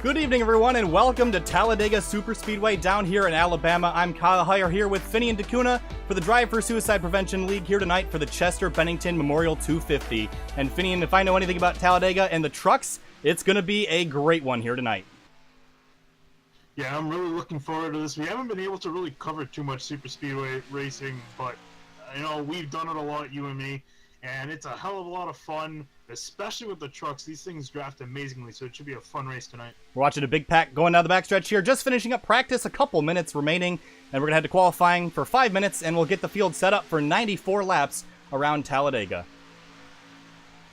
Good evening, everyone, and welcome to Talladega Superspeedway down here in Alabama. I'm Kyle Heyer here with Finney and DeCuna for the Drive for Suicide Prevention League here tonight for the Chester Bennington Memorial 250. And Finney, if I know anything about Talladega and the trucks, it's going to be a great one here tonight. Yeah, I'm really looking forward to this. We haven't been able to really cover too much superspeedway racing, but you know, we've done it a lot, you and me, and it's a hell of a lot of fun, especially with the trucks. These things draft amazingly, so it should be a fun race tonight. We're watching a big pack going down the backstretch here, just finishing up practice, a couple minutes remaining, and we're going to head to qualifying for 5 minutes, and we'll get the field set up for 94 laps around Talladega.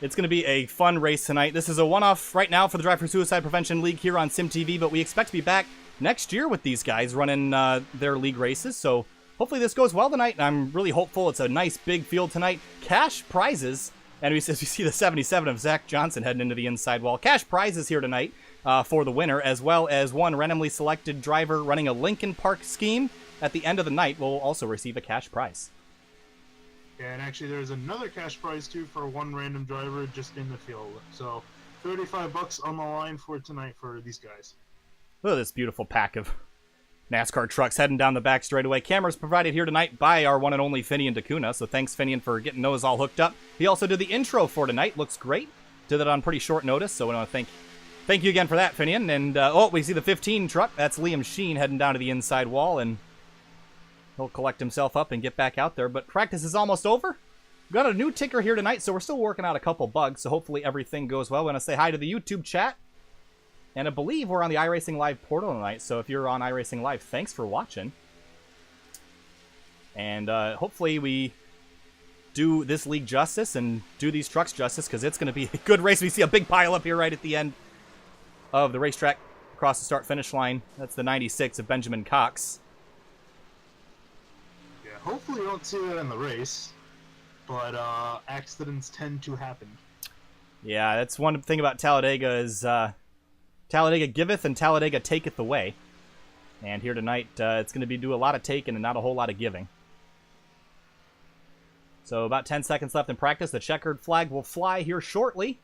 It's going to be a fun race tonight. This is a one-off right now for the Drive for Suicide Prevention League here on SYM TV, but we expect to be back next year with these guys running their league races, so hopefully this goes well tonight, and I'm really hopeful. It's a nice big field tonight. Cash prizes, and we see the 77 of Zach Johnson heading into the inside wall. Cash prizes here tonight for the winner, as well as one randomly selected driver running a Lincoln Park scheme at the end of the night will also receive a cash prize. Yeah, and actually there's another cash prize too for one random driver just in the field. So $35 on the line for tonight for these guys. Look at this beautiful pack of NASCAR trucks heading down the back straightaway. Cameras provided here tonight by our one and only Finney and DeCuna, so thanks, Finney, for getting those all hooked up. He also did the intro for tonight. Looks great. Did that on pretty short notice, so we want to thank you again for that, Finney. And, oh, we see the 15 truck. That's Liam Sheen heading down to the inside wall, and he'll collect himself up and get back out there. But practice is almost over. We've got a new ticker here tonight, so we're still working out a couple bugs, so hopefully everything goes well. We want to say hi to the YouTube chat. And I believe we're on the iRacing Live portal tonight, so if you're on iRacing Live, thanks for watching. And hopefully we do this league justice and do these trucks justice, because it's going to be a good race. We see a big pile up here right at the end of the racetrack across the start-finish line. That's the 96 of Benjamin Cox. Yeah, hopefully we don't see that in the race, but accidents tend to happen. Yeah, that's one thing about Talladega is... Talladega giveth and Talladega taketh away. And here tonight, it's going to do a lot of taking and not a whole lot of giving. So about 10 seconds left in practice. The checkered flag will fly here shortly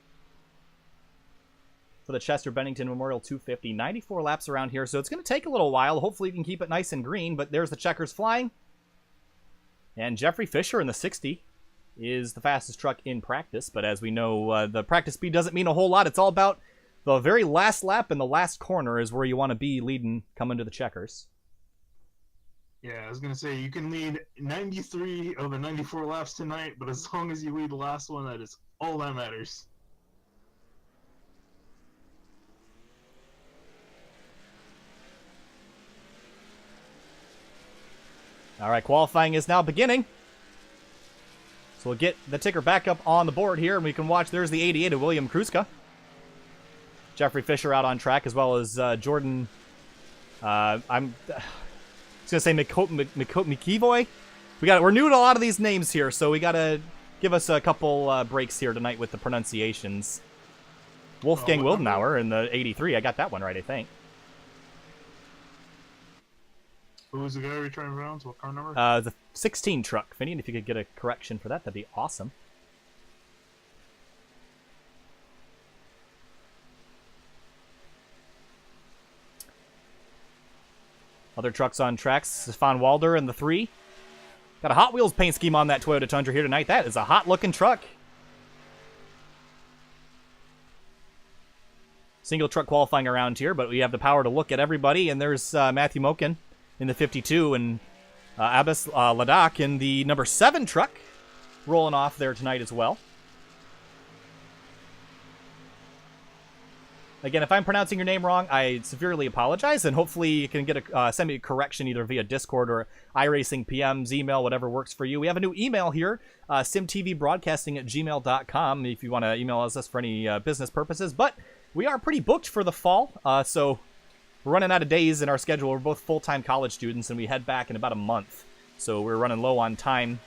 for the Chester Bennington Memorial 250. 94 laps around here, so it's going to take a little while. Hopefully we can keep it nice and green, but there's the checkers flying. And Jeffrey Fisher in the 60 is the fastest truck in practice, but as we know, the practice speed doesn't mean a whole lot. It's all about the very last lap and the last corner is where you want to be leading coming to the checkers. Yeah, I was going to say, you can lead 93 of the 94 laps tonight, but as long as you lead the last one, that is all that matters. All right, qualifying is now beginning. So we'll get the ticker back up on the board here, and we can watch. There's the 88 of William Kruska. Jeffrey Fisher out on track, as well as Jordan. I'm just gonna say McKevoy. We're new to a lot of these names here, so we gotta give us a couple breaks here tonight with the pronunciations. Wolfgang Wildenauer in the 83. I got that one right, I think. Who was the guy we're trying to pronounce? What car number? The 16 truck, Finney. And if you could get a correction for that, that'd be awesome. Other trucks on tracks. Stefan Walder in the 3. Got a Hot Wheels paint scheme on that Toyota Tundra here tonight. That is a hot-looking truck. Single truck qualifying around here, but we have the power to look at everybody. And there's Matthew Moken in the 52 and Abbas Ladak in the number 7 truck rolling off there tonight as well. Again, if I'm pronouncing your name wrong, I severely apologize, and hopefully you can get send me a correction either via Discord or iRacing PMs, email, whatever works for you. We have a new email here, simtvbroadcasting@gmail.com, if you want to email us for any business purposes. But we are pretty booked for the fall, so we're running out of days in our schedule. We're both full-time college students, and we head back in about a month, so we're running low on time.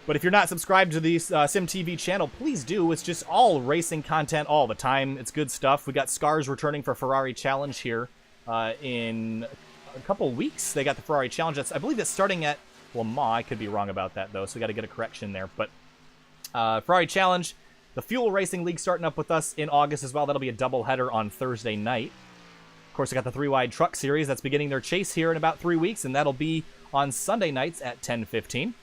But if you're not subscribed to the SYM TV channel, please do. It's just all racing content all the time. It's good stuff. We got Scars returning for Ferrari Challenge here in a couple weeks. They got the Ferrari Challenge. I believe it's starting at Le Mans. I could be wrong about that, though, so we got to get a correction there. But Ferrari Challenge, The Fuel Racing League starting up with us in August as well. That'll be a doubleheader on Thursday night. Of course, I got the 3-wide truck series that's beginning their chase here in about 3 weeks, and that'll be on Sunday nights at 10:15.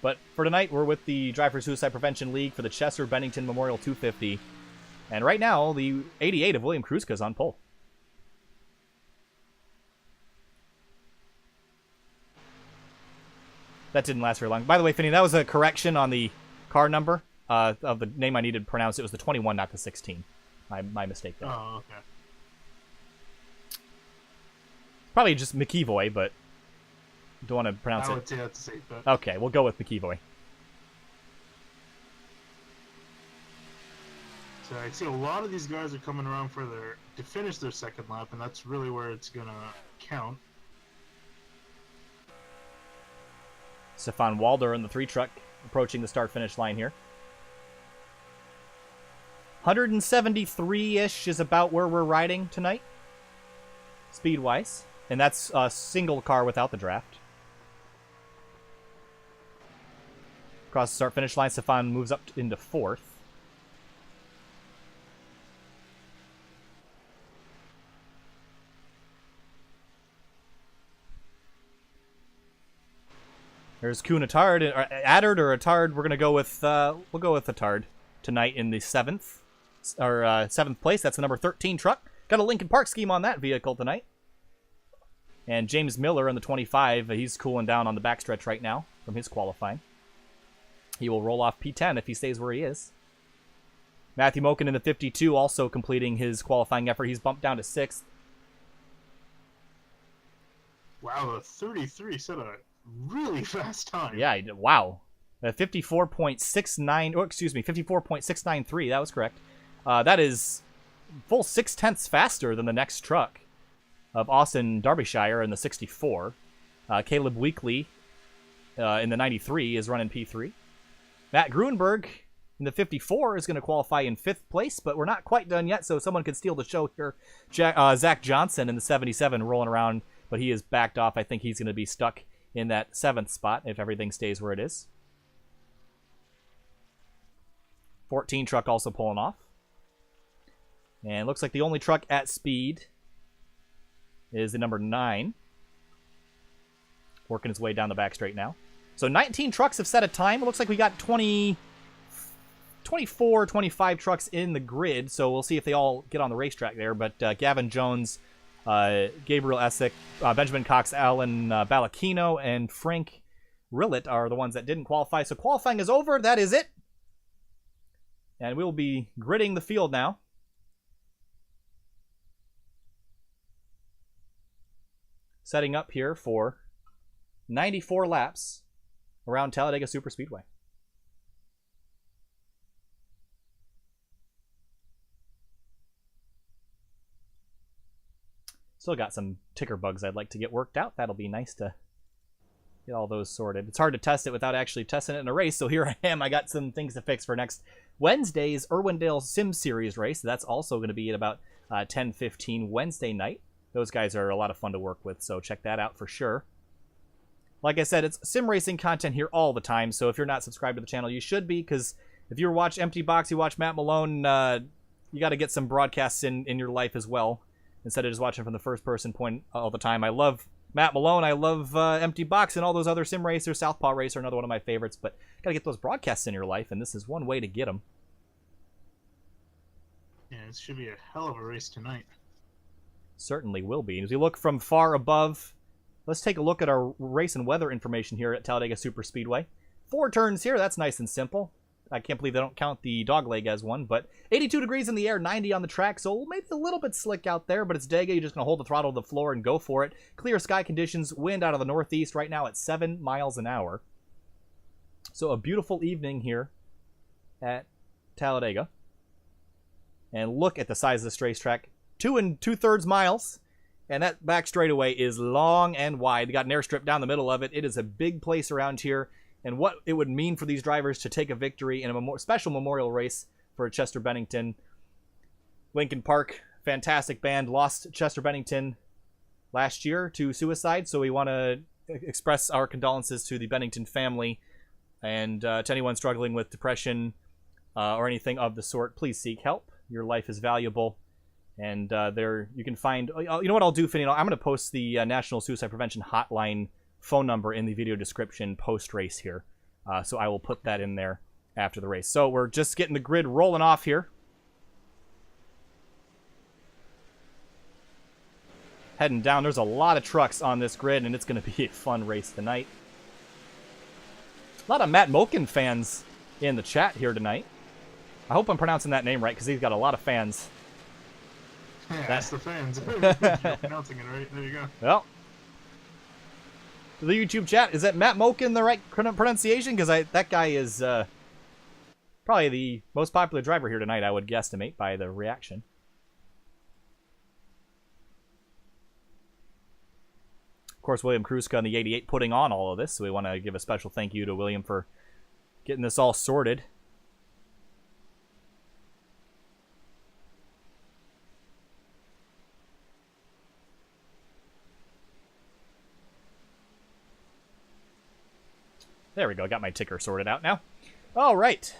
But for tonight, we're with the Driver Suicide Prevention League for the Chester Bennington Memorial 250. And right now, the 88 of William Kruska is on pole. That didn't last very long. By the way, Finney, that was a correction on the car number of the name I needed to pronounce. It was the 21, not the 16. My mistake there. Oh, okay. Probably just McEvoy, but don't want to pronounce it. I would say that's a safe bet. Okay, we'll go with McEvoy. So I see a lot of these guys are coming around to finish their second lap, and that's really where it's gonna count. Stefan Walder in the 3 truck approaching the start-finish line here. 173-ish is about where we're riding tonight, speed-wise. And that's a single car without the draft. Across the start-finish line, Stefan moves up into 4th. There's Kuhn Attard, or Attard or Attard. We're gonna go with we'll go with Attard tonight in the 7th place. That's the number 13 truck. Got a Lincoln Park scheme on that vehicle tonight. And James Miller in the 25, he's cooling down on the backstretch right now from his qualifying. He will roll off P10 if he stays where he is. Matthew Moken in the 52 also completing his qualifying effort. He's bumped down to 6th. Wow, the 33 set a really fast time. Yeah, wow. 54.69, or excuse me, 54.693. That was correct. That is full 0.6 faster than the next truck of Austin Derbyshire in the 64. Caleb Weekly in the 93 is running P3. Matt Grunberg in the 54 is going to qualify in 5th place, but we're not quite done yet, so someone could steal the show here. Zach Johnson in the 77 rolling around, but he is backed off. I think he's going to be stuck in that 7th spot if everything stays where it is. 14 truck also pulling off. And looks like the only truck at speed is the number 9. Working his way down the back straight now. So 19 trucks have set a time. It looks like we got 24, 25 trucks in the grid. So we'll see if they all get on the racetrack there. But Gavin Jones, Gabriel Essick, Benjamin Cox, Alan Balakino, and Frank Rillet are the ones that didn't qualify. So qualifying is over. That is it. And we'll be gridding the field now. Setting up here for 94 laps around Talladega Superspeedway. Still got some ticker bugs I'd like to get worked out. That'll be nice to get all those sorted. It's hard to test it without actually testing it in a race, so here I am. I got some things to fix for next Wednesday's Irwindale Sim Series race. That's also going to be at about 10:15 Wednesday night. Those guys are a lot of fun to work with, so check that out for sure. Like I said, it's sim racing content here all the time, so if you're not subscribed to the channel, you should be, because if you watch Empty Box, you watch Matt Malone, you got to get some broadcasts in your life as well, instead of just watching from the first-person point all the time. I love Matt Malone, I love Empty Box, and all those other sim racers. Southpaw Racer, another one of my favorites, but got to get those broadcasts in your life, and this is one way to get them. Yeah, it should be a hell of a race tonight. Certainly will be. As we look from far above, let's take a look at our race and weather information here at Talladega Superspeedway. 4 turns here, that's nice and simple. I can't believe they don't count the dogleg as one, but 82 degrees in the air, 90 on the track, so maybe a little bit slick out there, but it's Dega. You're just going to hold the throttle to the floor and go for it. Clear sky conditions, wind out of the northeast right now at 7 miles an hour. So a beautiful evening here at Talladega. And look at the size of this racetrack. 2 2/3 miles, and that back straightaway is long and wide. They got an airstrip down the middle of it. It is a big place around here, and what it would mean for these drivers to take a victory in a special memorial race for Chester Bennington. Lincoln Park, fantastic band, lost Chester Bennington last year to suicide, so we want to express our condolences to the Bennington family and to anyone struggling with depression, or anything of the sort, please seek help. Your life is valuable. And there you can find... You know what I'll do, Finney? I'm going to post the National Suicide Prevention Hotline phone number in the video description post-race here. So I will put that in there after the race. So we're just getting the grid rolling off here. Heading down. There's a lot of trucks on this grid, and it's going to be a fun race tonight. A lot of Matt Moken fans in the chat here tonight. I hope I'm pronouncing that name right, because he's got a lot of fans. Yeah, that's the fans. You're pronouncing it right. There you go. Well, the YouTube chat, is that Matt Moken the right pronunciation? Because that guy is probably the most popular driver here tonight, I would guesstimate, by the reaction. Of course, William Kruska on the 88 putting on all of this, so we want to give a special thank you to William for getting this all sorted. There we go. Got my ticker sorted out now. All right.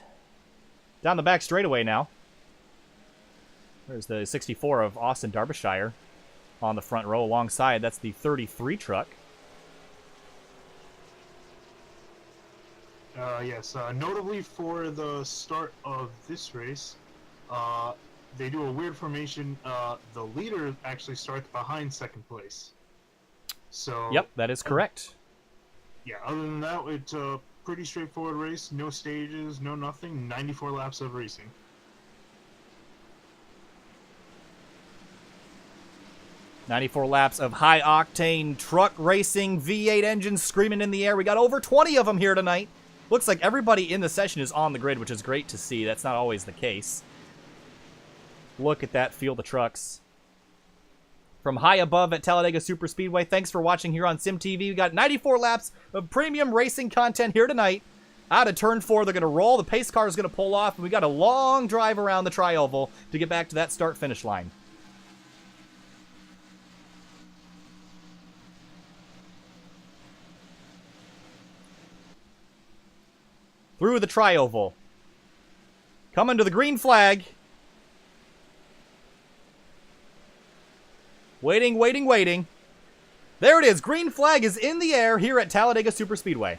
Down the back straightaway now. There's the 64 of Austin Derbyshire on the front row alongside. That's the 33 truck. Yes. Notably for the start of this race, they do a weird formation. The leader actually starts behind second place. So. Yep, that is correct. Yeah, other than that, it's a pretty straightforward race. No stages, no nothing. 94 laps of racing. .94 laps of high-octane truck racing, V8 engines screaming in the air. We got over 20 of them here tonight. Looks like everybody in the session is on the grid, which is great to see. That's not always the case. Look at that field of trucks. From high above at Talladega Superspeedway, thanks for watching here on SYM TV. We got 94 laps of premium racing content here tonight. Out of turn 4, they're going to roll. The pace car is going to pull off, and we got a long drive around the tri-oval to get back to that start-finish line. Through the tri-oval. Coming to the green flag. Waiting, waiting, waiting. There it is. Green flag is in the air here at Talladega Superspeedway.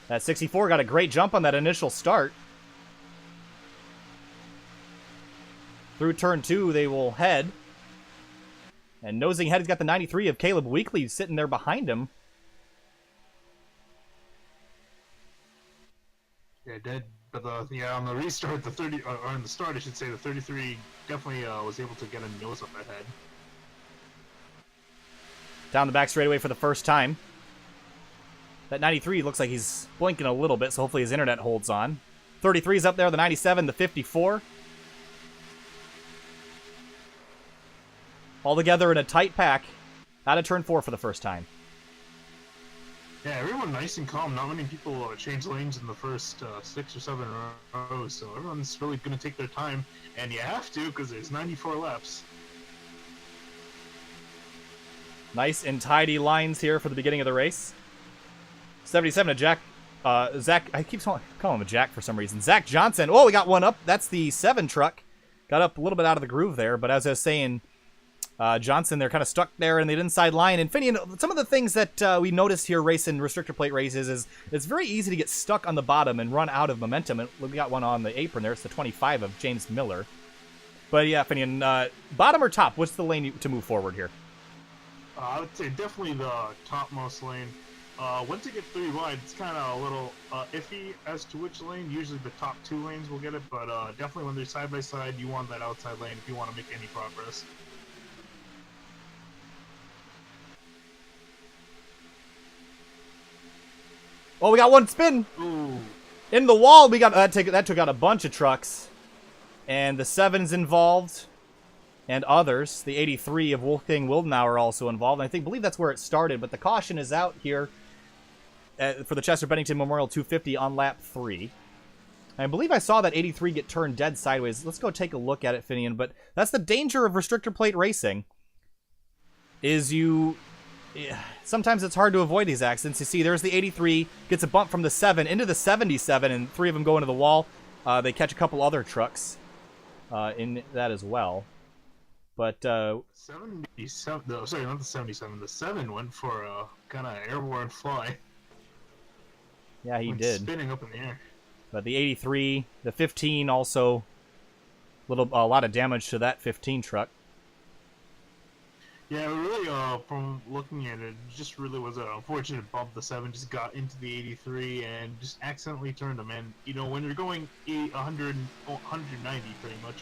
That 64 got a great jump on that initial start. Through turn 2, they will head. And nosing ahead, he's got the 93 of Caleb Weekly sitting there behind him. Yeah, dead. But on the restart, the 30, or on the start, I should say, the 33 definitely was able to get a nose up ahead. Down the back straightaway for the first time. That 93 looks like he's blinking a little bit, so hopefully his internet holds on. 33's up there, the 97, the 54. All together in a tight pack. Out of turn 4 for the first time. Yeah, everyone nice and calm. Not many people change lanes in the first 6 or 7 rows, so everyone's really going to take their time. And you have to, because there's 94 laps. Nice and tidy lines here for the beginning of the race. 77 to Jack. Zach, I keep calling him a Jack for some reason. Zach Johnson. Oh, we got one up. That's the 7 truck. Got up a little bit out of the groove there, but as I was saying, Johnson, they're kind of stuck there in the inside line. And Finian, some of the things that we noticed here racing restrictor plate races is it's very easy to get stuck on the bottom and run out of momentum. And we got one on the apron there. It's the 25 of James Miller. But yeah, Finian, bottom or top? What's the lane to move forward here? I would say definitely the topmost lane. Once you get 3 wide, it's kind of a little iffy as to which lane. Usually the top 2 lanes will get it, but definitely when they're side by side, you want that outside lane if you want to make any progress. Oh, we got one spin. Ooh. In the wall, we got that took out a bunch of trucks. And the 7's involved. And others. The 83 of Wolfgang Wildenauer also involved. And I believe that's where it started. But the caution is out here for the Chester Bennington Memorial 250 on lap 3. I believe I saw that 83 get turned dead sideways. Let's go take a look at it, Finian. But that's the danger of restrictor plate racing. Is you sometimes it's hard to avoid these accidents. You see, there's the 83, gets a bump from the 7 into the 77, and 3 of them go into the wall. They catch a couple other trucks in that as well. But 77, no, sorry, not the 77. The 7 went for a kind of airborne fly. Yeah, he did. Spinning up in the air. But the 83, the 15 also, a lot of damage to that 15 truck. Yeah, really, from looking at it, just really was an unfortunate bump. The 7 just got into the 83 and just accidentally turned him. And, you know, when you're going 100, 190 pretty much,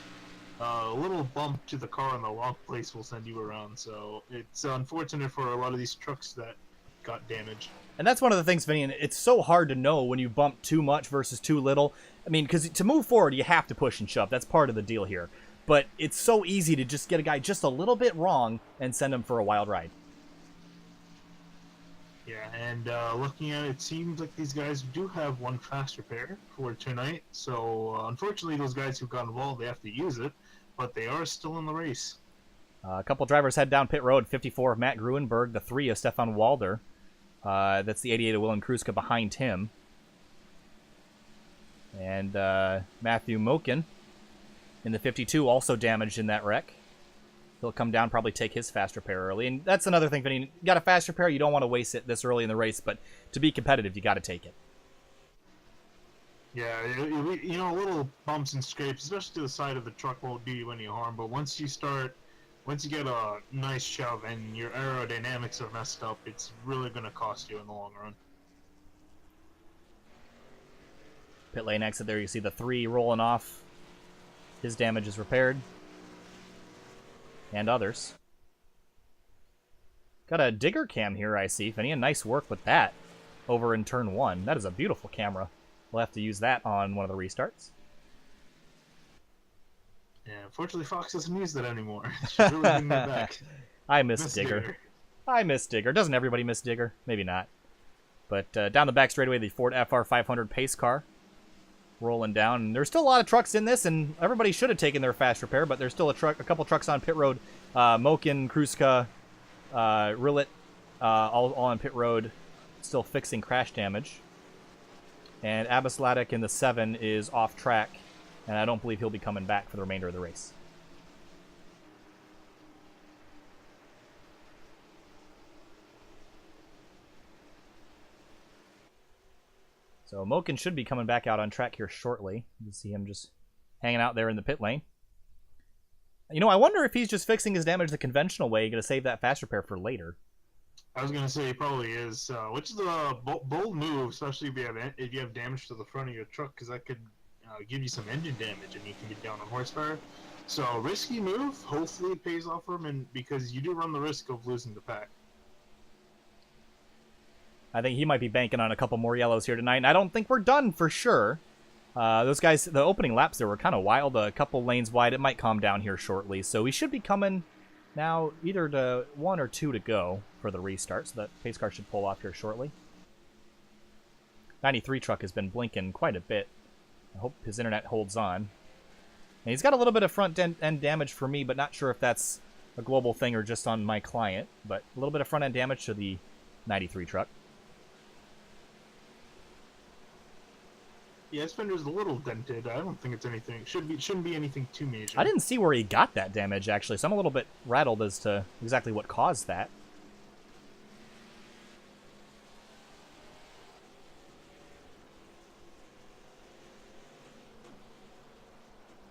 a little bump to the car in the wrong place will send you around. So it's unfortunate for a lot of these trucks that got damaged. And that's one of the things, Vinny, and it's so hard to know when you bump too much versus too little. I mean, because to move forward, you have to push and shove. That's part of the deal here. But it's so easy to just get a guy just a little bit wrong and send him for a wild ride. Yeah, and looking at it, it seems like these guys do have one fast repair for tonight. So unfortunately, those guys who got involved, they have to use it. But they are still in the race. A couple drivers head down pit road. 54 of Matt Gruenberg, the 3 of Stefan Walder. That's the 88 of Willem Kruska behind him. And Matthew Moken in the 52 also damaged in that wreck. He'll come down, probably take his fast repair early. And that's another thing, Vinny. You got a fast repair, you don't want to waste it this early in the race, but to be competitive, you got to take it. Yeah, you know, little bumps and scrapes, especially to the side of the truck, won't do you any harm. But once you get a nice shove and your aerodynamics are messed up, it's really going to cost you in the long run. Pit lane exit there, you see the 3 rolling off. His damage is repaired. And others. Got a digger cam here, I see. Vinny, nice work with that over in turn 1. That is a beautiful camera. We'll have to use that on one of the restarts. Yeah, unfortunately, Fox doesn't use that anymore. Should really bring that back. I miss Digger. I miss Digger. Doesn't everybody miss Digger? Maybe not. But down the back straightaway, the Ford FR500 pace car rolling down. And there's still a lot of trucks in this, and everybody should have taken their fast repair, but there's still a couple trucks on pit road. Moken, Kruska, Rillet, all on pit road, still fixing crash damage. And Abislatic in the 7 is off track, and I don't believe he'll be coming back for the remainder of the race. So Moken should be coming back out on track here shortly. You see him just hanging out there in the pit lane. You know, I wonder if he's just fixing his damage the conventional way, going to save that fast repair for later. I was going to say he probably is, which is a bold move, especially if you have damage to the front of your truck, because that could give you some engine damage and you can get down on horsepower. So risky move. Hopefully it pays off for him, and because you do run the risk of losing the pack. I think he might be banking on a couple more yellows here tonight, and I don't think we're done for sure. Those guys, the opening laps there were kind of wild, a couple lanes wide. It might calm down here shortly, so we should be coming now either to 1 or 2 to go for the restart, so that pace car should pull off here shortly. 93 truck has been blinking quite a bit. I hope his internet holds on. And he's got a little bit of front end damage for me, but not sure if that's a global thing or just on my client. But a little bit of front end damage to the 93 truck. Yeah, his fender's a little dented. I don't think it's anything. Shouldn't be anything too major. I didn't see where he got that damage, actually, so I'm a little bit rattled as to exactly what caused that.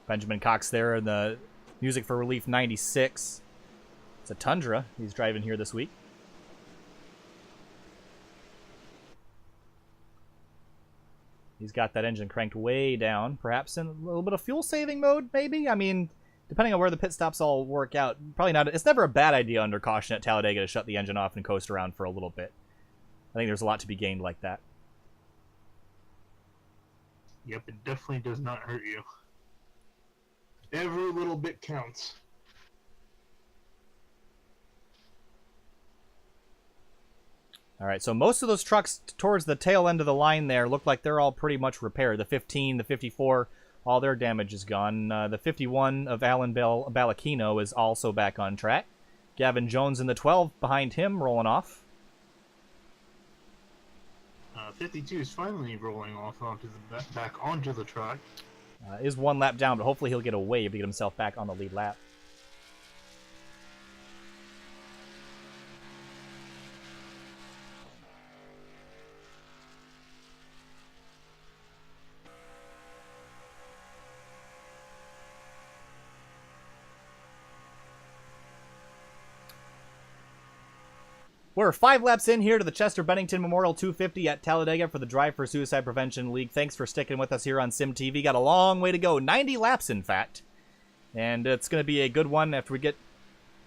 Benjamin Cox there in the Music for Relief 96. It's a Tundra he's driving here this week. He's got that engine cranked way down, perhaps in a little bit of fuel-saving mode, maybe? I mean, depending on where the pit stops all work out, probably not. It's never a bad idea under caution at Talladega to shut the engine off and coast around for a little bit. I think there's a lot to be gained like that. Yep, it definitely does not hurt you. Every little bit counts. All right, so most of those trucks towards the tail end of the line there look like they're all pretty much repaired. The 15, the 54, all their damage is gone. The 51 of Alan Ballacchino is also back on track. Gavin Jones in the 12 behind him, rolling off. 52 is finally rolling off onto the back onto the track. Is one lap down, but hopefully he'll get a wave to get himself back on the lead lap. We're 5 laps in here to the Chester Bennington Memorial 250 at Talladega for the Drive for Suicide Prevention League. Thanks for sticking with us here on SYM TV. Got a long way to go, 90 laps in fact. And it's going to be a good one after we get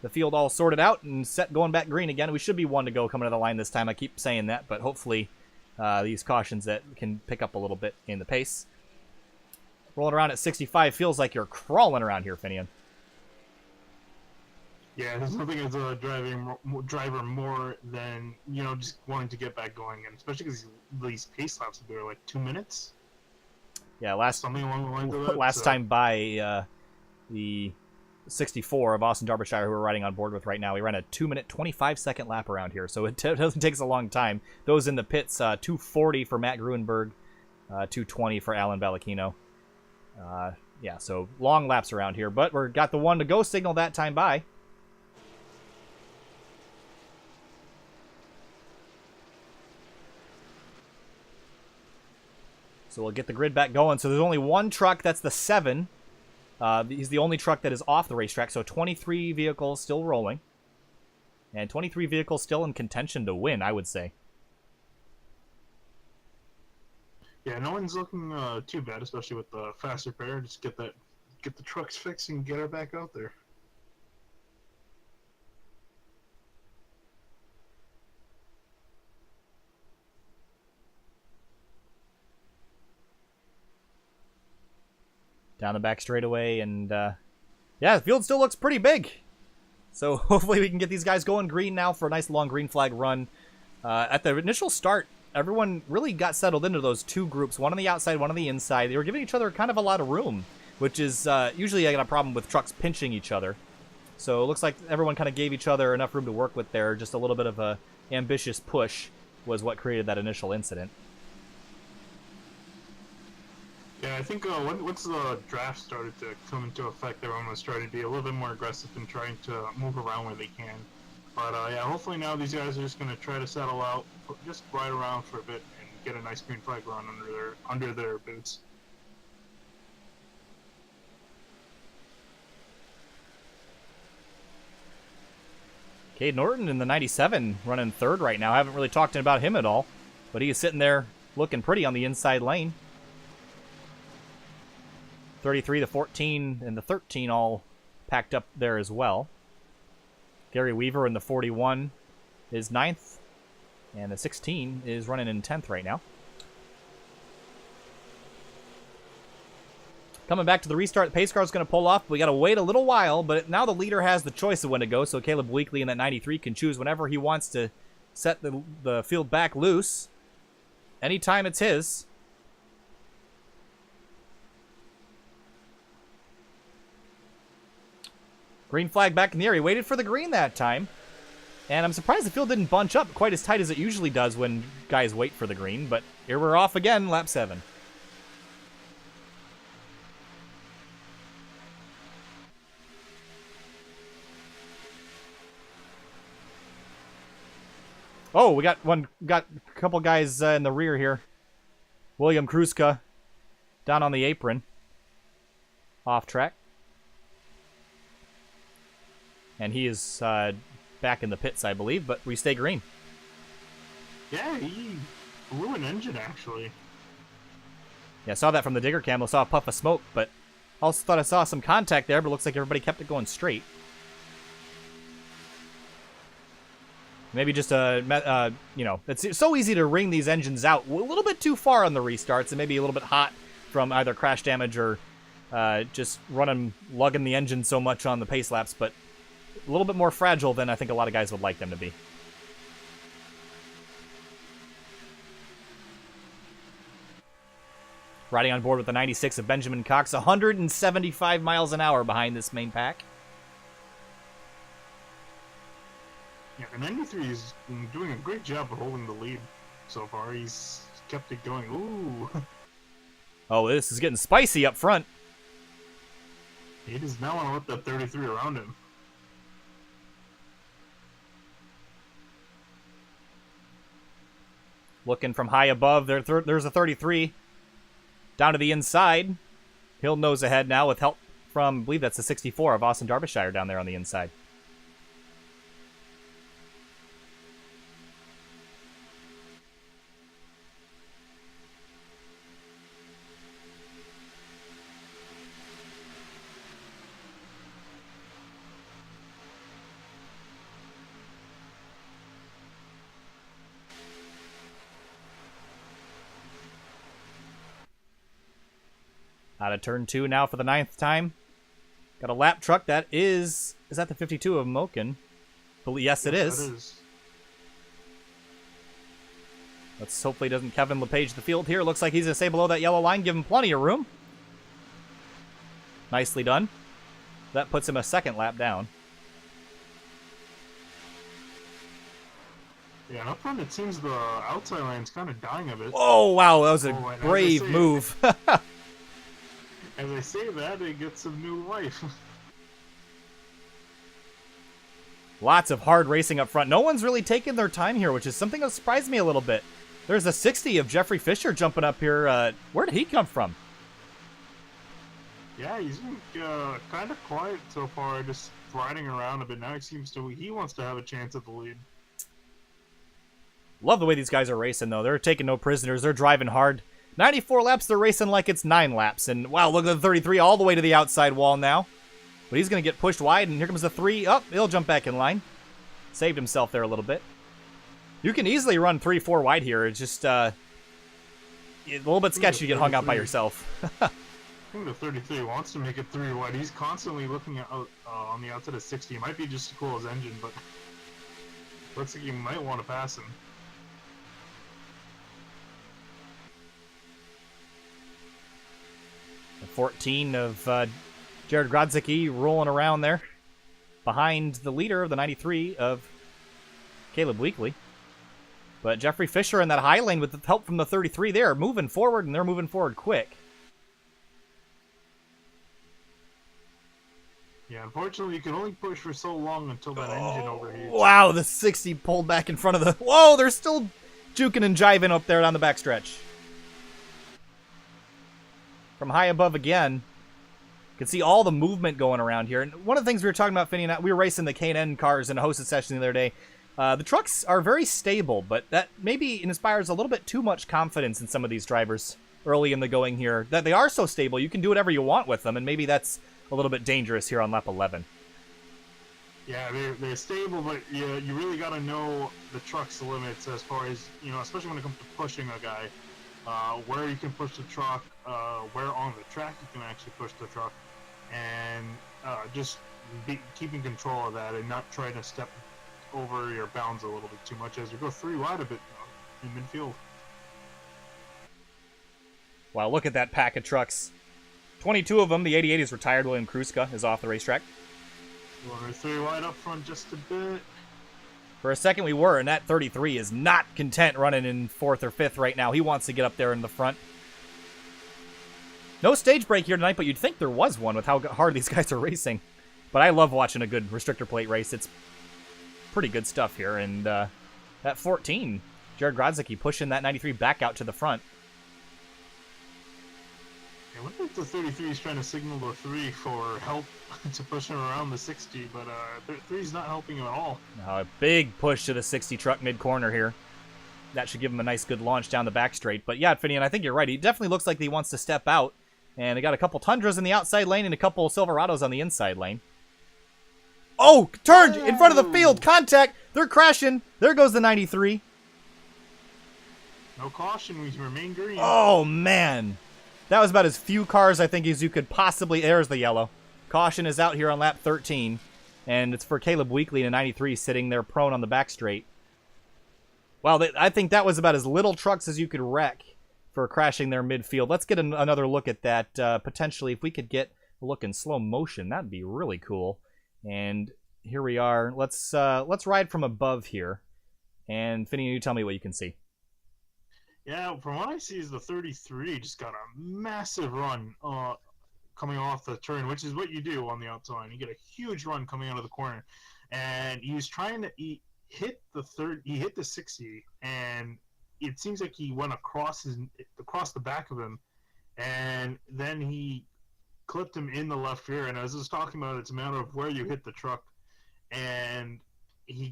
the field all sorted out and set going back green again. We should be 1 to go coming to the line this time. I keep saying that, but hopefully these cautions that can pick up a little bit in the pace. Rolling around at 65 feels like you're crawling around here, Finian. Yeah, there's nothing as a driver more than, you know, just wanting to get back going, and especially because these pace laps are like 2 minutes. Yeah, something along the lines of that. Last time by the 64 of Austin Derbyshire, who we're riding on board with right now, we ran a 2-minute 25-second lap around here, so it doesn't take a long time. Those in the pits, 2:40 for Matt Gruenberg, 2:20 for Alan Ballachino. Yeah, so long laps around here, but we've got the 1 to go signal that time by. So we'll get the grid back going. So there's only 1 truck, that's the 7. He's the only truck that is off the racetrack, so 23 vehicles still rolling. And 23 vehicles still in contention to win, I would say. Yeah, no one's looking too bad, especially with the faster pair. Just get the trucks fixed and get her back out there. Down the back straightaway, and yeah, the field still looks pretty big. So hopefully we can get these guys going green now for a nice long green flag run. At the initial start, everyone really got settled into those 2 groups, one on the outside, one on the inside. They were giving each other kind of a lot of room, which is usually I got a problem with trucks pinching each other. So it looks like everyone kind of gave each other enough room to work with there. Just a little bit of a ambitious push was what created that initial incident. Yeah, I think once the draft started to come into effect, everyone was trying to be a little bit more aggressive and trying to move around where they can. But yeah, hopefully now these guys are just going to try to settle out, just ride around for a bit, and get a nice green flag run under their boots. Cade Norton in the 97 running 3rd right now. I haven't really talked about him at all, but he is sitting there looking pretty on the inside lane. 33, the 14, and the 13 all packed up there as well. Gary Weaver in the 41 is 9th, and the 16 is running in 10th right now. Coming back to the restart, the pace car is going to pull off. We got to wait a little while, but now the leader has the choice of when to go, so Caleb Weekly in that 93 can choose whenever he wants to set the field back loose. Anytime it's his. Green flag back in the air. He waited for the green that time. And I'm surprised the field didn't bunch up quite as tight as it usually does when guys wait for the green. But here we're off again, lap 7. Oh, we got a couple guys in the rear here. William Kruska down on the apron. Off track. And he is back in the pits, I believe, but we stay green. Yeah, he blew an engine, actually. Yeah, I saw that from the digger cam. I saw a puff of smoke, but also thought I saw some contact there, but it looks like everybody kept it going straight. Maybe just you know, it's so easy to wring these engines out a little bit too far on the restarts, and maybe a little bit hot from either crash damage or just lugging the engine so much on the pace laps, but a little bit more fragile than I think a lot of guys would like them to be. Riding on board with the 96 of Benjamin Cox, 175 miles an hour behind this main pack. And 93 is doing a great job of holding the lead so far. He's kept it going. Ooh. Oh, this is getting spicy up front. He does not want to let that 33 around him. Looking from high above, there's a 33. Down to the inside. He'll nose ahead now with help from, I believe that's the 64 of Austin Derbyshire down there on the inside. Out of turn 2 now for the 9th time. Got a lap truck. That is that the 52 of Moken? Yes, it is. Let's hopefully doesn't Kevin LePage the field here. Looks like he's going to stay below that yellow line. Give him plenty of room. Nicely done. That puts him a 2nd lap down. Yeah, and up front it seems the outside line's kind of dying a bit. Oh, wow. That was a brave move. As I say that, it gets some new life. Lots of hard racing up front. No one's really taking their time here, which is something that surprised me a little bit. There's a 60 of Jeffrey Fisher jumping up here. Where did he come from? Yeah, he's been kind of quiet so far, just riding around a bit. Now he wants to have a chance at the lead. Love the way these guys are racing, though. They're taking no prisoners. They're driving hard. 94 laps, they're racing like it's 9 laps. And, wow, look at the 33 all the way to the outside wall now. But he's going to get pushed wide, and here comes the 3. Oh, he'll jump back in line. Saved himself there a little bit. You can easily run 3-4 wide here. It's just a little bit sketchy to get hung out by yourself. I think the 33 wants to make it 3 wide. He's constantly looking out on the outside of 60. It might be just to cool his engine, but looks like you might want to pass him. The 14 of Jared Grodzicki rolling around there behind the leader of the 93 of Caleb Weekly. But Jeffrey Fisher in that high lane with the help from the 33 there, moving forward, and they're moving forward quick. Yeah, unfortunately, you can only push for so long until that engine overheats. Wow, the 60 pulled back in front of the... Whoa, they're still juking and jiving up there down the backstretch. From high above again, you can see all the movement going around here. And one of the things we were talking about, Finney and I, we were racing the K&N cars in a hosted session the other day. The trucks are very stable, but that maybe inspires a little bit too much confidence in some of these drivers early in the going here. That they are so stable, you can do whatever you want with them, and maybe that's a little bit dangerous here on lap 11. Yeah, they're stable, but you really got to know the truck's limits as far as, especially when it comes to pushing a guy. Where you can push the truck, where on the track you can actually push the truck, and just keeping control of that and not trying to step over your bounds a little bit too much as you go 3 wide a bit in midfield. Wow, look at that pack of trucks. 22 of them. The 88 is retired. William Kruska is off the racetrack. We're 3 wide up front just a bit. For a second we were, and that 33 is not content running in 4th or 5th right now. He wants to get up there in the front. No stage break here tonight, but you'd think there was one with how hard these guys are racing. But I love watching a good restrictor plate race. It's pretty good stuff here. And that 14, Jared Grodzicki pushing that 93 back out to the front. I wonder if the 33 is trying to signal the 3 for help to push him around the 60, but 3 is not helping him at all. A big push to the 60 truck mid-corner here. That should give him a nice good launch down the back straight. But yeah, Finian, I think you're right. He definitely looks like he wants to step out. And they got a couple Tundras in the outside lane and a couple Silverados on the inside lane. Oh, turned in front of the field. Contact. They're crashing. There goes the 93. No caution. We remain green. Oh, man. That was about as few cars, I think, as you could possibly... There's the yellow. Caution is out here on lap 13. And it's for Caleb Weekly in a 93 sitting there prone on the back straight. Well, I think that was about as little trucks as you could wreck for crashing their midfield. Let's get another look at that. Potentially, if we could get a look in slow motion, that'd be really cool. And here we are. Let's ride from above here. And Finian, you tell me what you can see. Yeah, from what I see is the 33 just got a massive run coming off the turn, which is what you do on the outside. You get a huge run coming out of the corner. And he was trying to hit the 60, and it seems like he went across the back of him, and then he clipped him in the left rear. And as I was talking about, it's a matter of where you hit the truck, and he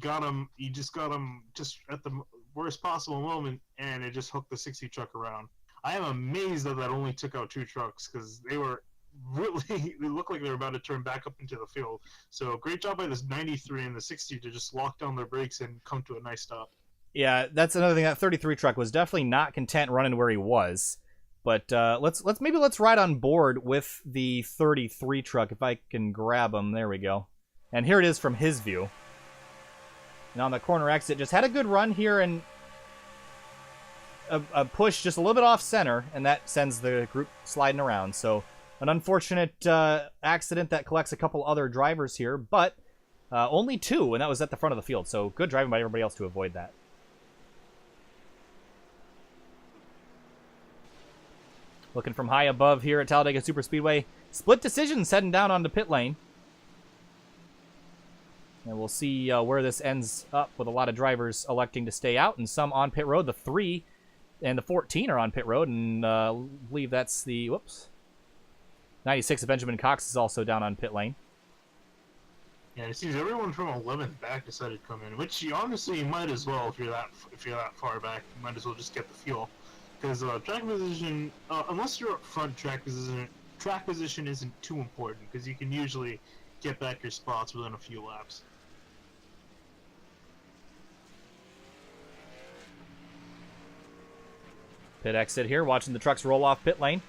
just got him just at the worst possible moment, and it just hooked the 60 truck around. I am amazed that only took out 2 trucks, because they looked like they were about to turn back up into the field. So great job by this 93 and the 60 to just lock down their brakes and come to a nice stop. Yeah, that's another thing. That 33 truck was definitely not content running where he was. But let's ride on board with the 33 truck if I can grab him. There we go. And here it is from his view. And on the corner exit, just had a good run here, and a push just a little bit off center, and that sends the group sliding around. So an unfortunate accident that collects a couple other drivers here, but only 2, and that was at the front of the field. So good driving by everybody else to avoid that. Looking from high above here at Talladega Superspeedway. Split decisions heading down onto pit lane. And we'll see where this ends up with a lot of drivers electing to stay out and some on pit road. The 3 and the 14 are on pit road, and I believe that's the, 96 of Benjamin Cox is also down on pit lane. Yeah, it seems everyone from 11th back decided to come in, which you honestly might as well if you're that far back. You might as well just get the fuel, because track position, unless you're up front, track position isn't too important, because you can usually get back your spots within a few laps. Pit exit here, watching the trucks roll off pit lane.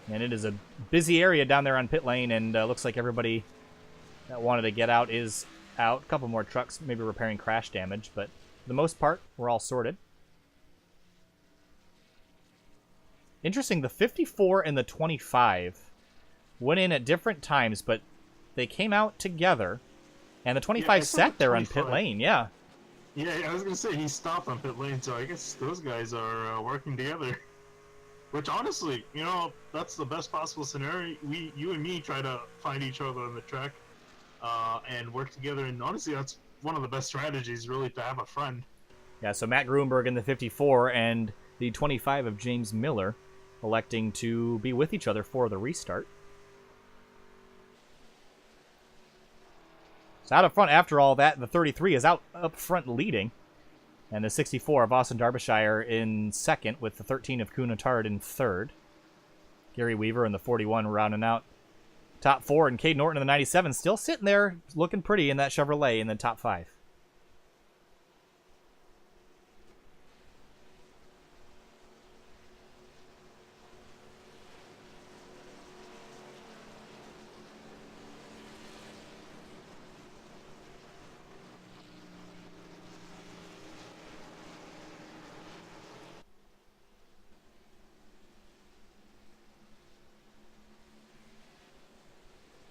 And it is a busy area down there on pit lane, and looks like everybody that wanted to get out is out. A couple more trucks maybe repairing crash damage, but for the most part, we're all sorted. Interesting, the 54 and the 25 went in at different times, but they came out together, and the 25 sat there on pit lane, yeah. Yeah, I was going to say, he stopped on pit lane, so I guess those guys are working together. Which, honestly, you know, that's the best possible scenario. You and me try to find each other on the track and work together, and honestly, that's one of the best strategies, really, to have a friend. Yeah, so Matt Gruenberg in the 54 and the 25 of James Miller electing to be with each other for the restart. So out up front, after all that, the 33 is out up front leading. And the 64 of Austin Derbyshire in second, with the 13 of Cunatard in third. Gary Weaver in the 41 rounding out top 4. And Cade Norton in the 97 still sitting there looking pretty in that Chevrolet in the top 5.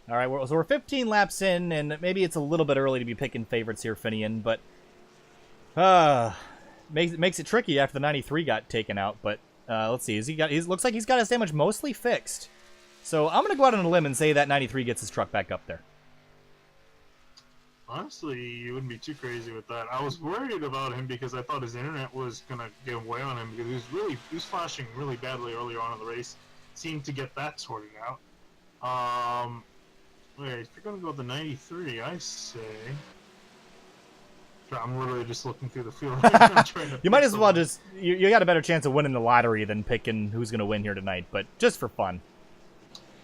All right, so we're 15 laps in, and maybe it's a little bit early to be picking favorites here, Finian, but makes it tricky after the 93 got taken out. But let's see, looks like he's got his damage mostly fixed. So I'm gonna go out on a limb and say that 93 gets his truck back up there. Honestly, you wouldn't be too crazy with that. I was worried about him because I thought his internet was gonna give way on him, because he was flashing really badly earlier on in the race. Seemed to get that sorted out. Wait, if you're going to go with the 93, I say... I'm literally just looking through the field. You might as well just... You got a better chance of winning the lottery than picking who's going to win here tonight, but just for fun.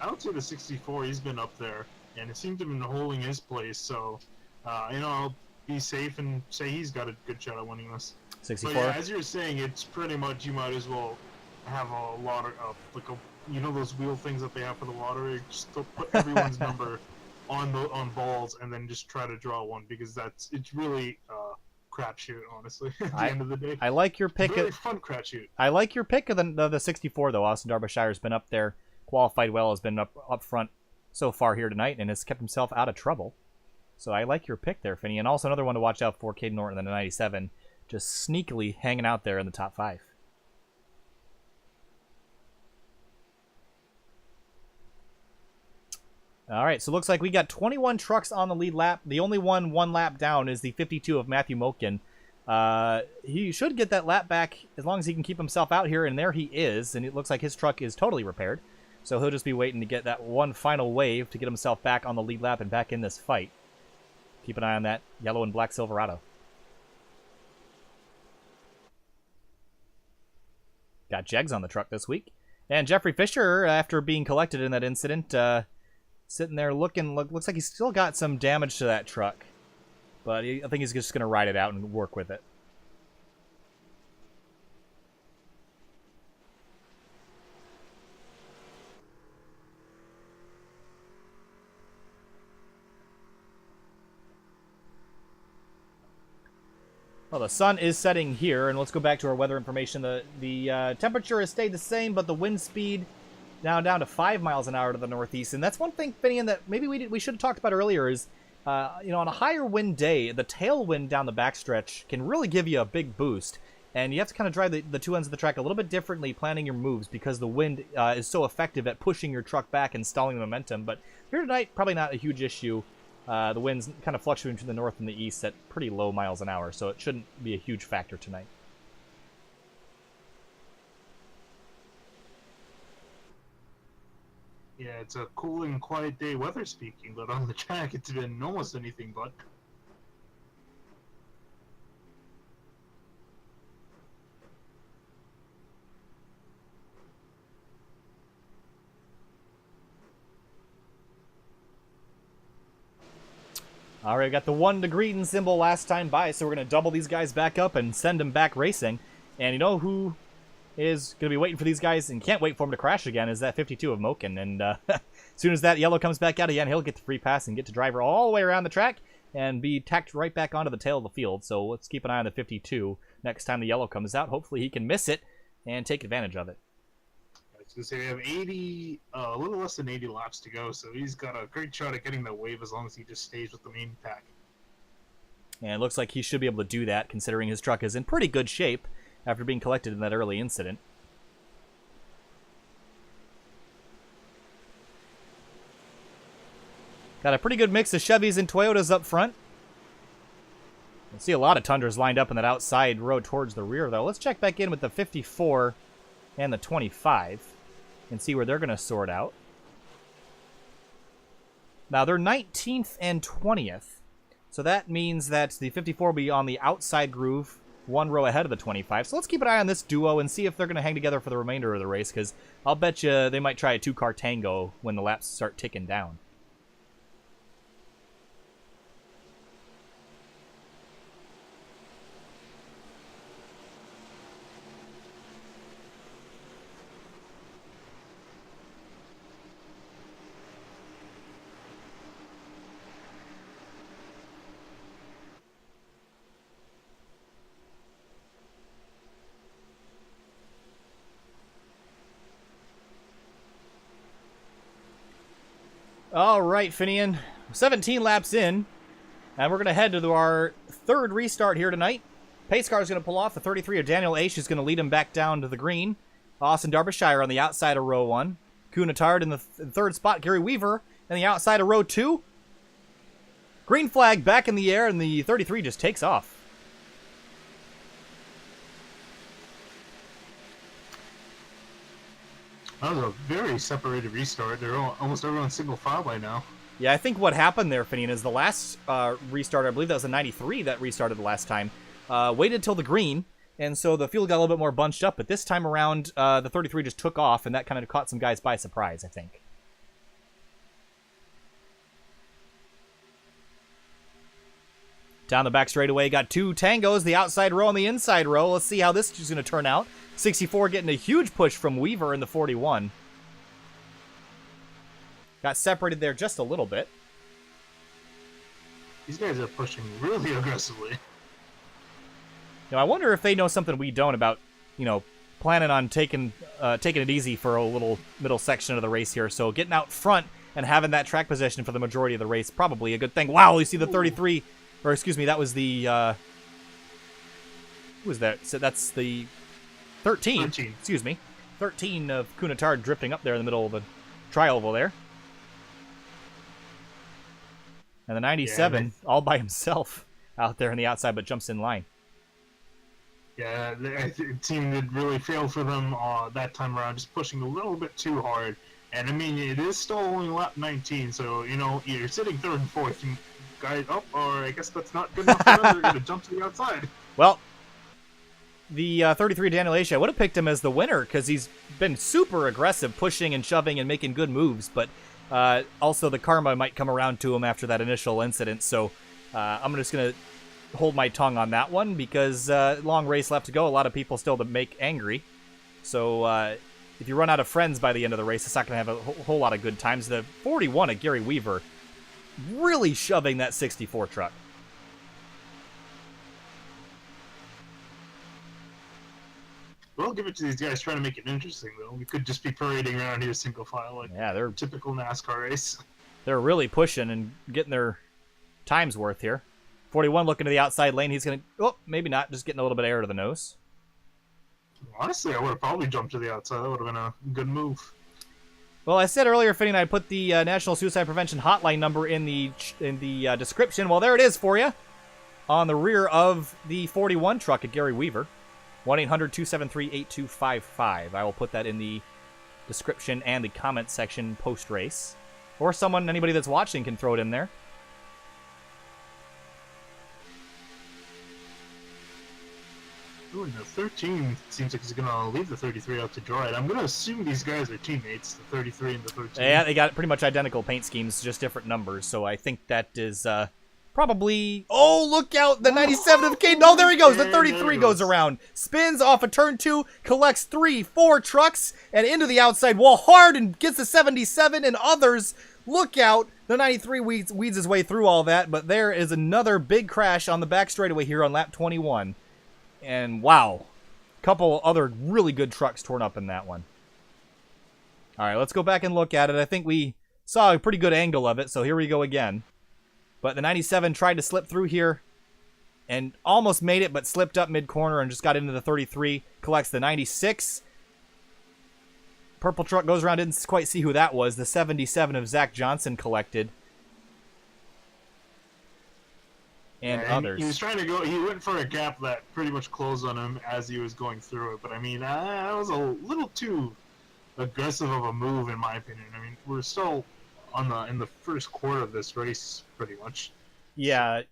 I would say the 64, he's been up there, and it seemed to have been holding his place, so, I'll be safe and say he's got a good shot at winning this. 64? But yeah, as you're saying, it's pretty much, you might as well have a lottery, you know those wheel things that they have for the lottery? Just put everyone's number on balls and then just try to draw one, because it's really crapshoot, honestly. At the end of the day, I like your pick. Really fun crapshoot. I like your pick of the 64 though. Austin Derbyshire's been up there, qualified well, has been up front so far here tonight and has kept himself out of trouble. So I like your pick there, Finney. And also another one to watch out for, Caden Norton in the 97, just sneakily hanging out there in the top 5. All right, so it looks like we got 21 trucks on the lead lap. The only one lap down is the 52 of Matthew Moken. He should get that lap back as long as he can keep himself out here, and there he is. And it looks like his truck is totally repaired. So he'll just be waiting to get that one final wave to get himself back on the lead lap and back in this fight. Keep an eye on that yellow and black Silverado. Got Jegs on the truck this week. And Jeffrey Fisher, after being collected in that incident, sitting there looks like he's still got some damage to that truck. But I think he's just going to ride it out and work with it. Well, the sun is setting here, and let's go back to our weather information. The temperature has stayed the same, but the wind speed now down to 5 miles an hour to the northeast. And that's one thing, Finian, that maybe we should have talked about earlier is, on a higher wind day, the tailwind down the backstretch can really give you a big boost. And you have to kind of drive the two ends of the track a little bit differently, planning your moves, because the wind is so effective at pushing your truck back and stalling the momentum. But here tonight, probably not a huge issue. The wind's kind of fluctuating between the north and the east at pretty low miles an hour, so it shouldn't be a huge factor tonight. Yeah, it's a cool and quiet day weather speaking, but on the track it's been almost anything but. All right, we got the 1 degree symbol last time by, so we're going to double these guys back up and send them back racing. And you know who is going to be waiting for these guys and can't wait for them to crash again is that 52 of Moken. And as soon as that yellow comes back out again, he'll get the free pass and get to drive her all the way around the track and be tacked right back onto the tail of the field. So let's keep an eye on the 52 next time the yellow comes out. Hopefully he can miss it and take advantage of it. I was going to say, we have 80, a little less than 80 laps to go, so he's got a great shot at getting the wave as long as he just stays with the main pack. And it looks like he should be able to do that, considering his truck is in pretty good shape after being collected in that early incident. Got a pretty good mix of Chevys and Toyotas up front. I see a lot of Tundras lined up in that outside row towards the rear, though. Let's check back in with the 54 and the 25 and see where they're going to sort out. Now, they're 19th and 20th. So that means that the 54 will be on the outside groove, one row ahead of the 25. So let's keep an eye on this duo and see if they're going to hang together for the remainder of the race, because I'll bet you they might try a two-car tango when the laps start ticking down. All right, Finian, 17 laps in, and we're going to head to our third restart here tonight. Pace car is going to pull off. The 33 of Daniel Aish is going to lead him back down to the green. Austin Derbyshire on the outside of row 1. Cunatard in the third spot. Gary Weaver on the outside of row 2. Green flag back in the air, and the 33 just takes off. That was a very separated restart. They're almost everyone's single file by now. Yeah, I think what happened there, Finian, is the last restart, I believe that was a 93 that restarted the last time, waited till the green, and so the field got a little bit more bunched up, but this time around, the 33 just took off, and that kind of caught some guys by surprise, I think. Down the back straightaway, got two tangos, the outside row and the inside row. Let's see how this is going to turn out. 64 getting a huge push from Weaver in the 41. Got separated there just a little bit. These guys are pushing really aggressively. Now, I wonder if they know something we don't about, planning on taking it easy for a little middle section of the race here. So getting out front and having that track position for the majority of the race, probably a good thing. Wow, you see the 33, or excuse me, that was the, who was that? So that's the 13. Excuse me. 13 of Cunatard drifting up there in the middle of the tri-oval there. And the 97 all by himself out there on the outside, but jumps in line. Yeah, it seemed it really failed for them that time around, just pushing a little bit too hard. And I mean, it is still only lap 19, so you know you're sitting third and fourth, and guys, or I guess that's not good enough for them. They're going to jump to the outside. Well, the 33 Daniel Asia, I would have picked him as the winner because he's been super aggressive, pushing and shoving and making good moves. But also the karma might come around to him after that initial incident. So I'm just going to hold my tongue on that one because long race left to go. A lot of people still to make angry. So if you run out of friends by the end of the race, it's not going to have a whole lot of good times. The 41 of Gary Weaver really shoving that 64 truck. We'll give it to these guys trying to make it interesting, though. We could just be parading around here single file like they're typical NASCAR race. They're really pushing and getting their times worth here. 41 looking to the outside lane. He's going to... Oh, maybe not. Just getting a little bit of air to the nose. Honestly, I would have probably jumped to the outside. That would have been a good move. Well, I said earlier, Finney, I put the National Suicide Prevention Hotline number in the description. Well, there it is for you. On the rear of the 41 truck at Gary Weaver. 1-800-273-8255. I will put that in the description and the comment section post-race. Or anybody that's watching can throw it in there. Ooh, and the 13 seems like he's going to leave the 33 out to dry. I'm going to assume these guys are teammates, the 33 and the 13. Yeah, they got pretty much identical paint schemes, just different numbers. So I think that is probably... Oh, look out! The 97 of Caden. Oh, there he goes! The 33 goes around. Spins off of turn 2, collects 3, 4 trucks, and into the outside wall hard and gets the 77 and others. Look out! The 93 weeds his way through all that, but there is another big crash on the back straightaway here on lap 21. And wow, a couple other really good trucks torn up in that one. All right, let's go back and look at it. I think we saw a pretty good angle of it, so here we go again. But the 97 tried to slip through here and almost made it, but slipped up mid-corner and just got into the 33. Collects the 96. Purple truck goes around, didn't quite see who that was. The 77 of Zach Johnson collected. And others. He was trying to go, he went for a gap that pretty much closed on him as he was going through it. But I mean, that was a little too aggressive of a move in my opinion. I mean, we're still in the first quarter of this race pretty much. Yeah.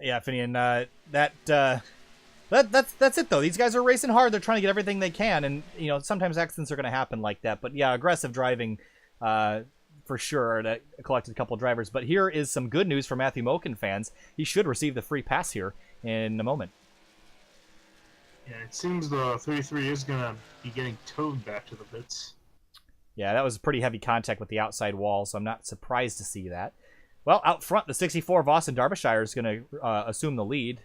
Yeah, Finian, that's it though. These guys are racing hard. They're trying to get everything they can, and you know, sometimes accidents are going to happen like that. But yeah, aggressive driving for sure. That collected a couple drivers. But here is some good news for Matthew Moken fans. He should receive the free pass here in a moment. Yeah, it seems the 33 is going to be getting towed back to the pits. Yeah, that was pretty heavy contact with the outside wall, so I'm not surprised to see that. Well, out front, the 64 of Austin Derbyshire is going to assume the lead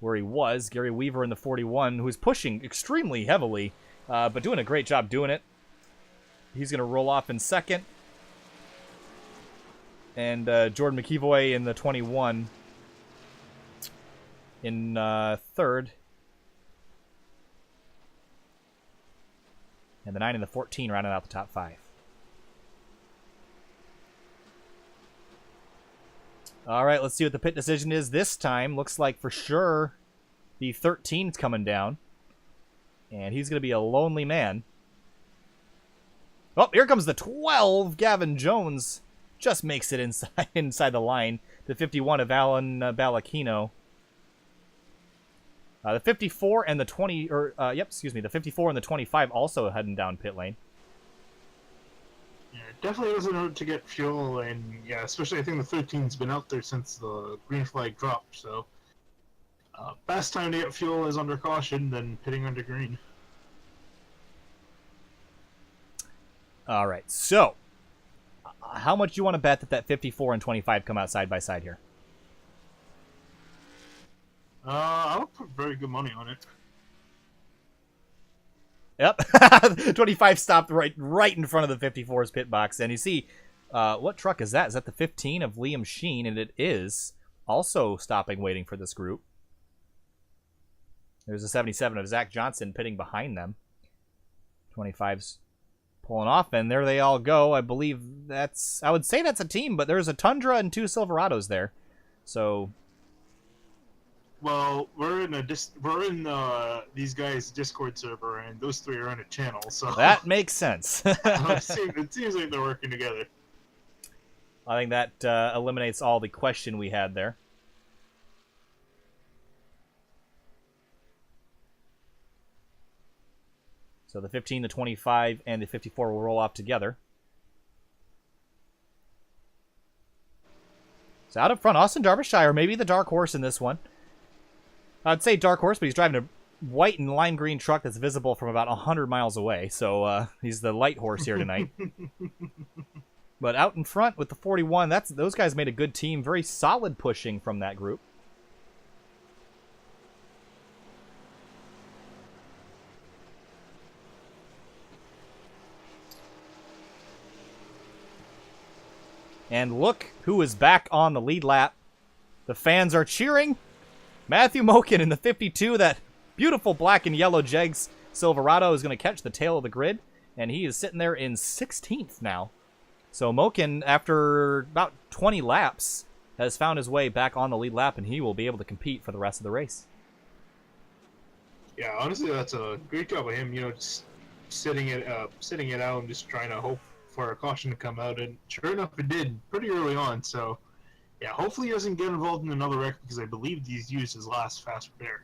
where he was. Gary Weaver in the 41, who's pushing extremely heavily, but doing a great job doing it. He's going to roll off in second. And Jordan McEvoy in the 21 in third. And the 9 and the 14 rounding out the top 5. All right, let's see what the pit decision is this time. Looks like for sure the 13's coming down. And he's going to be a lonely man. Oh, here comes the 12. Gavin Jones just makes it inside the line. The 51 of Alan Ballacchino. The 54 and the 20, the 54 and the 25 also heading down pit lane. Yeah, it definitely doesn't hurt to get fuel, and yeah, especially I think the 13's been out there since the green flag dropped, so best time to get fuel is under caution than pitting under green. All right, so how much do you want to bet that 54 and 25 come out side by side here? I would put very good money on it. Yep. 25 stopped right in front of the 54's pit box. And you see What truck is that? Is that the 15 of Liam Sheen? And it is also stopping, waiting for this group. There's a 77 of Zach Johnson pitting behind them. 25's pulling off, and there they all go. I believe that's... I would say that's a team, but there's a Tundra and 2 Silverados there. So... Well, we're in these guys' Discord server, and those 3 are in a channel, so... That makes sense. It seems like they're working together. I think that eliminates all the question we had there. So the 15, the 25, and the 54 will roll off together. So out up front, Austin Derbyshire, maybe the dark horse in this one. I'd say dark horse, but he's driving a white and lime green truck that's visible from about 100 miles away. So he's the light horse here tonight. But out in front with the 41, those guys made a good team. Very solid pushing from that group. And look who is back on the lead lap. The fans are cheering. Matthew Moken in the 52, that beautiful black and yellow Jegs Silverado is going to catch the tail of the grid. And he is sitting there in 16th now. So Moken, after about 20 laps, has found his way back on the lead lap, and he will be able to compete for the rest of the race. Yeah, honestly, that's a great job of him, just sitting it out and just trying to hope for a caution to come out, and sure enough it did pretty early on. So yeah, hopefully he doesn't get involved in another wreck, because I believe he's used his last fast repair.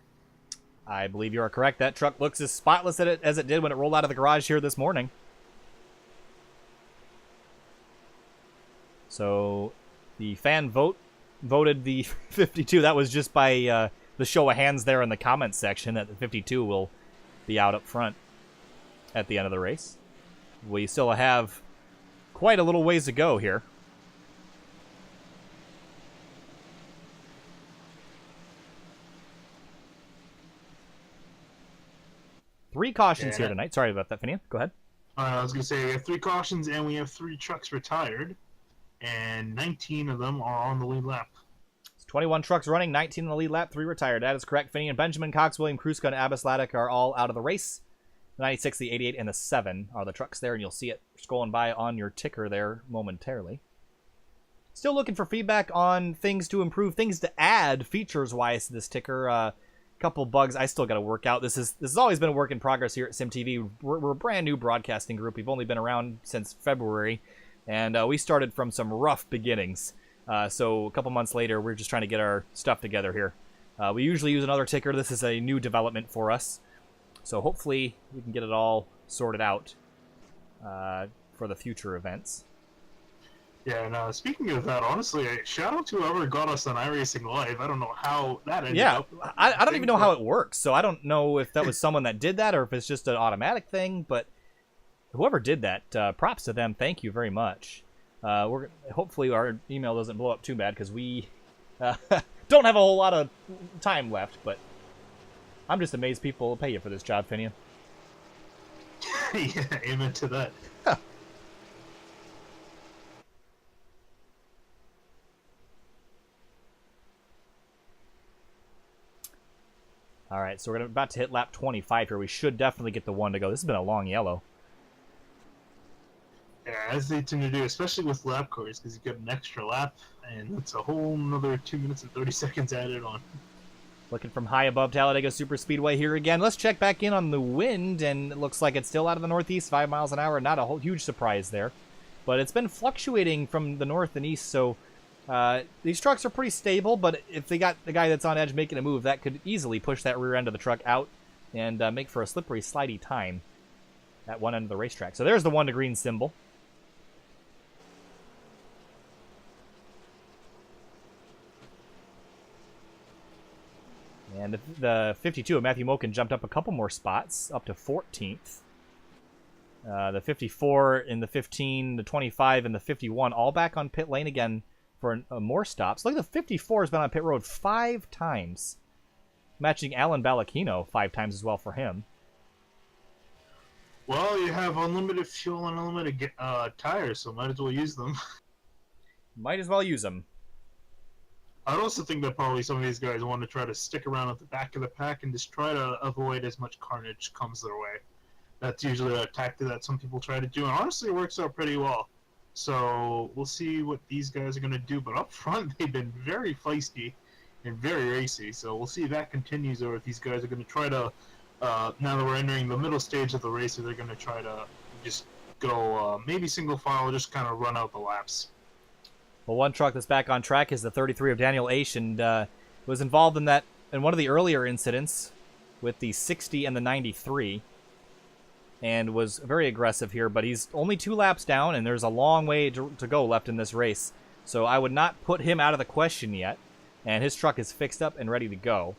I believe you are correct. That truck looks as spotless as it did when it rolled out of the garage here this morning. So the fan voted the 52. That was just by the show of hands there in the comments section, that the 52 will be out up front at the end of the race. We still have quite a little ways to go here. Three cautions here tonight. Sorry about that, Finian. Go ahead. I was going to say, we have 3 cautions, and we have 3 trucks retired, and 19 of them are on the lead lap. It's 21 trucks running, 19 in the lead lap, 3 retired. That is correct. Finian, Benjamin, Cox, William, Kruska, and Abbas Laddick are all out of the race. The 96, the 88, and the 7 are the trucks there, and you'll see it scrolling by on your ticker there momentarily. Still looking for feedback on things to improve, things to add features-wise to this ticker. Couple bugs I still got to work out. This has always been a work in progress here at SYM TV. We're a brand new broadcasting group. We've only been around since February, and we started from some rough beginnings. So a couple months later, we're just trying to get our stuff together here. We usually use another ticker. This is a new development for us. So hopefully we can get it all sorted out for the future events. Yeah, and speaking of that, honestly, shout out to whoever got us on iRacing Live. I don't know how that ended up. Yeah, I don't even know how it works, so I don't know if that was someone that did that or if it's just an automatic thing, but whoever did that, props to them. Thank you very much. Hopefully our email doesn't blow up too bad, because we don't have a whole lot of time left, but I'm just amazed people will pay you for this job, Finian. Yeah, amen to that. All right, so we're about to hit lap 25 here. We should definitely get the 1 to go. This has been a long yellow. Yeah, as they tend to do, especially with lap cars, because you get an extra lap, and it's a whole another 2 minutes and 30 seconds added on. Looking from high above Talladega Superspeedway here again. Let's check back in on the wind, and it looks like it's still out of the northeast, 5 miles an hour. Not a whole huge surprise there. But it's been fluctuating from the north and east, so these trucks are pretty stable, but if they got the guy that's on edge making a move, that could easily push that rear end of the truck out and make for a slippery, slidey time at one end of the racetrack. So there's the 1 to green symbol. And the 52 of Matthew Moken jumped up a couple more spots, up to 14th. The 54 in the 15, the 25, and the 51 all back on pit lane again for more stops. Look, the 54 has been on pit road 5 times, matching Alan Ballacchino 5 times as well for him. Well, you have unlimited fuel and unlimited tires, so might as well use them. Might as well use them. I'd also think that probably some of these guys want to try to stick around at the back of the pack and just try to avoid as much carnage comes their way. That's usually a tactic that some people try to do, and honestly it works out pretty well. So we'll see what these guys are going to do, but up front they've been very feisty and very racy, so we'll see if that continues or if these guys are going to try to, now that we're entering the middle stage of the race, they're going to try to just go maybe single file, just kind of run out the laps. Well, one truck that's back on track is the 33 of Daniel Aish, and was involved in one of the earlier incidents with the 60 and the 93, and was very aggressive here. But he's only 2 laps down, and there's a long way to go left in this race. So I would not put him out of the question yet, and his truck is fixed up and ready to go.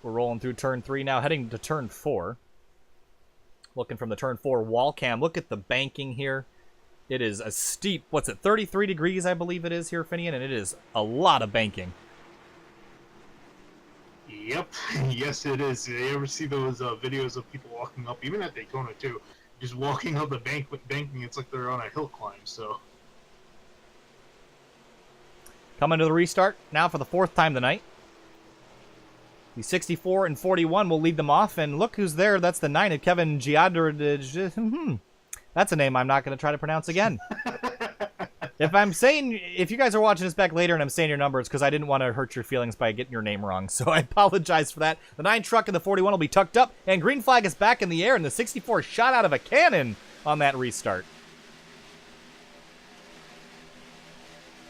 We're rolling through turn 3 now, heading to turn 4. Looking from the turn 4 wall cam. Look at the banking here. It is a steep, what's it, 33 degrees I believe it is here, Finian, and it is a lot of banking. Yep, yes it is. You ever see those videos of people walking up, even at Daytona too, just walking up the banking, it's like they're on a hill climb, so. Coming to the restart now for the 4th time tonight. The 64 and 41 will lead them off, and look who's there. That's the 9 of Kevin Giadrich. That's a name I'm not going to try to pronounce again. If you guys are watching this back later and I'm saying your number, it's because I didn't want to hurt your feelings by getting your name wrong, so I apologize for that. The 9 truck and the 41 will be tucked up, and green flag is back in the air, and the 64 shot out of a cannon on that restart.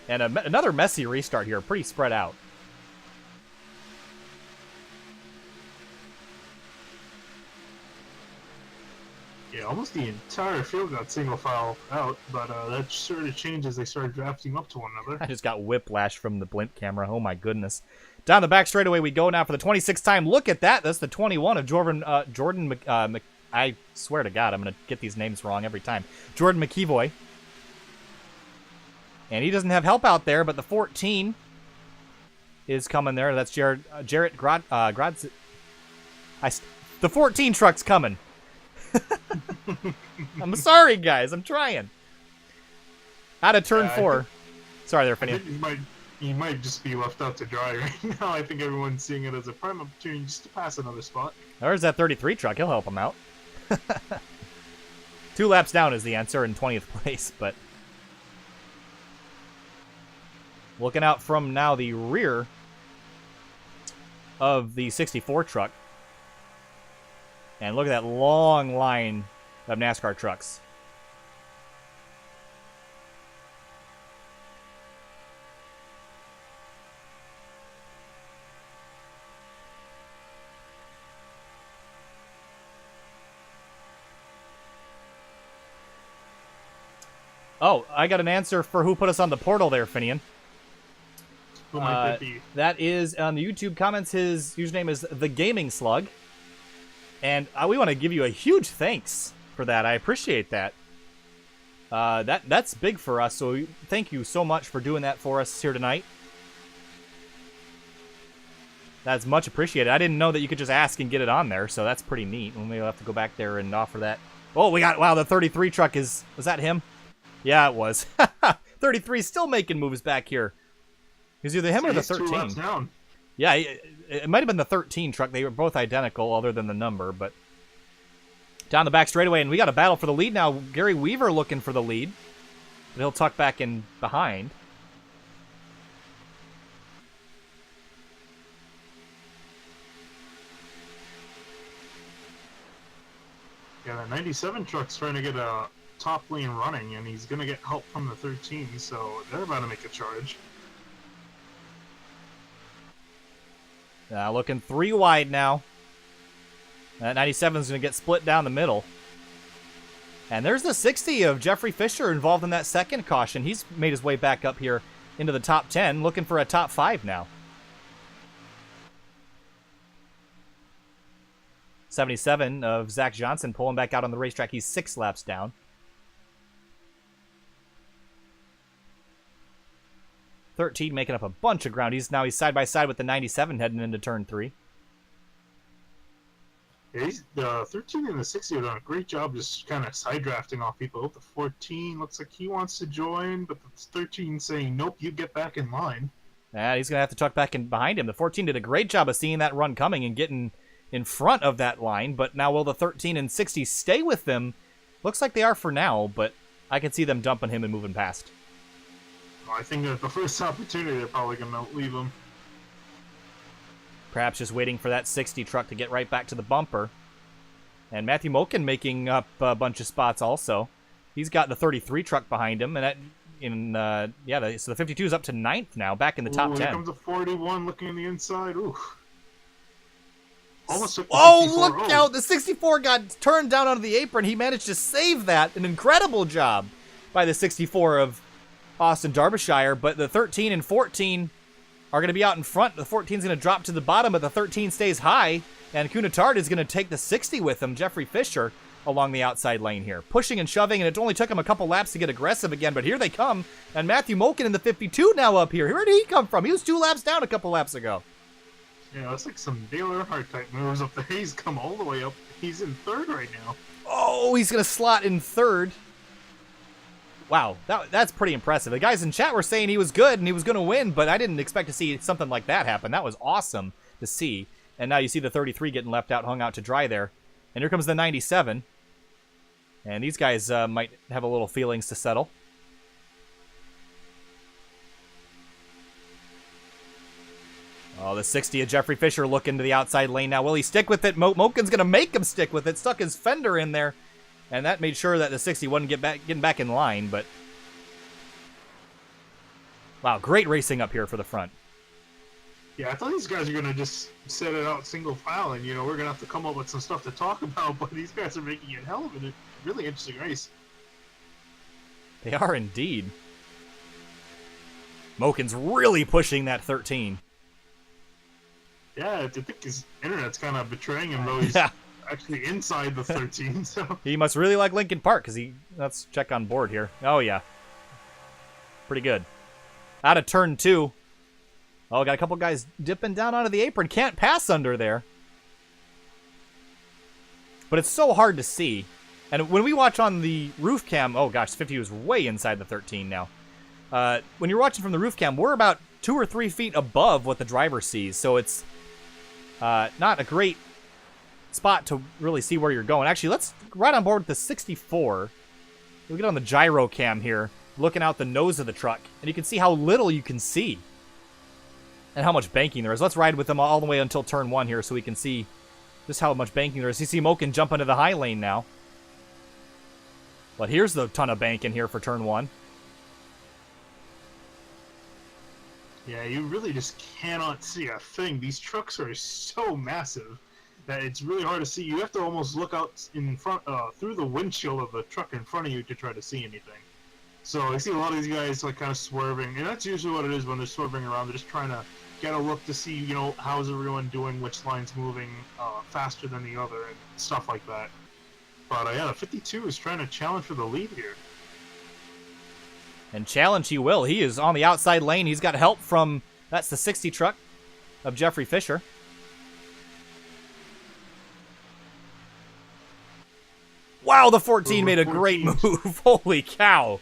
And another messy restart here, pretty spread out. Yeah, almost the entire field got single file out, but that sort of changed as they started drafting up to one another. I just got whiplash from the blimp camera. Oh my goodness. Down the back straightaway we go now for the 26th time. Look at that. That's the 21 of Jordan I swear to God, I'm going to get these names wrong every time. Jordan McEvoy. And he doesn't have help out there, but the 14 is coming there. That's Jarrett Gradz. The 14 truck's coming. I'm sorry, guys. I'm trying. Out of turn 4. Sorry there, Finney. He might just be left out to dry right now. I think everyone's seeing it as a prime opportunity just to pass another spot. There's that 33 truck. He'll help him out. 2 laps down is the answer in 20th place, but looking out from now the rear of the 64 truck. And look at that long line of NASCAR trucks. Oh, I got an answer for who put us on the portal there, Finian. Who might that be? That is on the YouTube comments. His username is The Gaming Slug. And we want to give you a huge thanks for that. I appreciate that. That's big for us, so thank you so much for doing that for us here tonight. That's much appreciated. I didn't know that you could just ask and get it on there, so that's pretty neat. We'll have to go back there and offer that. Oh, wow, the 33 truck was that him? Yeah, it was. 33 still making moves back here. Is either him or the 13? 2 laps down. Yeah, it might have been the 13 truck. They were both identical other than the number, but down the back straightaway, and we got a battle for the lead now. Gary Weaver looking for the lead, but he'll tuck back in behind. Yeah, the 97 truck's trying to get a top lane running, and he's going to get help from the 13, so they're about to make a charge. Looking 3 wide now. That 97 is going to get split down the middle. And there's the 60 of Jeffrey Fisher involved in that second caution. He's made his way back up here into the top 10, looking for a top 5 now. 77 of Zach Johnson pulling back out on the racetrack. He's 6 laps down. 13 making up a bunch of ground. He's side by side with the 97 heading into turn 3. Yeah, the 13 and the 60 have done a great job just kind of side drafting off people. The 14 looks like he wants to join, but the 13 saying, nope, you get back in line. Yeah, he's going to have to tuck back in behind him. The 14 did a great job of seeing that run coming and getting in front of that line, but now will the 13 and 60 stay with them? Looks like they are for now, but I can see them dumping him and moving past. Well, I think that the first opportunity, they're probably going to leave him. Perhaps just waiting for that 60 truck to get right back to the bumper. And Matthew Moken making up a bunch of spots also. He's got the 33 truck behind him, and so the 52 is up to 9th now, back in the top 10. Here comes a 41 looking in the inside. Ooh. Almost took the Look out! The 64 got turned down onto the apron. He managed to save that. An incredible job by the 64 of Austin Derbyshire, but the 13 and 14 are going to be out in front. The 14 is going to drop to the bottom, but the 13 stays high, and Cunatard is going to take the 60 with him, Jeffrey Fisher, along the outside lane here. Pushing and shoving, and it only took him a couple laps to get aggressive again, but here they come, and Matthew Moken in the 52 now up here. Where did he come from? He was 2 laps down a couple laps ago. Yeah, that's like some Dale Earnhardt type moves up there. He's come all the way up. He's in 3rd right now. Oh, he's going to slot in 3rd. Wow, that's pretty impressive. The guys in chat were saying he was good and he was going to win, but I didn't expect to see something like that happen. That was awesome to see. And now you see the 33 getting left out, hung out to dry there. And here comes the 97. And these guys might have a little feelings to settle. Oh, the 60 of Jeffrey Fisher looking to the outside lane now. Will he stick with it? Moken's going to make him stick with it. Stuck his fender in there. And that made sure that the 60 wasn't getting back in line, but... Wow, great racing up here for the front. Yeah, I thought these guys are going to just set it out single file, and, we're going to have to come up with some stuff to talk about, but these guys are making it hell of a really interesting race. They are indeed. Moken's really pushing that 13. Yeah, I think his internet's kind of betraying him, though he's... actually inside the 13, so... He must really like Lincoln Park, because let's check on board here. Oh, yeah. Pretty good. Out of turn 2. Oh, got a couple guys dipping down onto the apron. Can't pass under there. But it's so hard to see. And when we watch on the roof cam... Oh, gosh, 50 was way inside the 13 now. When you're watching from the roof cam, we're about 2 or 3 feet above what the driver sees. So it's not a great spot to really see where you're going. Actually, let's right on board with the 64. We'll get on the gyro cam here, looking out the nose of the truck, and you can see how little you can see and how much banking there is. Let's ride with them all the way until turn 1 here so we can see just how much banking there is. You see Moken jump into the high lane now. But here's the ton of banking here for turn 1. Yeah, you really just cannot see a thing. These trucks are so massive that it's really hard to see. You have to almost look out in front, through the windshield of the truck in front of you to try to see anything. So I see a lot of these guys like kind of swerving, and that's usually what it is when they're swerving around. They're just trying to get a look to see, how's everyone doing, which line's moving faster than the other, and stuff like that. But yeah, the 52 is trying to challenge for the lead here. And challenge he will. He is on the outside lane. He's got help from, that's the 60 truck of Jeffrey Fisher. Wow, the 14 made a great move. Holy cow.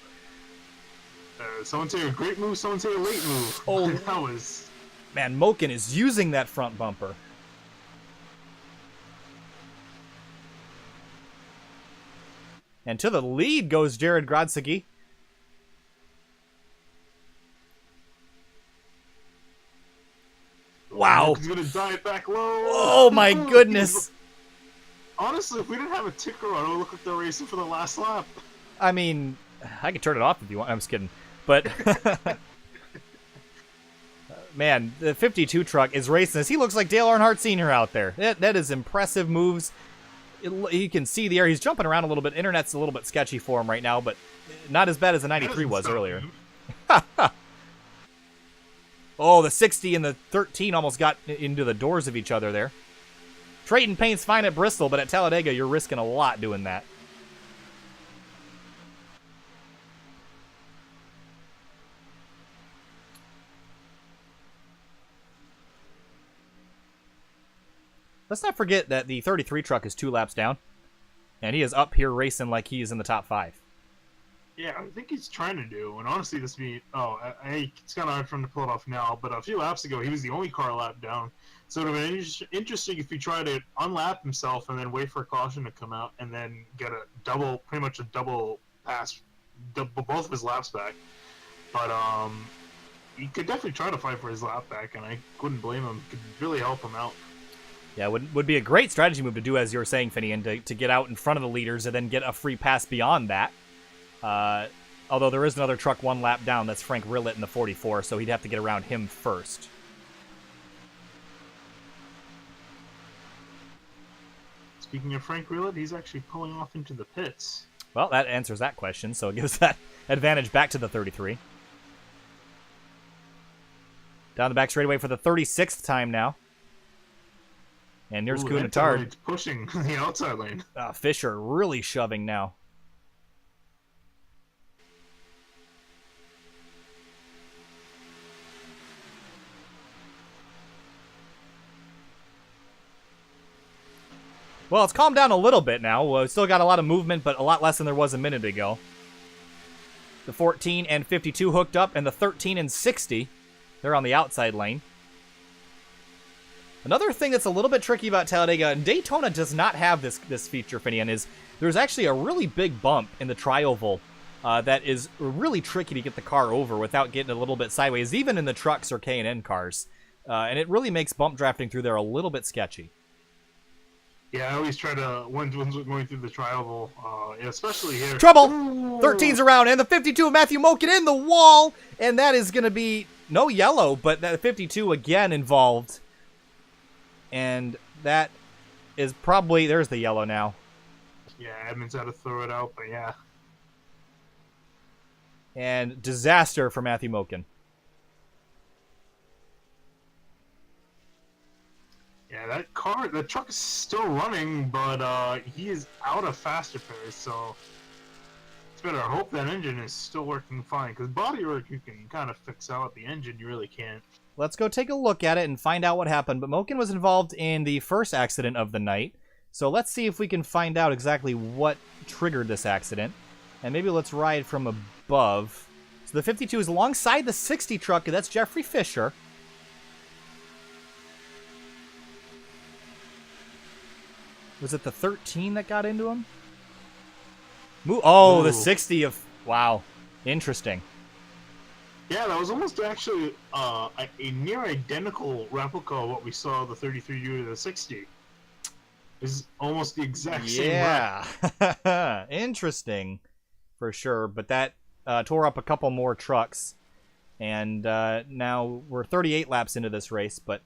Someone say a great move, someone say a late move. Oh, that was... Man, Moken is using that front bumper. And to the lead goes Jared Grodzicki. Wow. He's going to dive back low. Oh, my goodness. Honestly, if we didn't have a ticker on, it would look like they're racing for the last lap. I mean, I could turn it off if you want. I'm just kidding. But, man, the 52 truck is racing this. He looks like Dale Earnhardt Sr. out there. That is impressive moves. You can see the air. He's jumping around a little bit. Internet's a little bit sketchy for him right now, but not as bad as the 93 was earlier. Oh, the 60 and the 13 almost got into the doors of each other there. Trading paint's fine at Bristol, but at Talladega, you're risking a lot doing that. Let's not forget that the 33 truck is 2 laps down, and he is up here racing like he is in the top 5. Yeah, I think he's trying to do, and honestly, it's kind of hard for him to pull it off now, but a few laps ago, he was the only car a lap down. So it would have been interesting if he tried to unlap himself and then wait for a caution to come out and then get pretty much a double pass, both of his laps back. But he could definitely try to fight for his lap back, and I wouldn't blame him. It could really help him out. Yeah, would be a great strategy move to do, as you were saying, Finney, and to get out in front of the leaders and then get a free pass beyond that. Although there is another truck 1 lap down, that's Frank Rillet in the 44, so he'd have to get around him first. Speaking of Frank Rillet, he's actually pulling off into the pits. Well, that answers that question, so it gives that advantage back to the 33. Down the back straightaway for the 36th time now. And there's Kunatard. It's pushing the outside lane. Fisher really shoving now. Well, it's calmed down a little bit now. We've still got a lot of movement, but a lot less than there was a minute ago. The 14 and 52 hooked up, and the 13 and 60, they're on the outside lane. Another thing that's a little bit tricky about Talladega, and Daytona does not have this feature, Finian, is there's actually a really big bump in the tri-oval that is really tricky to get the car over without getting a little bit sideways, even in the trucks or K&N cars. And it really makes bump drafting through there a little bit sketchy. Yeah, I always try to, when going through the tri-oval, especially here. Trouble! 13's around, and the 52 of Matthew Moken in the wall, and that is going to be no yellow, but that 52 again involved. And that is probably, there's the yellow now. Yeah, Edmonds had to throw it out, but yeah. And disaster for Matthew Moken. Yeah, the truck is still running, but he is out of faster pairs, so it's better hope that engine is still working fine, because bodywork you can kind of fix out, the engine you really can't. Let's go take a look at it and find out what happened, but Moken was involved in the first accident of the night, so let's see if we can find out exactly what triggered this accident, and maybe let's ride from above. So the 52 is alongside the 60 truck, and that's Jeffrey Fisher. Was it the 13 that got into him? Oh, the 60 of... Wow. Interesting. Yeah, that was almost actually a near identical replica of what we saw the 33 do to the 60. It's almost the exact same wreck. Yeah. Interesting. For sure. But that tore up a couple more trucks. And now we're 38 laps into this race. But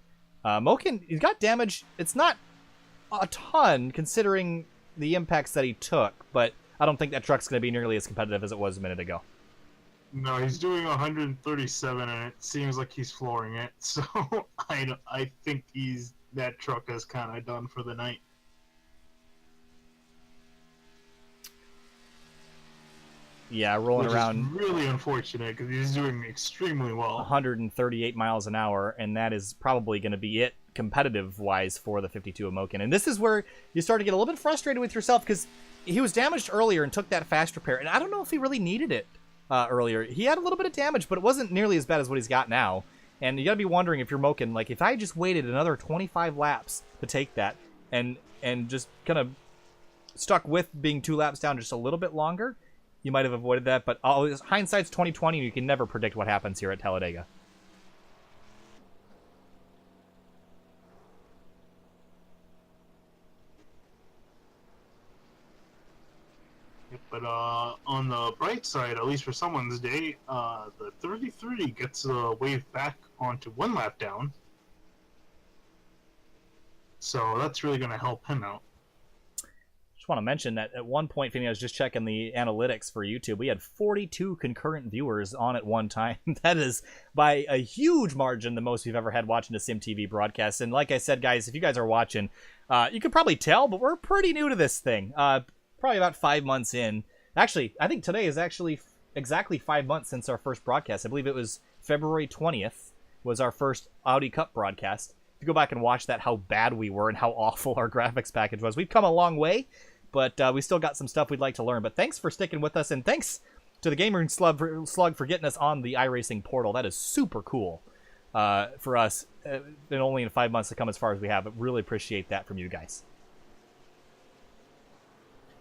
Moken, he's got damage. It's not a ton, considering the impacts that he took, but I don't think that truck's going to be nearly as competitive as it was a minute ago. No, he's doing 137, and it seems like he's flooring it, so I think that truck is kind of done for the night. Yeah, rolling around. Really unfortunate, because he's doing extremely well. 138 miles an hour, and that is probably going to be it competitive-wise for the 52 of Moken. And this is where you start to get a little bit frustrated with yourself, because he was damaged earlier and took that fast repair, and I don't know if he really needed it earlier. He had a little bit of damage, but it wasn't nearly as bad as what he's got now. And you got to be wondering, if you're Moken, like, if I just waited another 25 laps to take that and just kind of stuck with being 2 laps down just a little bit longer, you might have avoided that. But hindsight's 20/20, and you can never predict what happens here at Talladega. But on the bright side, at least for someone's day, the 33 gets waved back onto 1 lap down. So that's really going to help him out. Just want to mention that at one point, Finney, I was just checking the analytics for YouTube. We had 42 concurrent viewers on at one time. That is by a huge margin the most we've ever had watching a SYM TV broadcast. And like I said, guys, if you guys are watching, you can probably tell, but we're pretty new to this thing. Probably about 5 months in. Actually, I think today is actually exactly 5 months since our first broadcast. I believe it was February 20th was our first Audi Cup broadcast. if you go back and watch that, how bad we were and how awful our graphics package was. We've come a long way, but we still got some stuff we'd like to learn. But thanks for sticking with us, and thanks to the Gamer Slug for getting us on the iRacing portal. That is super cool for us, and only in 5 months to come as far as we have. But really appreciate that from you guys.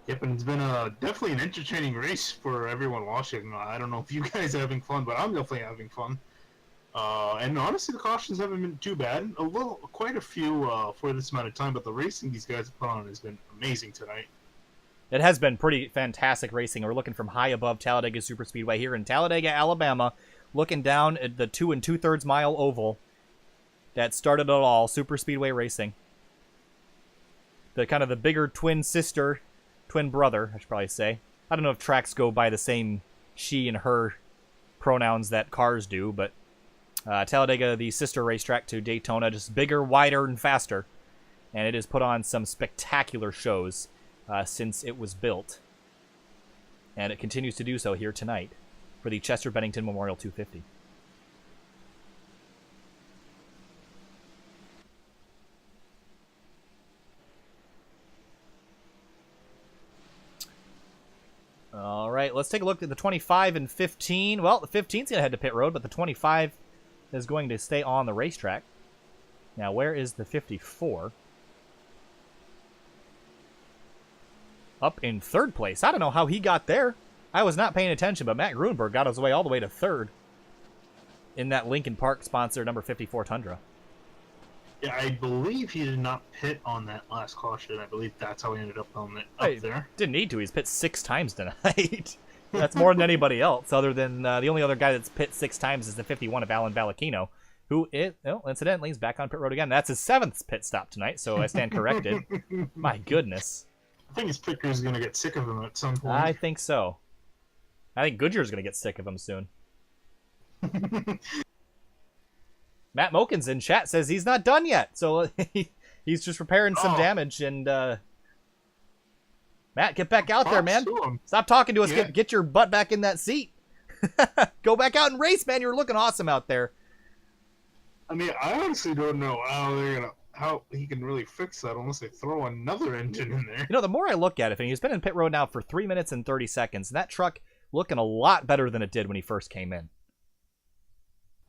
Yep, and it's been definitely an entertaining race for everyone watching. I don't know if you guys are having fun, but I'm definitely having fun. And honestly, the cautions haven't been too bad. Quite a few for this amount of time, but the racing these guys have put on has been amazing tonight. It has been pretty fantastic racing. We're looking from high above Talladega Superspeedway here in Talladega, Alabama, looking down at the 2 2/3 mile oval that started it all, Superspeedway racing. The kind of the bigger twin brother, I should probably say. I don't know if tracks go by the same she and her pronouns that cars do, but Talladega, the sister racetrack to Daytona, just bigger, wider, and faster. And it has put on some spectacular shows since it was built. And it continues to do so here tonight for the Chester Bennington Memorial 250. All right, let's take a look at the 25 and 15. Well, the 15's going to head to pit road, but the 25 is going to stay on the racetrack. Now, where is the 54? Up in third place. I don't know how he got there. I was not paying attention, but Matt Grunberg got his way all the way to third in that Lincoln Park sponsor number 54 Tundra. Yeah, I believe he did not pit on that last caution. I believe that's how he ended up on there. Didn't need to. He's pit 6 times tonight. That's more than anybody else, other than the only other guy that's pit 6 times is the 51 of Alan Vallecchino, who, incidentally, is back on pit road again. That's his 7th pit stop tonight, so I stand corrected. My goodness. I think his picker is going to get sick of him at some point. I think so. I think Goodyear's going to get sick of him soon. Matt Mokins in chat says he's not done yet, so he's just repairing some damage. And Matt, get back out there, man. Stop talking to us. Yeah. Get your butt back in that seat. Go back out and race, man. You're looking awesome out there. I mean, I honestly don't know how he can really fix that unless they throw another engine in there. You know, the more I look at it, and he's been in pit road now for 3 minutes and 30 seconds, and that truck looking a lot better than it did when he first came in.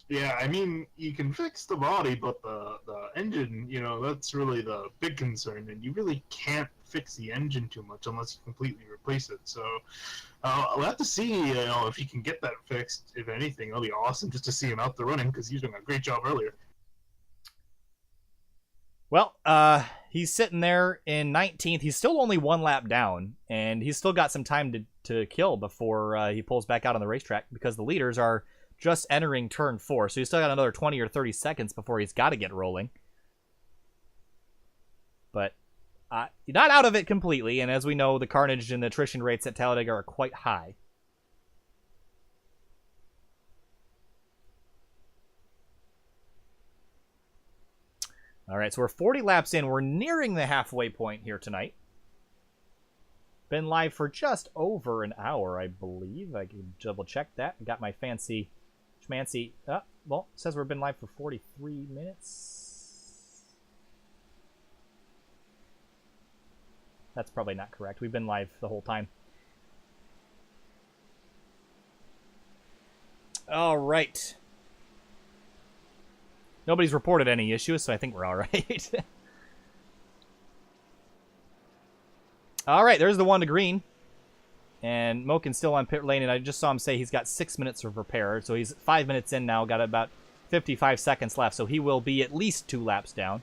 Yeah, I mean, you can fix the body, but the engine, that's really the big concern, and you really can't fix the engine too much unless you completely replace it. So I'll have to see, if he can get that fixed. If anything, it'll be awesome just to see him out there running, because he's doing a great job earlier. Well, he's sitting there in 19th. He's still only 1 lap down, and he's still got some time to kill before he pulls back out on the racetrack, because the leaders are just entering turn 4. So he's still got another 20 or 30 seconds before he's got to get rolling. But not out of it completely, and as we know, the carnage and the attrition rates at Talladega are quite high. All right, so we're 40 laps in. We're nearing the halfway point here tonight. Been live for just over an hour, I believe. I can double check that. Got my fancy schmancy. Well, it says we've been live for 43 minutes. That's probably not correct. We've been live the whole time. All right. Nobody's reported any issues, so I think we're all right. All right, there's the one to green. And Mokin's still on pit lane, and I just saw him say he's got 6 minutes of repair. So he's 5 minutes in now, got about 55 seconds left. So he will be at least 2 laps down.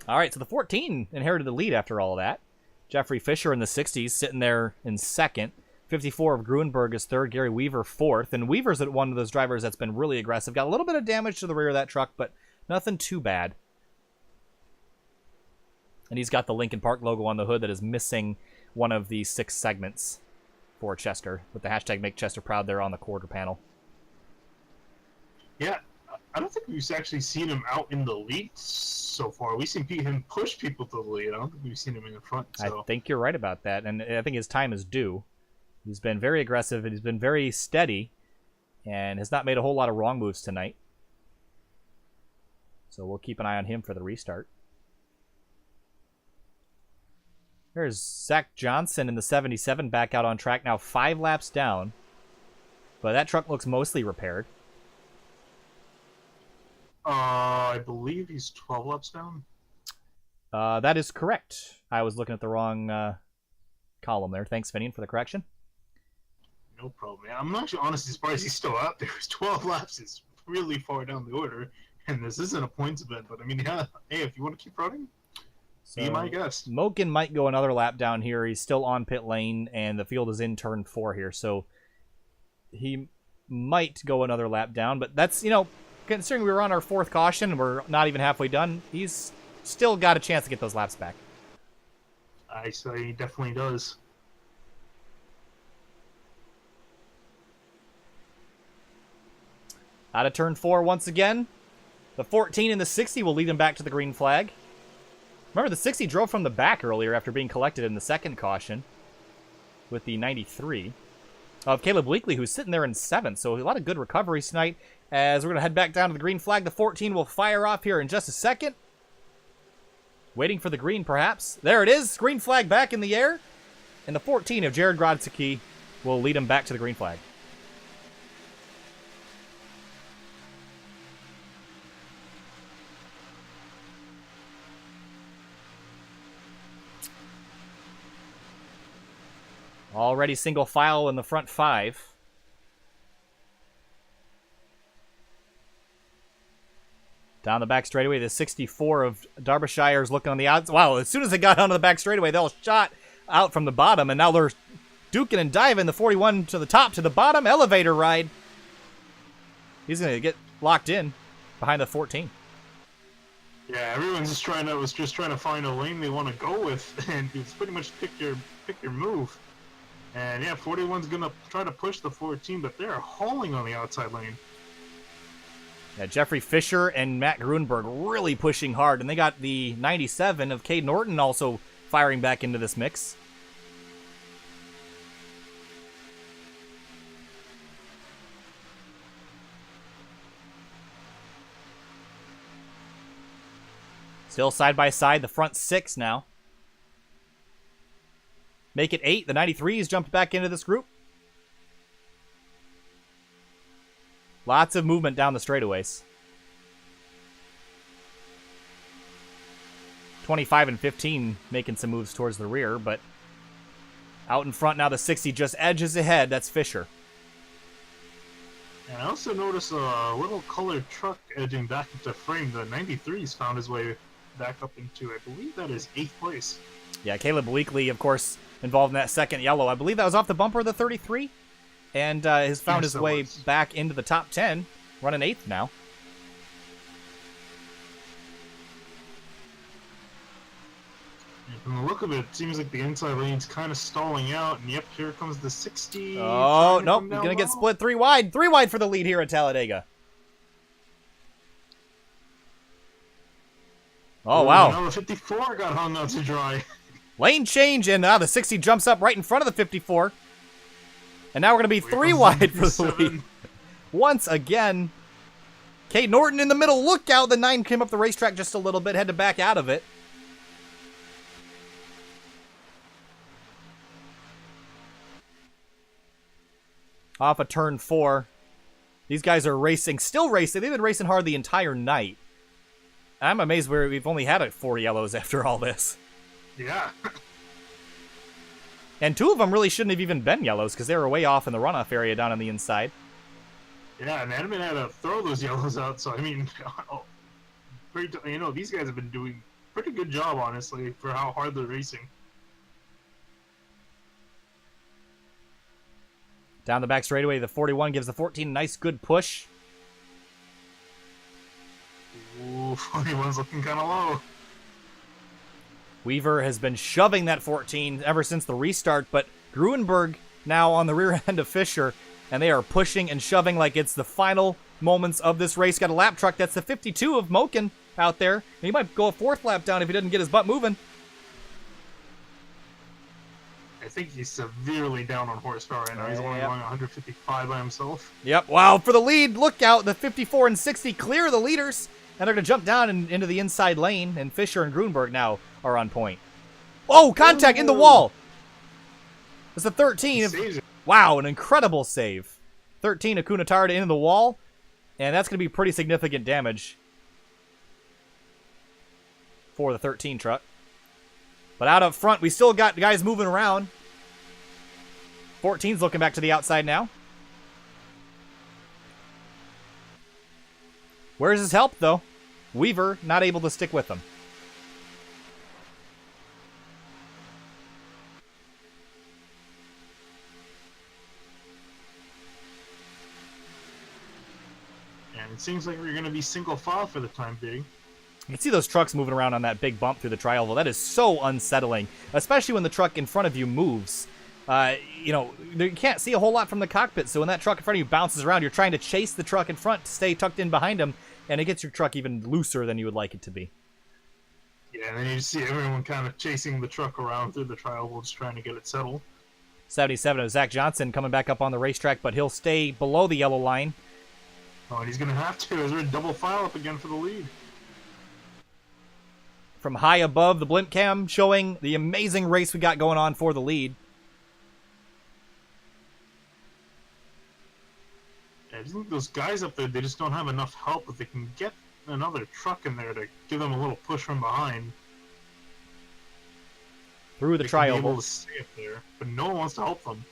All right, so the 14 inherited the lead after all of that. Jeffrey Fisher in the 60s, sitting there in second. 54 of Grunberg is third. Gary Weaver fourth. And Weaver's one of those drivers that's been really aggressive. Got a little bit of damage to the rear of that truck, but nothing too bad. And he's got the Lincoln Park logo on the hood that is missing one of the 6 segments for Chester, with the hashtag Make Chester Proud there on the quarter panel. Yeah, I don't think we've actually seen him out in the lead so far. We've seen him push people to the lead. I don't think we've seen him in the front. So. I think you're right about that, and I think his time is due. He's been very aggressive, and he's been very steady, and has not made a whole lot of wrong moves tonight. So we'll keep an eye on him for the restart. There's Zach Johnson in the 77 back out on track now, 5 laps down. But that truck looks mostly repaired. I believe he's 12 laps down. That is correct. I was looking at the wrong column there. Thanks, Finian, for the correction. No problem. I'm actually honestly surprised he's still out there. 12 laps is really far down the order, and this isn't a points event. But I mean, yeah, hey, if you want to keep running, so be my guest. Moken might go another lap down here. He's still on pit lane, and the field is in turn 4 here, so he might go another lap down. But that's, you know, considering we were on our 4th caution and we're not even halfway done, he's still got a chance to get those laps back. I say he definitely does. Out of turn 4 once again. The 14 and the 60 will lead him back to the green flag. Remember, the 60 drove from the back earlier after being collected in the 2nd caution with the 93 of Caleb Bleakley, who's sitting there in 7th. So a lot of good recoveries tonight. As we're going to head back down to the green flag, the 14 will fire off here in just a second. Waiting for the green, perhaps. There it is. Green flag back in the air. And the 14 of Jared Grodzicki will lead him back to the green flag. Already single file in the front 5. Down the back straightaway, the 64 of Derbyshire's looking on the outside. Wow, as soon as they got onto the back straightaway, they all shot out from the bottom, and now they're duking and diving. The 41 to the top, to the bottom, elevator ride. He's going to get locked in behind the 14. Yeah, everyone's just trying to find a lane they want to go with, and it's pretty much pick your move. And yeah, 41's gonna try to push the 14, but they're hauling on the outside lane. Yeah, Jeffrey Fisher and Matt Grunberg really pushing hard, and they got the 97 of Cade Norton also firing back into this mix. Still side by side, the front 6 now. Make it 8. The 93s jumped back into this group. Lots of movement down the straightaways. 25 and 15 making some moves towards the rear, but out in front now the 60 just edges ahead. That's Fisher. And I also noticed a little colored truck edging back into frame. The 93's found his way back up into, I believe that is 8th place. Yeah, Caleb Bleakley, of course, involved in that second yellow. I believe that was off the bumper of the 33. And has found his way back into the top 10, running 8th now. And from the look of it, it seems like the inside lane's kind of stalling out. And yep, here comes the 60. Oh, nope, he's going to get split 3 wide. 3 wide for the lead here at Talladega. Oh, wow. Now the 54 got hung out to dry. Lane change, and now the 60 jumps up right in front of the 54. And now we're going to be 3 wide for the lead. Once again, Cade Norton in the middle. Look out, the 9 came up the racetrack just a little bit, had to back out of it. Off of turn 4. These guys are racing, still racing. They've been racing hard the entire night. I'm amazed we've only had 4 yellows after all this. Yeah. And 2 of them really shouldn't have even been yellows because they were way off in the runoff area down on the inside. Yeah, and Edmund had to throw those yellows out, so I mean, you know, these guys have been doing a pretty good job, honestly, for how hard they're racing. Down the back straightaway, the 41 gives the 14 a nice good push. Ooh, 41's looking kind of low. Weaver has been shoving that 14 ever since the restart, but Gruenberg now on the rear end of Fisher, and they are pushing and shoving like it's the final moments of this race. Got a lap truck. That's the 52 of Moken out there. And he might go a 4th lap down if he doesn't get his butt moving. I think he's severely down on horsepower right now. He's only going 155 by himself. Yep. Wow, for the lead. Look out. The 54 and 60 clear the leaders. And they're going to jump down into the inside lane. And Fisher and Grunberg now are on point. Oh, contact in the wall. It's a 13. Wow, an incredible save. 13 of Kunatard into the wall. And that's going to be pretty significant damage for the 13 truck. But out up front, we still got guys moving around. 14's looking back to the outside now. Where's his help, though? Weaver not able to stick with him. And it seems like we're going to be single file for the time being. You can see those trucks moving around on that big bump through the tri-oval. That is so unsettling, especially when the truck in front of you moves. You know, you can't see a whole lot from the cockpit, so when that truck in front of you bounces around, you're trying to chase the truck in front to stay tucked in behind him, and it gets your truck even looser than you would like it to be. Yeah, and then you see everyone kind of chasing the truck around through the tri-oval, just trying to get it settled. 77 of Zach Johnson coming back up on the racetrack, but he'll stay below the yellow line. Oh, and he's going to have to, as we're double file up again for the lead. From high above the blimp cam, showing the amazing race we got going on for the lead. I just think those guys up there, they just don't have enough help. If they can get another truck in there to give them a little push from behind. Through the tri-oval. Be able to stay up there, but no one wants to help them.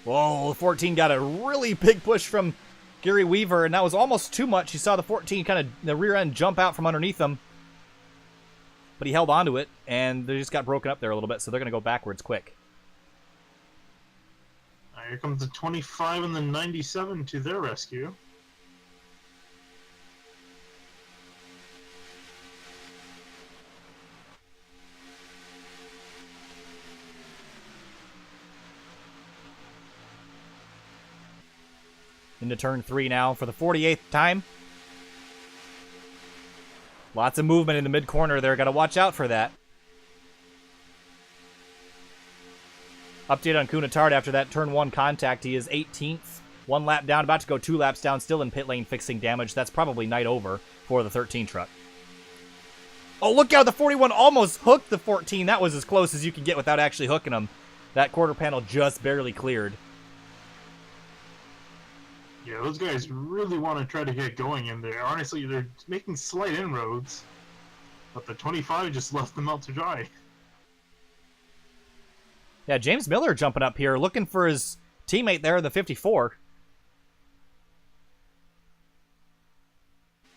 Whoa, 14 got a really big push from Gary Weaver, and that was almost too much. You saw the 14 kind of the rear end jump out from underneath him. But he held onto it, and they just got broken up there a little bit, so they're going to go backwards quick. Here comes the 25 and the 97 to their rescue. Into turn 3 now for the 48th time. Lots of movement in the mid-corner there. Got to watch out for that. Update on Kunatard after that turn 1 contact. He is 18th. 1 lap down, about to go 2 laps down, still in pit lane fixing damage. That's probably night over for the 13 truck. Oh, look out. The 41 almost hooked the 14. That was as close as you can get without actually hooking him. That quarter panel just barely cleared. Yeah, those guys really want to try to get going in there. Honestly, they're making slight inroads, but the 25 just left them out to dry. Yeah, James Miller jumping up here, looking for his teammate there, the 54.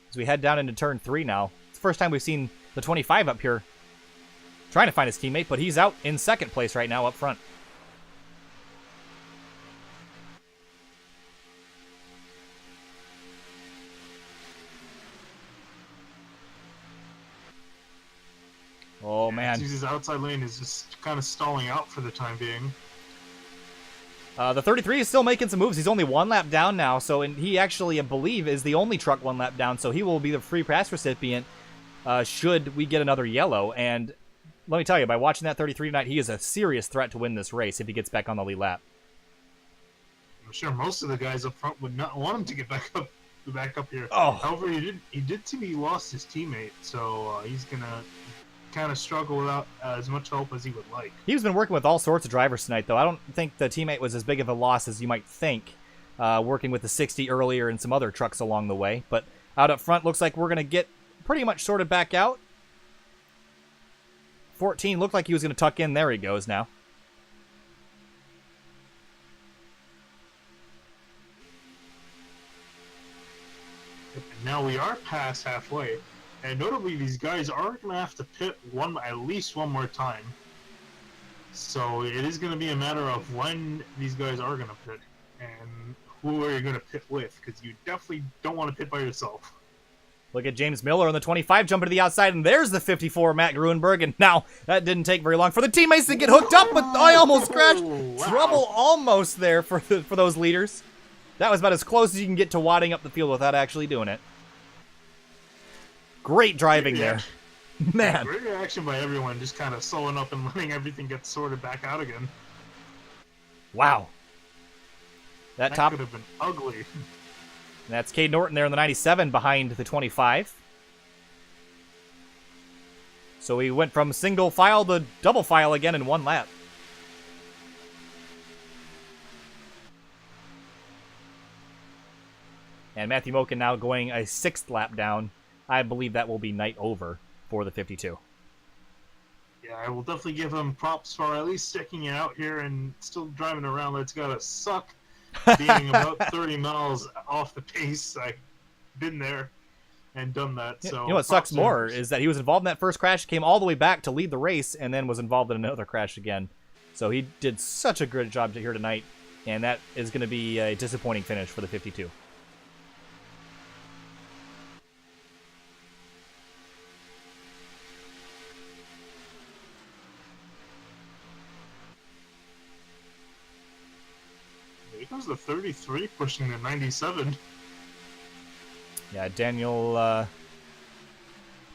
As we head down into turn 3 now. It's the first time we've seen the 25 up here trying to find his teammate, but he's out in second place right now up front. Oh, man. His outside lane is just kind of stalling out for the time being. The 33 is still making some moves. He's only 1 lap down now, so and he actually, I believe, is the only truck 1 lap down, so he will be the free pass recipient should we get another yellow. And let me tell you, by watching that 33 tonight, he is a serious threat to win this race if he gets back on the lead lap. I'm sure most of the guys up front would not want him to get back up here. Oh. However, he did seem he lost his teammate, so he's going to kind of struggle without as much help as he would like. He's been working with all sorts of drivers tonight, though. I don't think the teammate was as big of a loss as you might think, working with the 60 earlier and some other trucks along the way. But out up front, looks like we're going to get pretty much sorted back out. 14 looked like he was going to tuck in. There he goes now. Now we are past halfway. And notably, these guys are going to have to pit at least one more time. So it is going to be a matter of when these guys are going to pit and who are you going to pit with, because you definitely don't want to pit by yourself. Look at James Miller on the 25 jumping to the outside, and there's the 54, Matt Gruenberg. And now that didn't take very long for the teammates to get hooked up, but I almost crashed. Wow. Trouble almost there for those leaders. That was about as close as you can get to wadding up the field without actually doing it. Great driving there. Man. Great reaction by everyone, just kind of slowing up and letting everything get sorted back out again. Wow. That top could have been ugly. That's Cade Norton there in the 97 behind the 25. So we went from single file to double file again in one lap. And Matthew Moken now going a 6th lap down. I believe that will be night over for the 52. Yeah, I will definitely give him props for at least sticking it out here and still driving around. That's gotta suck being about 30 miles off the pace. I've been there and done that. So you know what sucks more is that he was involved in that first crash, came all the way back to lead the race, and then was involved in another crash again. So he did such a good job here tonight, and that is going to be a disappointing finish for the 52. Here comes the 33 pushing the 97. Yeah, Daniel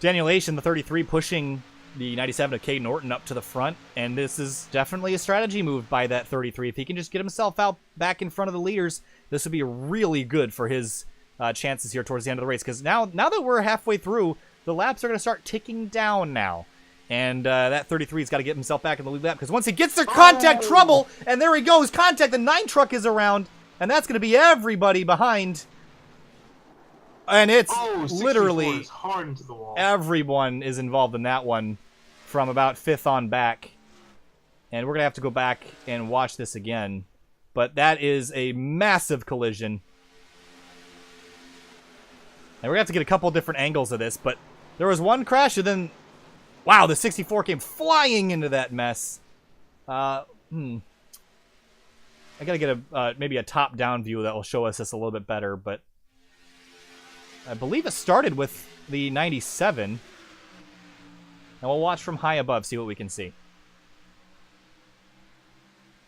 Asian, the 33, pushing the 97 of Cade Norton up to the front, and this is definitely a strategy move by that 33. If he can just get himself out back in front of the leaders, this would be really good for his chances here towards the end of the race, because now that we're halfway through, the laps are going to start ticking down now. And that 33's got to get himself back in the lead lap, because once he gets their contact trouble, and there he goes, contact, the 9 truck is around, and that's going to be everybody behind. And it's literally hard into the wall. Everyone is involved in that one from about 5th on back. And we're going to have to go back and watch this again. But that is a massive collision. And we're going to have to get a couple different angles of this. But there was one crash, and then, wow, the 64 came flying into that mess. I got to get maybe a top-down view that will show us this a little bit better. But I believe it started with the 97. And we'll watch from high above, see what we can see.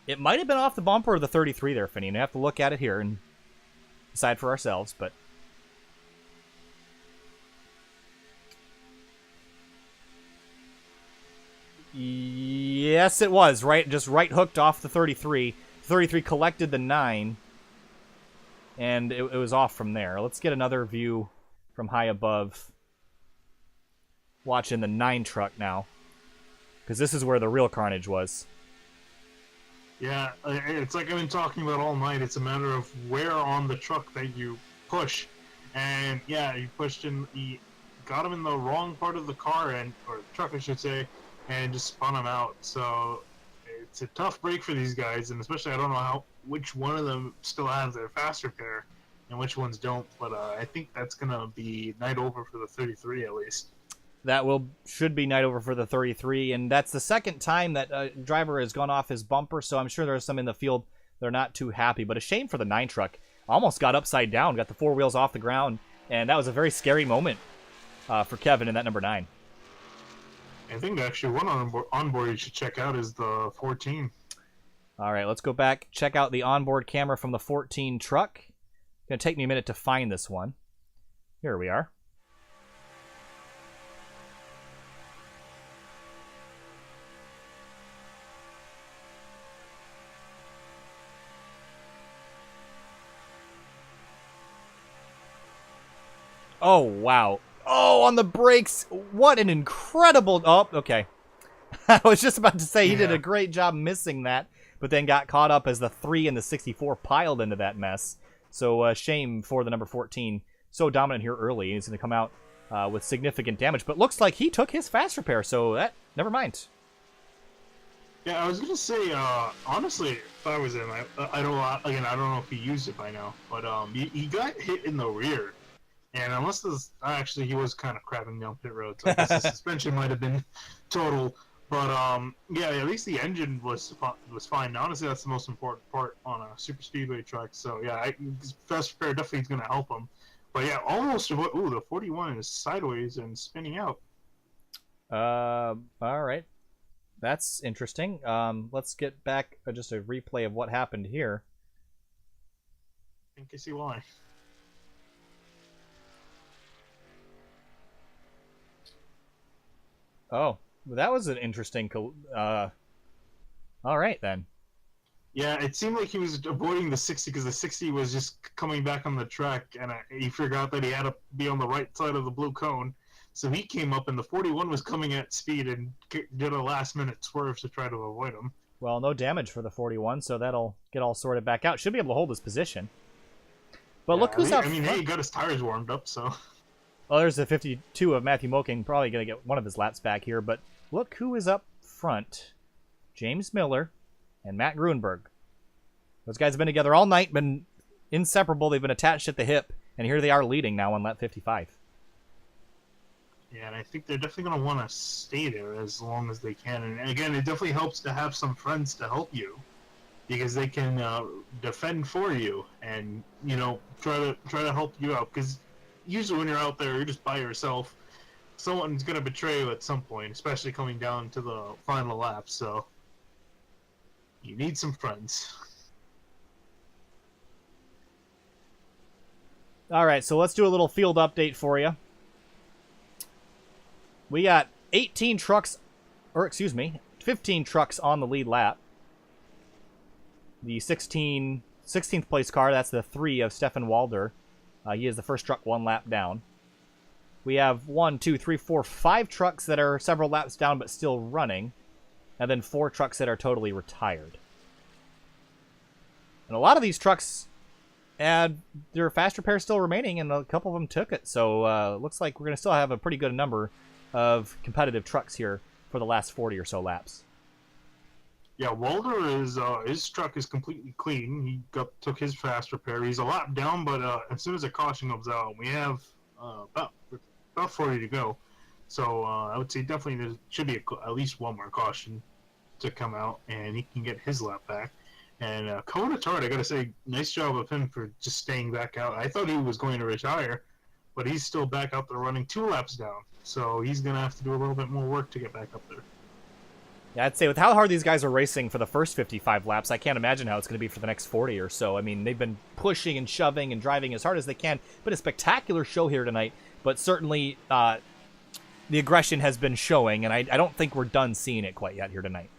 It might have been off the bumper of the 33 there, Finney. And we have to look at it here and decide for ourselves, but yes, it was. Just right hooked off the 33. 33 collected the 9. And it was off from there. Let's get another view from high above. Watching the 9 truck now. Because this is where the real carnage was. Yeah, it's like I've been talking about all night. It's a matter of where on the truck that you push. And yeah, you pushed in, you got him in the wrong part of the car, or the truck I should say, and just spun him out. So it's a tough break for these guys, and especially I don't know which one of them still has their fast repair and which ones don't, but I think that's going to be night over for the 33 at least. That should be night over for the 33, and that's the second time that a driver has gone off his bumper, so I'm sure there's some in the field that are not too happy, but a shame for the 9 truck. Almost got upside down, got the 4 wheels off the ground, and that was a very scary moment for Kevin in that number 9. I think actually one onboard you should check out is the 14. All right, let's go back, check out the onboard camera from the 14 truck. It's going to take me a minute to find this one. Here we are. Oh, wow. Oh, on the brakes. What an incredible... Oh, okay. I was just about to say he did a great job missing that, but then got caught up as the 3 and the 64 piled into that mess. So shame for the number 14. So dominant here early. He's going to come out with significant damage, but looks like he took his fast repair, so that... Never mind. Yeah, I was going to say, honestly, if I was him, I don't know if he used it by now, but he got hit in the rear. And unless this, actually, he was kind of crabbing down pit road, so I guess the suspension might have been total. But yeah, at least the engine was fine. Now, honestly, that's the most important part on a super speedway track. So yeah, fast repair definitely is going to help him. But yeah, almost. Ooh, the 41 is sideways and spinning out. All right, that's interesting. Let's get back just a replay of what happened here. I think I see why. Oh, well, that was an interesting... all right, then. Yeah, it seemed like he was avoiding the 60 because the 60 was just coming back on the track, and he forgot that he had to be on the right side of the blue cone. So he came up, and the 41 was coming at speed and did a last-minute swerve to try to avoid him. Well, no damage for the 41, so that'll get all sorted back out. Should be able to hold his position. But Yeah, look who's out I mean, front. hey, he got his tires warmed up, so... Well, there's the 52 of Matthew Moking, probably going to get one of his laps back here. But look who is up front. James Miller and Matt Grunberg. Those guys have been together all night, been inseparable. They've been attached at the hip, and here they are leading now on lap 55. Yeah, and I think they're definitely going to want to stay there as long as they can. And again, it definitely helps to have some friends to help you, because they can defend for you and, you know, try to help you out. Because usually when you're out there, you're just by yourself. Someone's going to betray you at some point, especially coming down to the final lap. So you need some friends. All right, so let's do a little field update for you. We got 18 trucks, or excuse me, 15 trucks on the lead lap. The 16th place car, that's the 3 of Stefan Walder. He is the first truck 1 lap down. We have 5 trucks that are several laps down but still running. And then 4 trucks that are totally retired. And a lot of these trucks had their fast repair still remaining, and a couple of them took it. So looks like we're going to still have a pretty good number of competitive trucks here for the last 40 or so laps. Yeah, Walder is his truck is completely clean. He took his fast repair. He's a lap down, but as soon as the caution comes out, we have about 40 to go. So I would say definitely there should be at least one more caution to come out, and he can get his lap back. And Cohenatard, I got to say, nice job of him for just staying back out. I thought he was going to retire, but he's still back out there running 2 laps down. So he's going to have to do a little bit more work to get back up there. Yeah, I'd say with how hard these guys are racing for the first 55 laps, I can't imagine how it's going to be for the next 40 or so. I mean, they've been pushing and shoving and driving as hard as they can. But a spectacular show here tonight. But certainly the aggression has been showing, and I don't think we're done seeing it quite yet here tonight.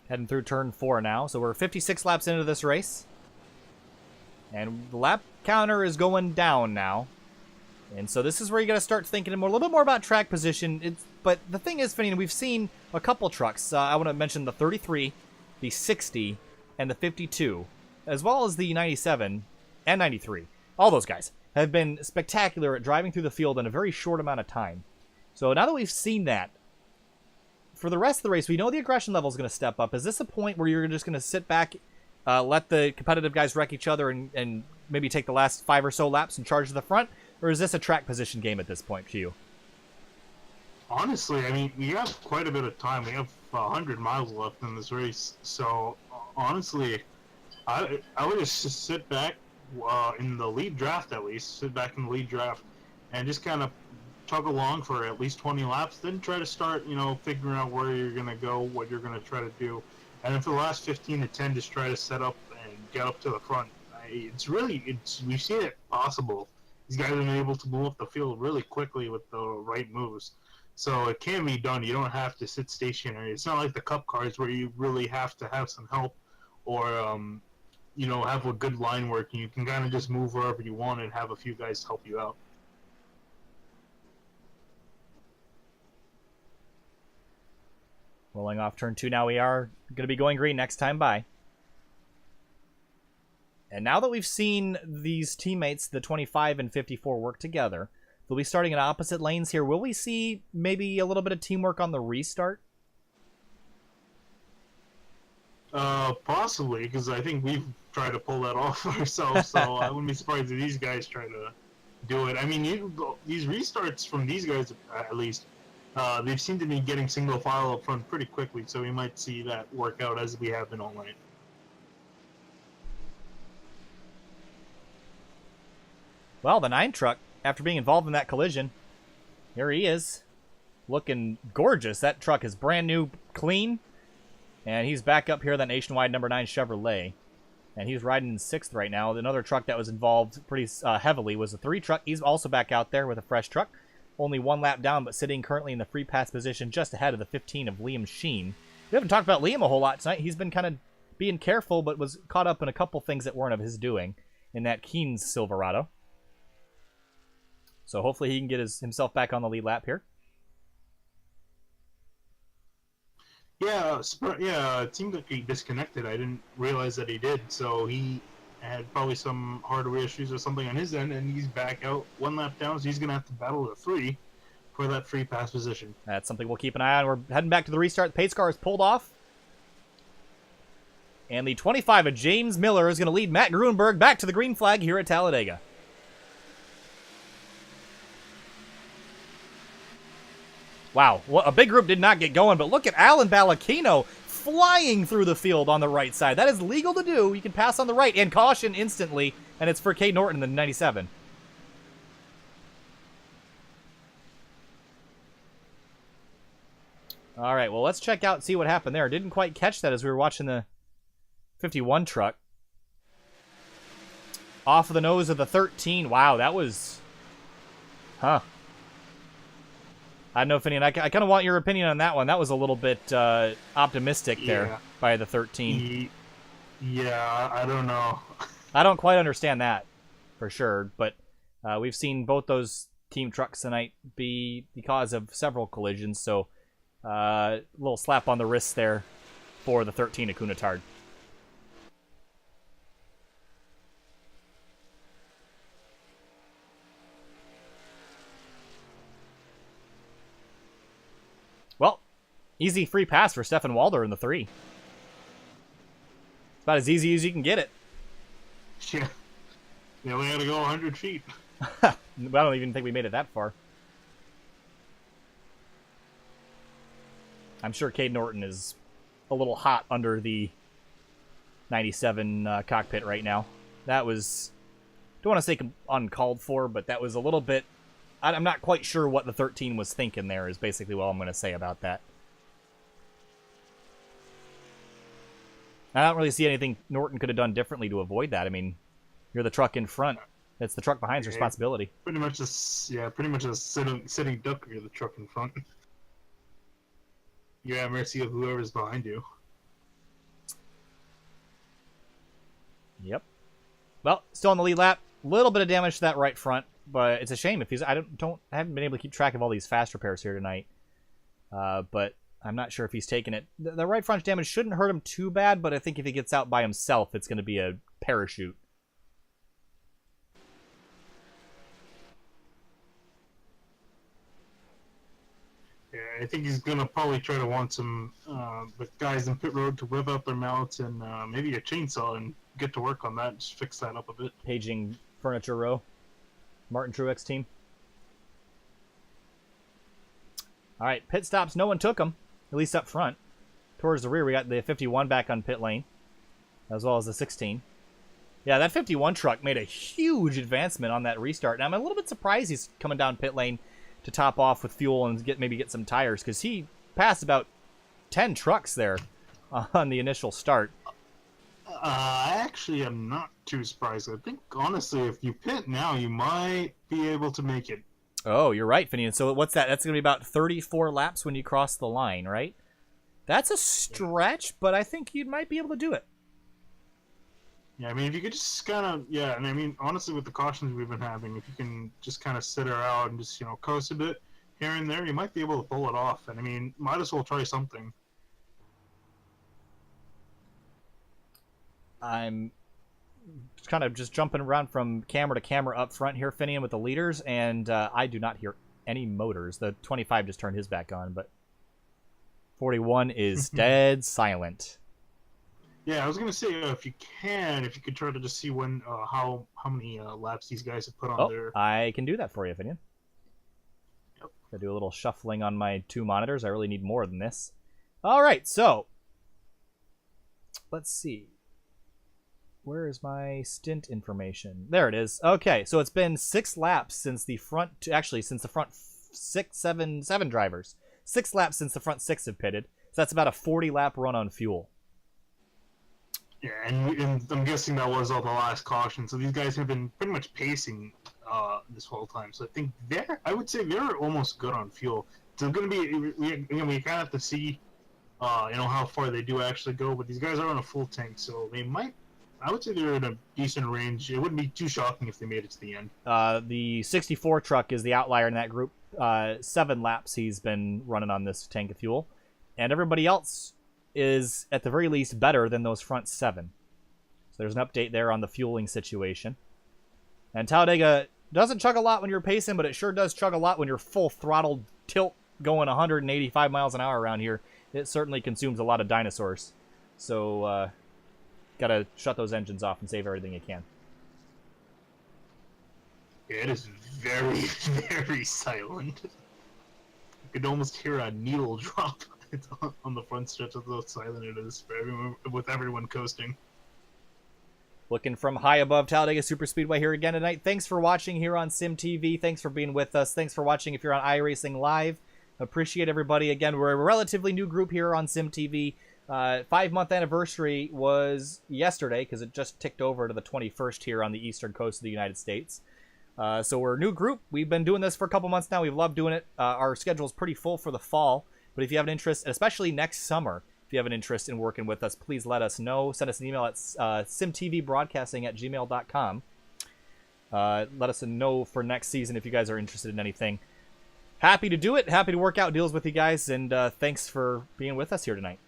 Heading through turn 4 now. So we're 56 laps into this race. And the lap counter is going down now. And so this is where you got to start thinking a little bit more about track position. But the thing is, Finney, we've seen a couple trucks. I want to mention the 33, the 60, and the 52, as well as the 97 and 93. All those guys have been spectacular at driving through the field in a very short amount of time. So now that we've seen that, for the rest of the race, we know the aggression level is going to step up. Is this a point where you're just going to sit back, let the competitive guys wreck each other, and maybe take the last 5 or so laps and charge to the front? Or is this a track position game at this point for you? Honestly, I mean, we have quite a bit of time. We have 100 miles left in this race. So, honestly, I would just sit back in the lead draft, at least. Sit back in the lead draft and just kind of tug along for at least 20 laps. Then try to start, figuring out where you're going to go, what you're going to try to do. And then for the last 15 to 10, just try to set up and get up to the front. We've seen it possible. These guys have been able to move up the field really quickly with the right moves. So it can be done. You don't have to sit stationary. It's not like the Cup cars where you really have to have some help or, have a good line work. And you can kind of just move wherever you want and have a few guys help you out. Rolling off turn 2 now, we are going to be going green next time by. And now that we've seen these teammates, the 25 and 54, work together, they'll be starting in opposite lanes here. Will we see maybe a little bit of teamwork on the restart? Possibly, because I think we've tried to pull that off ourselves, so I wouldn't be surprised if these guys try to do it. I mean, these restarts from these guys, at least, They seem to be getting single file up front pretty quickly, so we might see that work out as we have been all night. Well, the 9 truck, after being involved in that collision, here he is, looking gorgeous. That truck is brand new, clean, and he's back up here, that nationwide number 9 Chevrolet, and he's riding in 6th right now. Another truck that was involved pretty heavily was the 3 truck. He's also back out there with a fresh truck, only 1 lap down, but sitting currently in the free pass position just ahead of the 15 of Liam Sheen. We haven't talked about Liam a whole lot tonight. He's been kind of being careful, but was caught up in a couple things that weren't of his doing in that Keen's Silverado. So hopefully he can get himself back on the lead lap here. Yeah, it seemed like he disconnected. I didn't realize that he did, so he had probably some hardware issues or something on his end, and he's back out 1 lap down, so he's going to have to battle the 3 for that free pass position. That's something we'll keep an eye on. We're heading back to the restart. The pace car is pulled off. And the 25 of James Miller is going to lead Matt Gruenberg back to the green flag here at Talladega. Wow, well, a big group did not get going, but look at Alan Ballacchino flying through the field on the right side. That is legal to do. You can pass on the right, and caution instantly, and it's for Cade Norton in the 97. All right, well, let's check out and see what happened there. Didn't quite catch that as we were watching the 51 truck. Off of the nose of the 13. Wow, that was... Huh. I don't know, Finian, I kind of want your opinion on that one. That was a little bit optimistic there by the 13. Yeah, I don't know. I don't quite understand that, for sure. But we've seen both those team trucks tonight be the cause of several collisions. So a little slap on the wrist there for the 13 of Cunatard. Well, easy free pass for Stefan Walder in the 3. It's about as easy as you can get it. Yeah. You only had to go 100 feet. I don't even think we made it that far. I'm sure Cade Norton is a little hot under the 97 cockpit right now. That was, don't want to say uncalled for, but that was a little bit... I'm not quite sure what the 13 was thinking there, is basically what I'm going to say about that. I don't really see anything Norton could have done differently to avoid that. I mean, you're the truck in front. It's the truck behind's responsibility. Pretty much a sitting duck. You're the truck in front. You're at mercy of whoever's behind you. Yep. Well, still on the lead lap. A little bit of damage to that right front. But it's a shame if I haven't been able to keep track of all these fast repairs here tonight. But I'm not sure if he's taken it. The right front damage shouldn't hurt him too bad, but I think if he gets out by himself, it's going to be a parachute. Yeah, I think he's going to probably try to want some the guys in pit road to whip up their mounts and maybe a chainsaw and get to work on that, just fix that up a bit. Paging Furniture Row. Martin Truex team. All right, pit stops. No one took them, at least up front. Towards the rear, we got the 51 back on pit lane, as well as the 16. Yeah, that 51 truck made a huge advancement on that restart. Now, I'm a little bit surprised he's coming down pit lane to top off with fuel and maybe get some tires, because he passed about 10 trucks there on the initial start. I actually am not too surprised. I think, honestly, if you pit now, you might be able to make it. Oh, you're right, Finian. So what's that? That's going to be about 34 laps when you cross the line, right? That's a stretch, but I think you might be able to do it. Yeah, I mean, if you could just kind of, yeah, and I mean, honestly, with the cautions we've been having, if you can just kind of sit her out and just, coast a bit here and there, you might be able to pull it off. And I mean, might as well try something. I'm kind of just jumping around from camera to camera up front here, Finian, with the leaders, and I do not hear any motors. The 25 just turned his back on, but 41 is dead silent. Yeah, I was gonna say if you could try to just see when how many laps these guys have put on there. I can do that for you, Finian. Yep. Gotta do a little shuffling on my 2 monitors. I really need more than this. All right, so let's see. Where is my stint information? There it is. Okay, so it's been 6 laps since the front, actually since the front 7 drivers. 6 laps since the front 6 have pitted. So that's about a 40-lap run on fuel. Yeah, and I'm guessing that was all the last caution. So these guys have been pretty much pacing this whole time. So I think I would say they're almost good on fuel. So it's going to be, we kind of have to see, how far they do actually go. But these guys are on a full tank, so they might. I would say they're in a decent range. It wouldn't be too shocking if they made it to the end. The 64 truck is the outlier in that group. 7 laps he's been running on this tank of fuel. And everybody else is, at the very least, better than those front 7. So there's an update there on the fueling situation. And Talladega doesn't chug a lot when you're pacing, but it sure does chug a lot when you're full throttle tilt going 185 miles an hour around here. It certainly consumes a lot of dinosaurs. So, gotta shut those engines off and save everything you can. Yeah, it is very, very silent. You could almost hear a needle drop on the front stretch of how silent it is for everyone, with everyone coasting. Looking from high above Talladega Superspeedway here again tonight. Thanks for watching here on SYM TV. Thanks for being with us. Thanks for watching if you're on iRacing Live. Appreciate everybody. Again, we're a relatively new group here on SYM TV. 5-month anniversary was yesterday because it just ticked over to the 21st here on the eastern coast of the United States. So we're a new group. We've been doing this for a couple months now. We've loved doing it. Our schedule is pretty full for the fall. But if you have an interest, especially next summer, if you have an interest in working with us, please let us know. Send us an email at simtvbroadcasting@gmail.com. Let us know for next season if you guys are interested in anything. Happy to do it. Happy to work out deals with you guys. And thanks for being with us here tonight.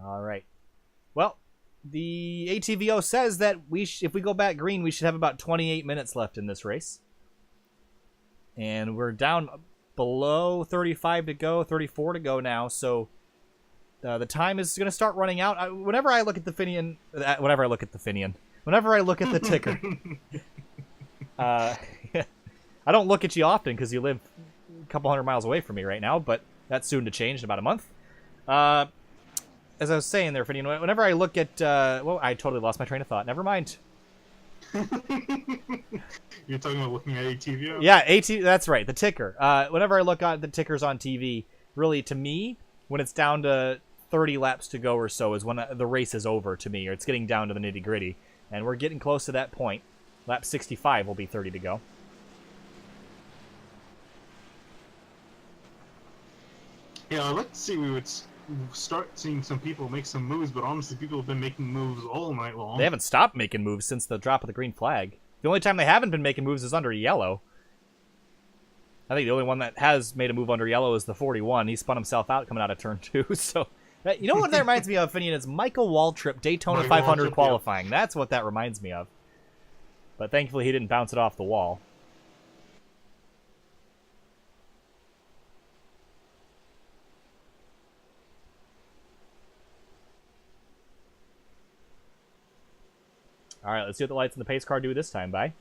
All right. Well, the ATVO says that if we go back green, we should have about 28 minutes left in this race. And we're down below 35 to go, 34 to go now. So the time is going to start running out. Whenever I look at the Finian, whenever I look at the ticker, I don't look at you often because you live a couple hundred miles away from me right now, but that's soon to change in about a month. As I was saying there, Finian, whenever I look at... well, I totally lost my train of thought. Never mind. You're talking about looking at ATV? Yeah, that's right, the ticker. Whenever I look at the tickers on TV, really, to me, when it's down to 30 laps to go or so is when the race is over to me, or it's getting down to the nitty-gritty. And we're getting close to that point. Lap 65 will be 30 to go. Yeah, I'd like to see we would start seeing some people make some moves, but honestly, people have been making moves all night long. They haven't stopped making moves since the drop of the green flag. The only time they haven't been making moves is under yellow. I think the only one that has made a move under yellow is the 41. He spun himself out coming out of turn 2. So, you know what that reminds me of, Finian? Is Michael Waltrip Daytona 500 qualifying. Yeah. That's what that reminds me of. But thankfully, he didn't bounce it off the wall. All right, let's see what the lights in the pace car do this time, bye.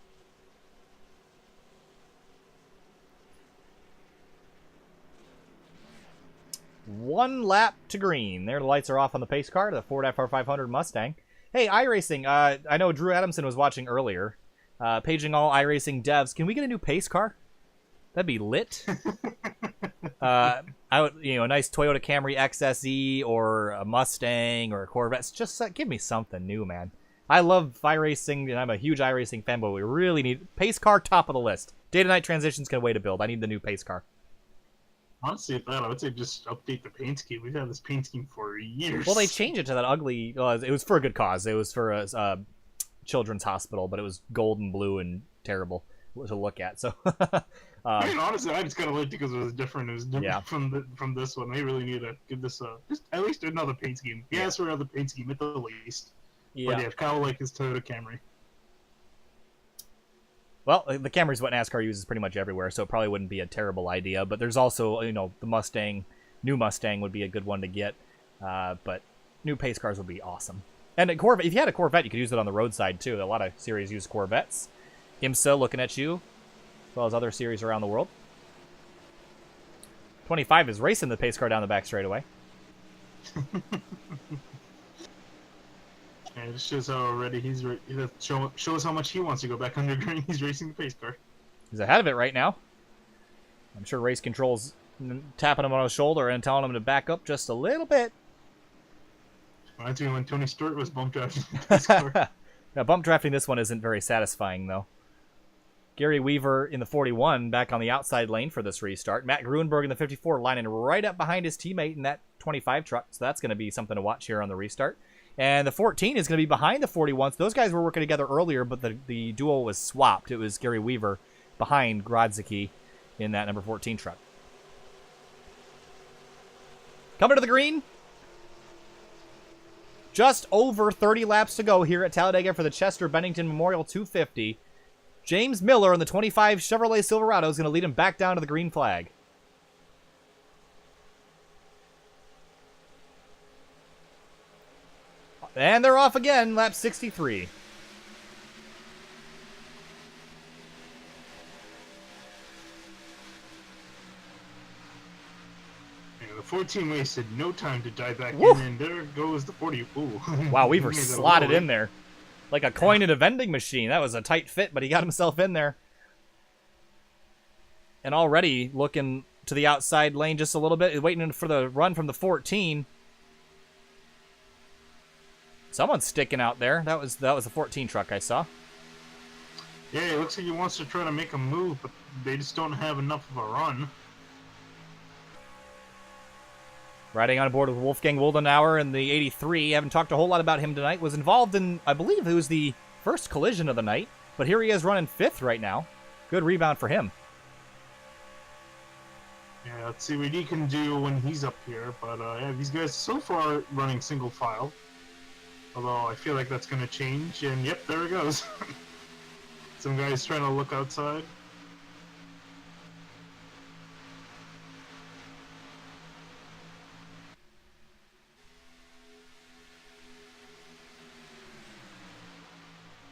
One lap to green. There, the lights are off on the pace car, the Ford FR500 Mustang. Hey, iRacing, I know Drew Adamson was watching earlier. Paging all iRacing devs, can we get a new pace car? That'd be lit. A nice Toyota Camry XSE or a Mustang or a Corvette. Just give me something new, man. I love iRacing, and I'm a huge iRacing fan, but we really need... Pace car, top of the list. Day-to-night transitions can wait to build. I need the new pace car. Honestly, at that, I would say just update the paint scheme. We've had this paint scheme for years. Well, they changed it to that ugly... it was for a good cause. It was for a children's hospital, but it was gold and blue and terrible to look at. So, I mean, honestly, I just kind of liked it because it was different. It was different from this one. They really need to give this just at least another paint scheme. Yes, for another paint scheme at the least. Yeah. But yeah, kind of like his Toyota Camry. Well, the Camry's what NASCAR uses pretty much everywhere, so it probably wouldn't be a terrible idea. But there's also, the Mustang New Mustang would be a good one to get, but new pace cars would be awesome. And a Corvette, if you had a Corvette, you could use it on the roadside too. A lot of series use Corvettes. IMSA looking at you, as well as other series around the world. 25 is racing the pace car down the back straightaway. Yeah, it just shows how already shows how much he wants to go back under green. He's racing the pace car. He's ahead of it right now. I'm sure race control's tapping him on his shoulder and telling him to back up just a little bit. Reminds me when Tony Stewart was bump drafting the pace car. Now, bump drafting this one isn't very satisfying, though. Gary Weaver in the 41 back on the outside lane for this restart. Matt Gruenberg in the 54 lining right up behind his teammate in that 25 truck. So that's going to be something to watch here on the restart. And the 14 is going to be behind the 41. So those guys were working together earlier, but the duo was swapped. It was Gary Weaver behind Grodzicki in that number 14 truck. Coming to the green. Just over 30 laps to go here at Talladega for the Chester Bennington Memorial 250. James Miller in the 25 Chevrolet Silverado is going to lead him back down to the green flag. And they're off again, lap 63. The 14 wasted no time to dive back Woo! in, and there goes the 40. Ooh. Wow, Weaver slotted in there like a coin in a vending machine. That was a tight fit, but he got himself in there. And already looking to the outside lane just a little bit, waiting for the run from the 14. Someone's sticking out there. That was the 14 truck I saw. Yeah, it looks like he wants to try to make a move, but they just don't have enough of a run. Riding on board with Wolfgang Wildenauer in the 83. Haven't talked a whole lot about him tonight. Was involved in, I believe it was the first collision of the night. But here he is running 5th right now. Good rebound for him. Yeah, let's see what he can do when he's up here. But yeah, these guys so far running single file. Although I feel like that's going to change. And yep, there it goes. Some guys trying to look outside.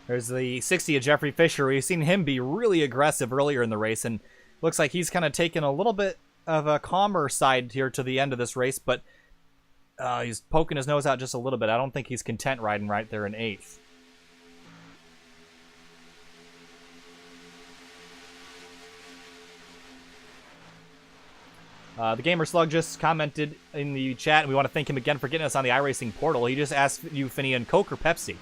There's the 60 of Jeffrey Fisher. We've seen him be really aggressive earlier in the race, and looks like he's kind of taken a little bit of a calmer side here to the end of this race, but he's poking his nose out just a little bit. I don't think he's content riding right there in 8th. The Gamer Slug just commented in the chat, and we want to thank him again for getting us on the iRacing portal. He just asked you, Finian, Coke or Pepsi?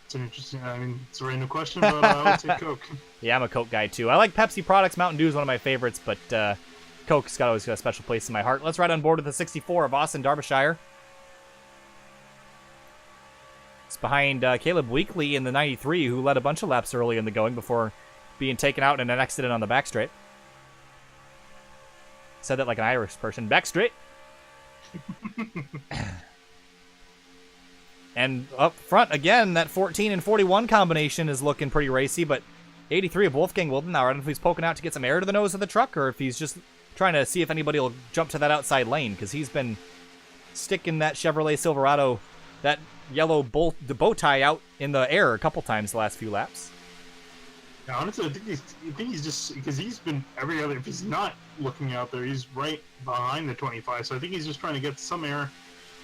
It's an interesting, I mean, it's a random question, but I would say Coke. Yeah, I'm a Coke guy too. I like Pepsi products. Mountain Dew is one of my favorites, but Coke's always got a special place in my heart. Let's ride on board with the 64 of Austin Derbyshire. It's behind Caleb Weekly in the 93, who led a bunch of laps early in the going before being taken out in an accident on the back straight. Said that like an Irish person. Back straight. And up front, again, that 14 and 41 combination is looking pretty racy, but 83 of Wolfgang Wilden. I don't know if he's poking out to get some air to the nose of the truck or if he's just trying to see if anybody will jump to that outside lane, because he's been sticking that Chevrolet Silverado, that yellow the bow tie out in the air a couple times the last few laps. Yeah, honestly, I think he's just, because he's been every other, if he's not looking out there, he's right behind the 25, so I think he's just trying to get some air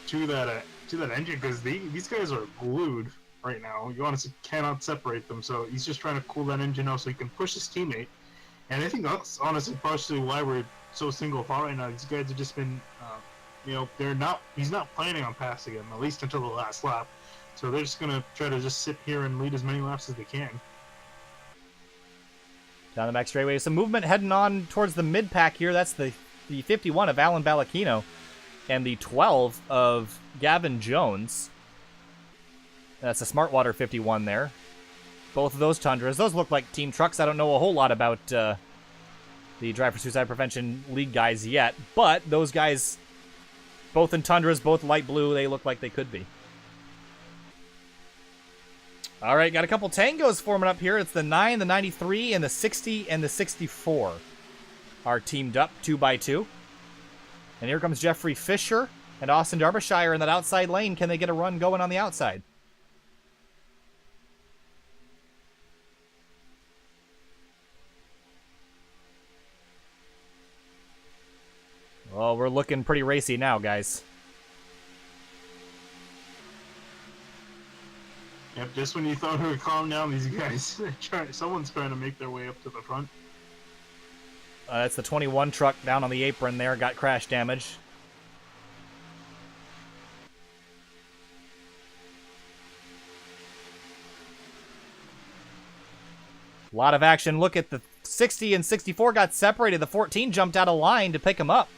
to that engine, because these guys are glued right now. You honestly cannot separate them, so he's just trying to cool that engine out so he can push his teammate. And I think that's honestly partially why we're so single file right now. These guys have just been, you know, he's not planning on passing him, at least until the last lap. So they're just going to try to just sit here and lead as many laps as they can. Down the back straightaway, some movement heading on towards the mid-pack here. That's the 51 of Alan Ballacchino and the 12 of Gavin Jones. That's a Smartwater 51 there. Both of those Tundras. Those look like team trucks. I don't know a whole lot about the Drive for Suicide Prevention League guys yet, but those guys, both in Tundras, both light blue, they look like they could be. All right, got a couple tangos forming up here. It's the 9, the 93, and the 60, and the 64. are teamed up 2x2. And here comes Jeffrey Fisher and Austin Derbyshire in that outside lane. Can they get a run going on the outside? Well, we're looking pretty racy now, guys. Yep, just when you thought we would calm down, these guys, someone's trying to make their way up to the front. That's the 21 truck down on the apron there, got crash damage. A lot of action. Look at the 60 and 64 got separated. The 14 jumped out of line to pick him up.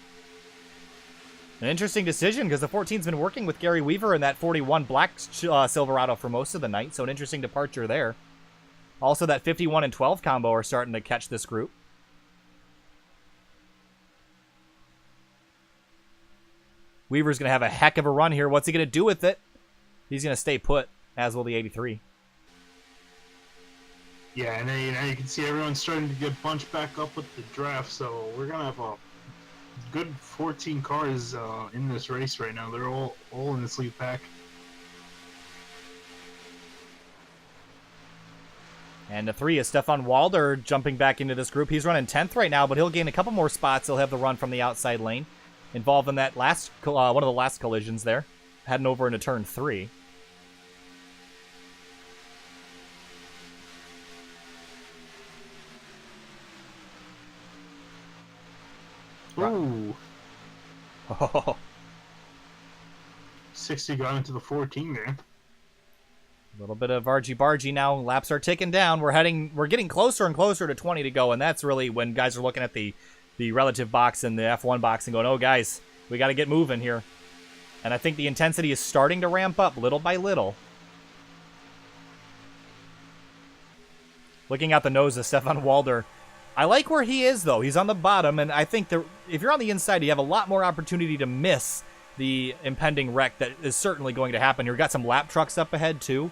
An interesting decision because the 14's been working with Gary Weaver in that 41 black Silverado for most of the night, so an interesting departure there. Also, that 51 and 12 combo are starting to catch this group. Weaver's going to have a heck of a run here. What's he going to do with it? He's going to stay put, as will the 83. Yeah, and then, you can see everyone's starting to get bunched back up with the draft, so we're going to have a good 14 cars in this race right now. They're all in this lead pack. And the 3 is Stefan Walder jumping back into this group. He's running 10th right now, but he'll gain a couple more spots. He'll have the run from the outside lane. Involved in that last one of the last collisions there. Heading over into turn 3. Ooh. Oh. 60 got into the 14 there. A little bit of argy-bargy now. Laps are ticking down. We're getting closer and closer to 20 to go, and that's really when guys are looking at the relative box and the F1 box and going, oh, guys, we got to get moving here. And I think the intensity is starting to ramp up little by little. Looking out the nose of Stefan Walder. I like where he is, though. He's on the bottom, and I think if you're on the inside, you have a lot more opportunity to miss the impending wreck that is certainly going to happen. You've got some lap trucks up ahead, too,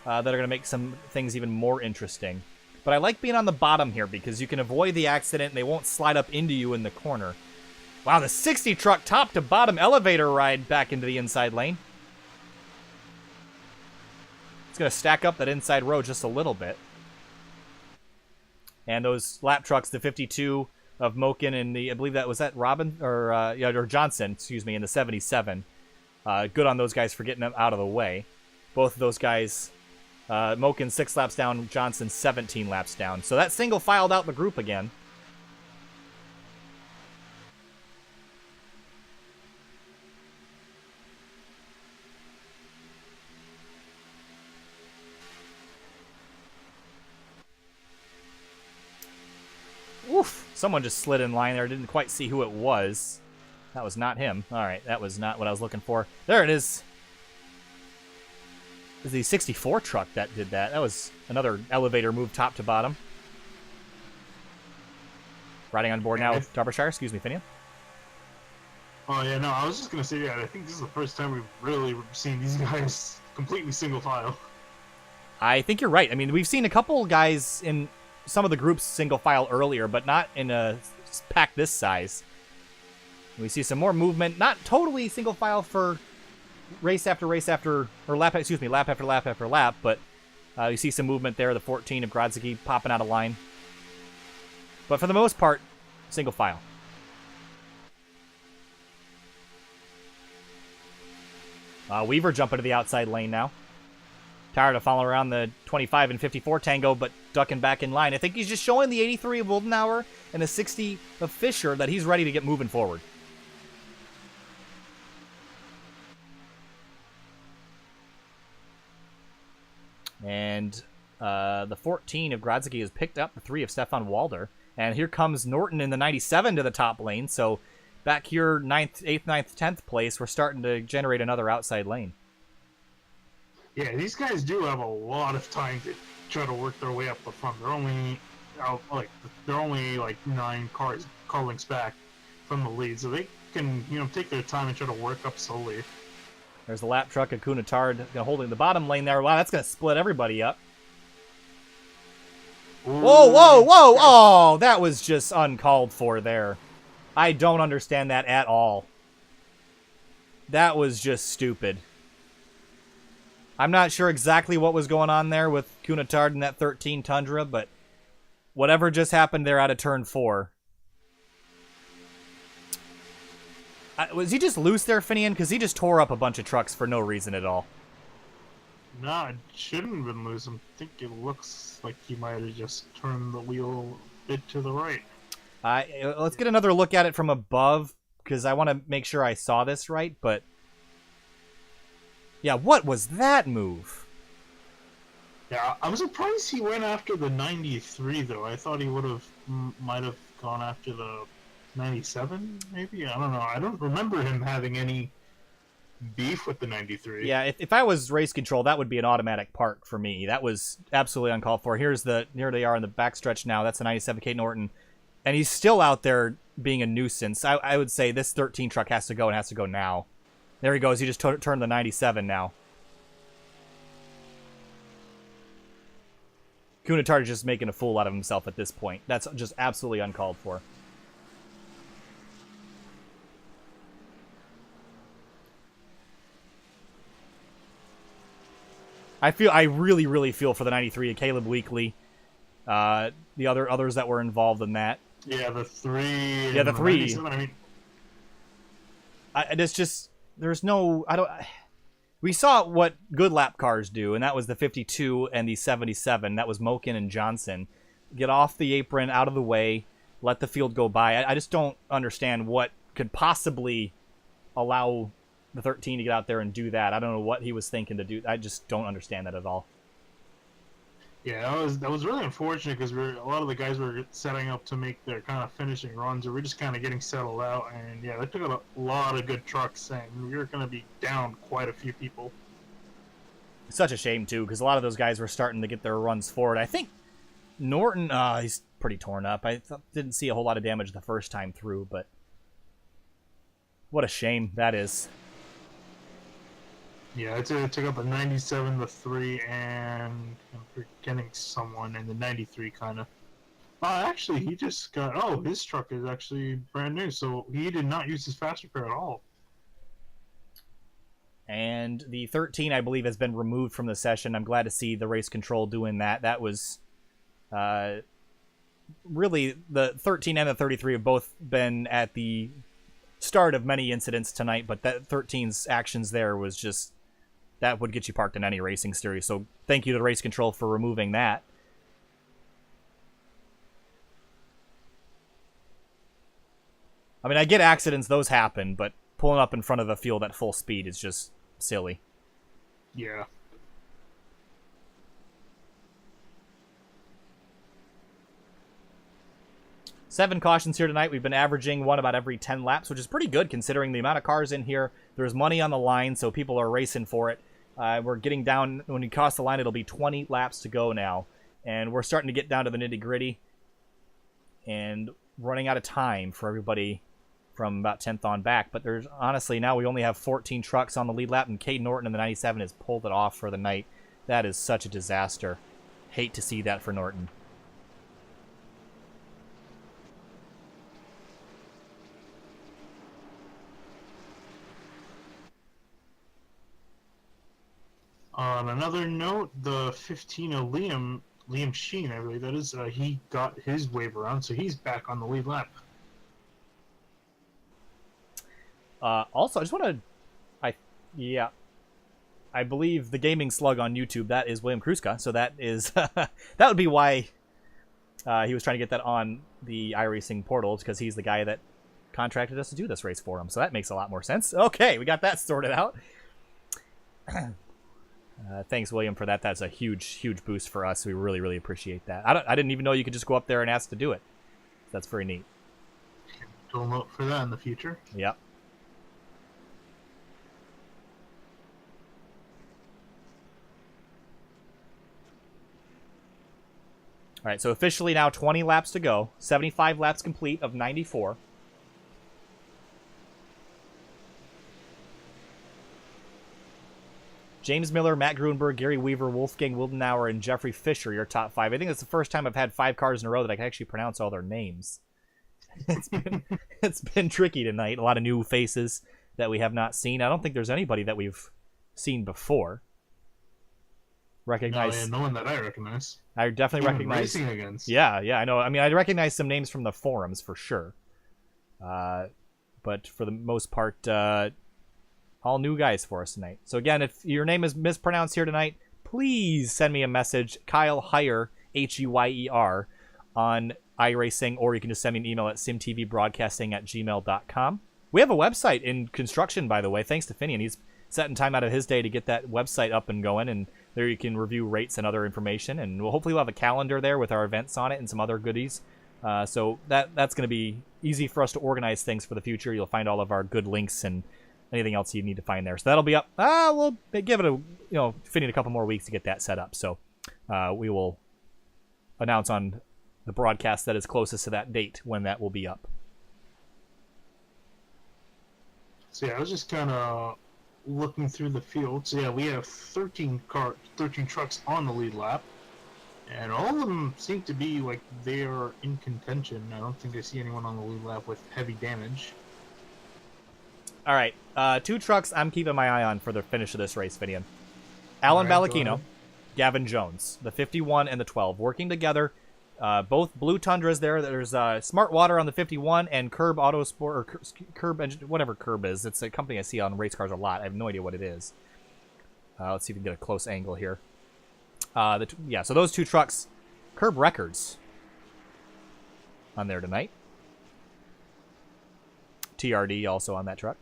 that are going to make some things even more interesting. But I like being on the bottom here because you can avoid the accident and they won't slide up into you in the corner. Wow, the 60 truck top to bottom elevator ride back into the inside lane. It's going to stack up that inside row just a little bit. And those lap trucks, the 52 of Moken and the, I believe that was Robin or Johnson, excuse me, in the 77. Good on those guys for getting them out of the way. Both of those guys, Moken 6 laps down, Johnson 17 laps down. So that single filed out the group again. Oof! Someone just slid in line there. Didn't quite see who it was. That was not him. All right, that was not what I was looking for. There it is. It was the 64 truck that did that. That was another elevator move top to bottom. Riding on board now with Derbyshire. Excuse me, Finian. Oh, yeah, no, I was just going to say, yeah, I think this is the first time we've really seen these guys completely single file. I think you're right. I mean, we've seen a couple guys in some of the groups single file earlier, but not in a pack this size. We see some more movement, not totally single file for race after race after, or lap, excuse me, lap after lap after lap, but you see some movement there, the 14 of Grodzicki popping out of line. But for the most part, single file. Weaver jumping to the outside lane now. Tired of following around the 25 and 54 Tango, but ducking back in line. I think he's just showing the 83 of Wildenauer and the 60 of Fisher that he's ready to get moving forward. And the 14 of Grodzicki has picked up the 3 of Stefan Walder. And here comes Norton in the 97 to the top lane. So back here, 9th, 8th, 9th, 10th place, we're starting to generate another outside lane. Yeah, these guys do have a lot of time to try to work their way up the front. They're only like 9 car lengths back from the lead, so they can take their time and try to work up slowly. There's the lap truck of Cunatard holding the bottom lane there. Wow, that's going to split everybody up. Whoa, whoa, Ooh. whoa! Oh, that was just uncalled for there. I don't understand that at all. That was just stupid. I'm not sure exactly what was going on there with Cunatard in that 13 Tundra, but whatever just happened there out of turn 4. Was he just loose there, Finian? Because he just tore up a bunch of trucks for no reason at all. No, it shouldn't have been loose. I think it looks like he might have just turned the wheel a bit to the right. Let's get another look at it from above, because I want to make sure I saw this right, but... Yeah, what was that move? Yeah, I'm surprised he went after the 93, though. I thought he might have gone after the 97, maybe? I don't know. I don't remember him having any beef with the 93. Yeah, if I was race control, that would be an automatic park for me. That was absolutely uncalled for. Here they are in the backstretch now. That's the 97 Kate Norton. And he's still out there being a nuisance. I would say this 13 truck has to go and has to go now. There he goes. He just turned the 97 now. Cunatard is just making a fool out of himself at this point. That's just absolutely uncalled for. I really, really feel for the 93 of Caleb Weekly. The others that were involved in that. Yeah, the 3. Yeah, the 3. I mean, it's just there's no we saw what good lap cars do, and that was the 52 and the 77. That was Moken and Johnson. Get off the apron, out of the way, let the field go by. I just don't understand what could possibly allow the 13 to get out there and do that. I don't know what he was thinking to do. I just don't understand that at all. Yeah, that was really unfortunate because a lot of the guys were setting up to make their kind of finishing runs, or we're just kind of getting settled out. And yeah, that took a lot of good trucks, and we were going to be down quite a few people. Such a shame too, because a lot of those guys were starting to get their runs forward. I think Norton, he's pretty torn up. I didn't see a whole lot of damage the first time through, but what a shame that is. Yeah, it took up a 97, the 3, and I'm forgetting someone in the 93 kind of. Actually, he just got... Oh, his truck is actually brand new, so he did not use his fast repair at all. And the 13, I believe, has been removed from the session. I'm glad to see the race control doing that. That was... really, the 13 and the 33 have both been at the start of many incidents tonight, but that 13's actions there was just... That would get you parked in any racing series. So thank you to the race control for removing that. I mean, I get accidents, those happen, but pulling up in front of the field at full speed is just silly. Yeah. Seven cautions here tonight. We've been averaging one about every 10 laps, which is pretty good considering the amount of cars in here. There's money on the line, so people are racing for it. We're getting down, when you cross the line, it'll be 20 laps to go now. And we're starting to get down to the nitty-gritty. And running out of time for everybody from about 10th on back. But there's honestly, now we only have 14 trucks on the lead lap, and Cade Norton in the 97 has pulled it off for the night. That is such a disaster. Hate to see that for Norton. On another note, the 15 of Liam Sheen, I believe that is, he got his wave around, so he's back on the lead lap. Also, I just want to, I believe the Gaming Slug on YouTube, that is William Kruska, so that is, that would be why he was trying to get that on the iRacing portal, because he's the guy that contracted us to do this race for him, so that makes a lot more sense. Okay, we got that sorted out. Thanks, William, for that. That's a huge, huge boost for us. We really, really appreciate that. I didn't even know you could just go up there and ask to do it. That's very neat. Don't look for that in the future. Yep. All right, so officially now 20 laps to go. 75 laps complete of 94. James Miller, Matt Grunberg, Gary Weaver, Wolfgang Wildenauer, and Jeffrey Fisher, your top 5. I think it's the first time I've had 5 cars in a row that I can actually pronounce all their names. It's been tricky tonight. A lot of new faces that we have not seen. I don't think there's anybody that we've seen before. Recognize? No one that I recognize. I definitely recognize. Racing against. Yeah, I know. I mean, I recognize some names from the forums for sure. But for the most part, all new guys for us tonight. So again, if your name is mispronounced here tonight, please send me a message, Kyle Heyer, H-E-Y-E-R, on iRacing, or you can just send me an email at simtvbroadcasting@gmail.com. We have a website in construction, by the way, thanks to Finian. He's setting time out of his day to get that website up and going, and there you can review rates and other information, and hopefully we'll have a calendar there with our events on it and some other goodies. So that's going to be easy for us to organize things for the future. You'll find all of our good links and anything else you need to find there. So that'll be up. We'll give it Finian a couple more weeks to get that set up. So we will announce on the broadcast that is closest to that date when that will be up. So yeah, I was just kind of looking through the field. So yeah, we have 13 trucks on the lead lap, and all of them seem to be like they are in contention. I don't think I see anyone on the lead lap with heavy damage. All right, 2 trucks I'm keeping my eye on for the finish of this race, Finian. Alan Ballachino, Gavin Jones, the 51 and the 12, working together. Both blue Tundras there. There's Smart Water on the 51 and Curb Autosport, or Curb Engine, whatever Curb is. It's a company I see on race cars a lot. I have no idea what it is. Let's see if we can get a close angle here. So those 2 trucks, Curb Records on there tonight. TRD also on that truck.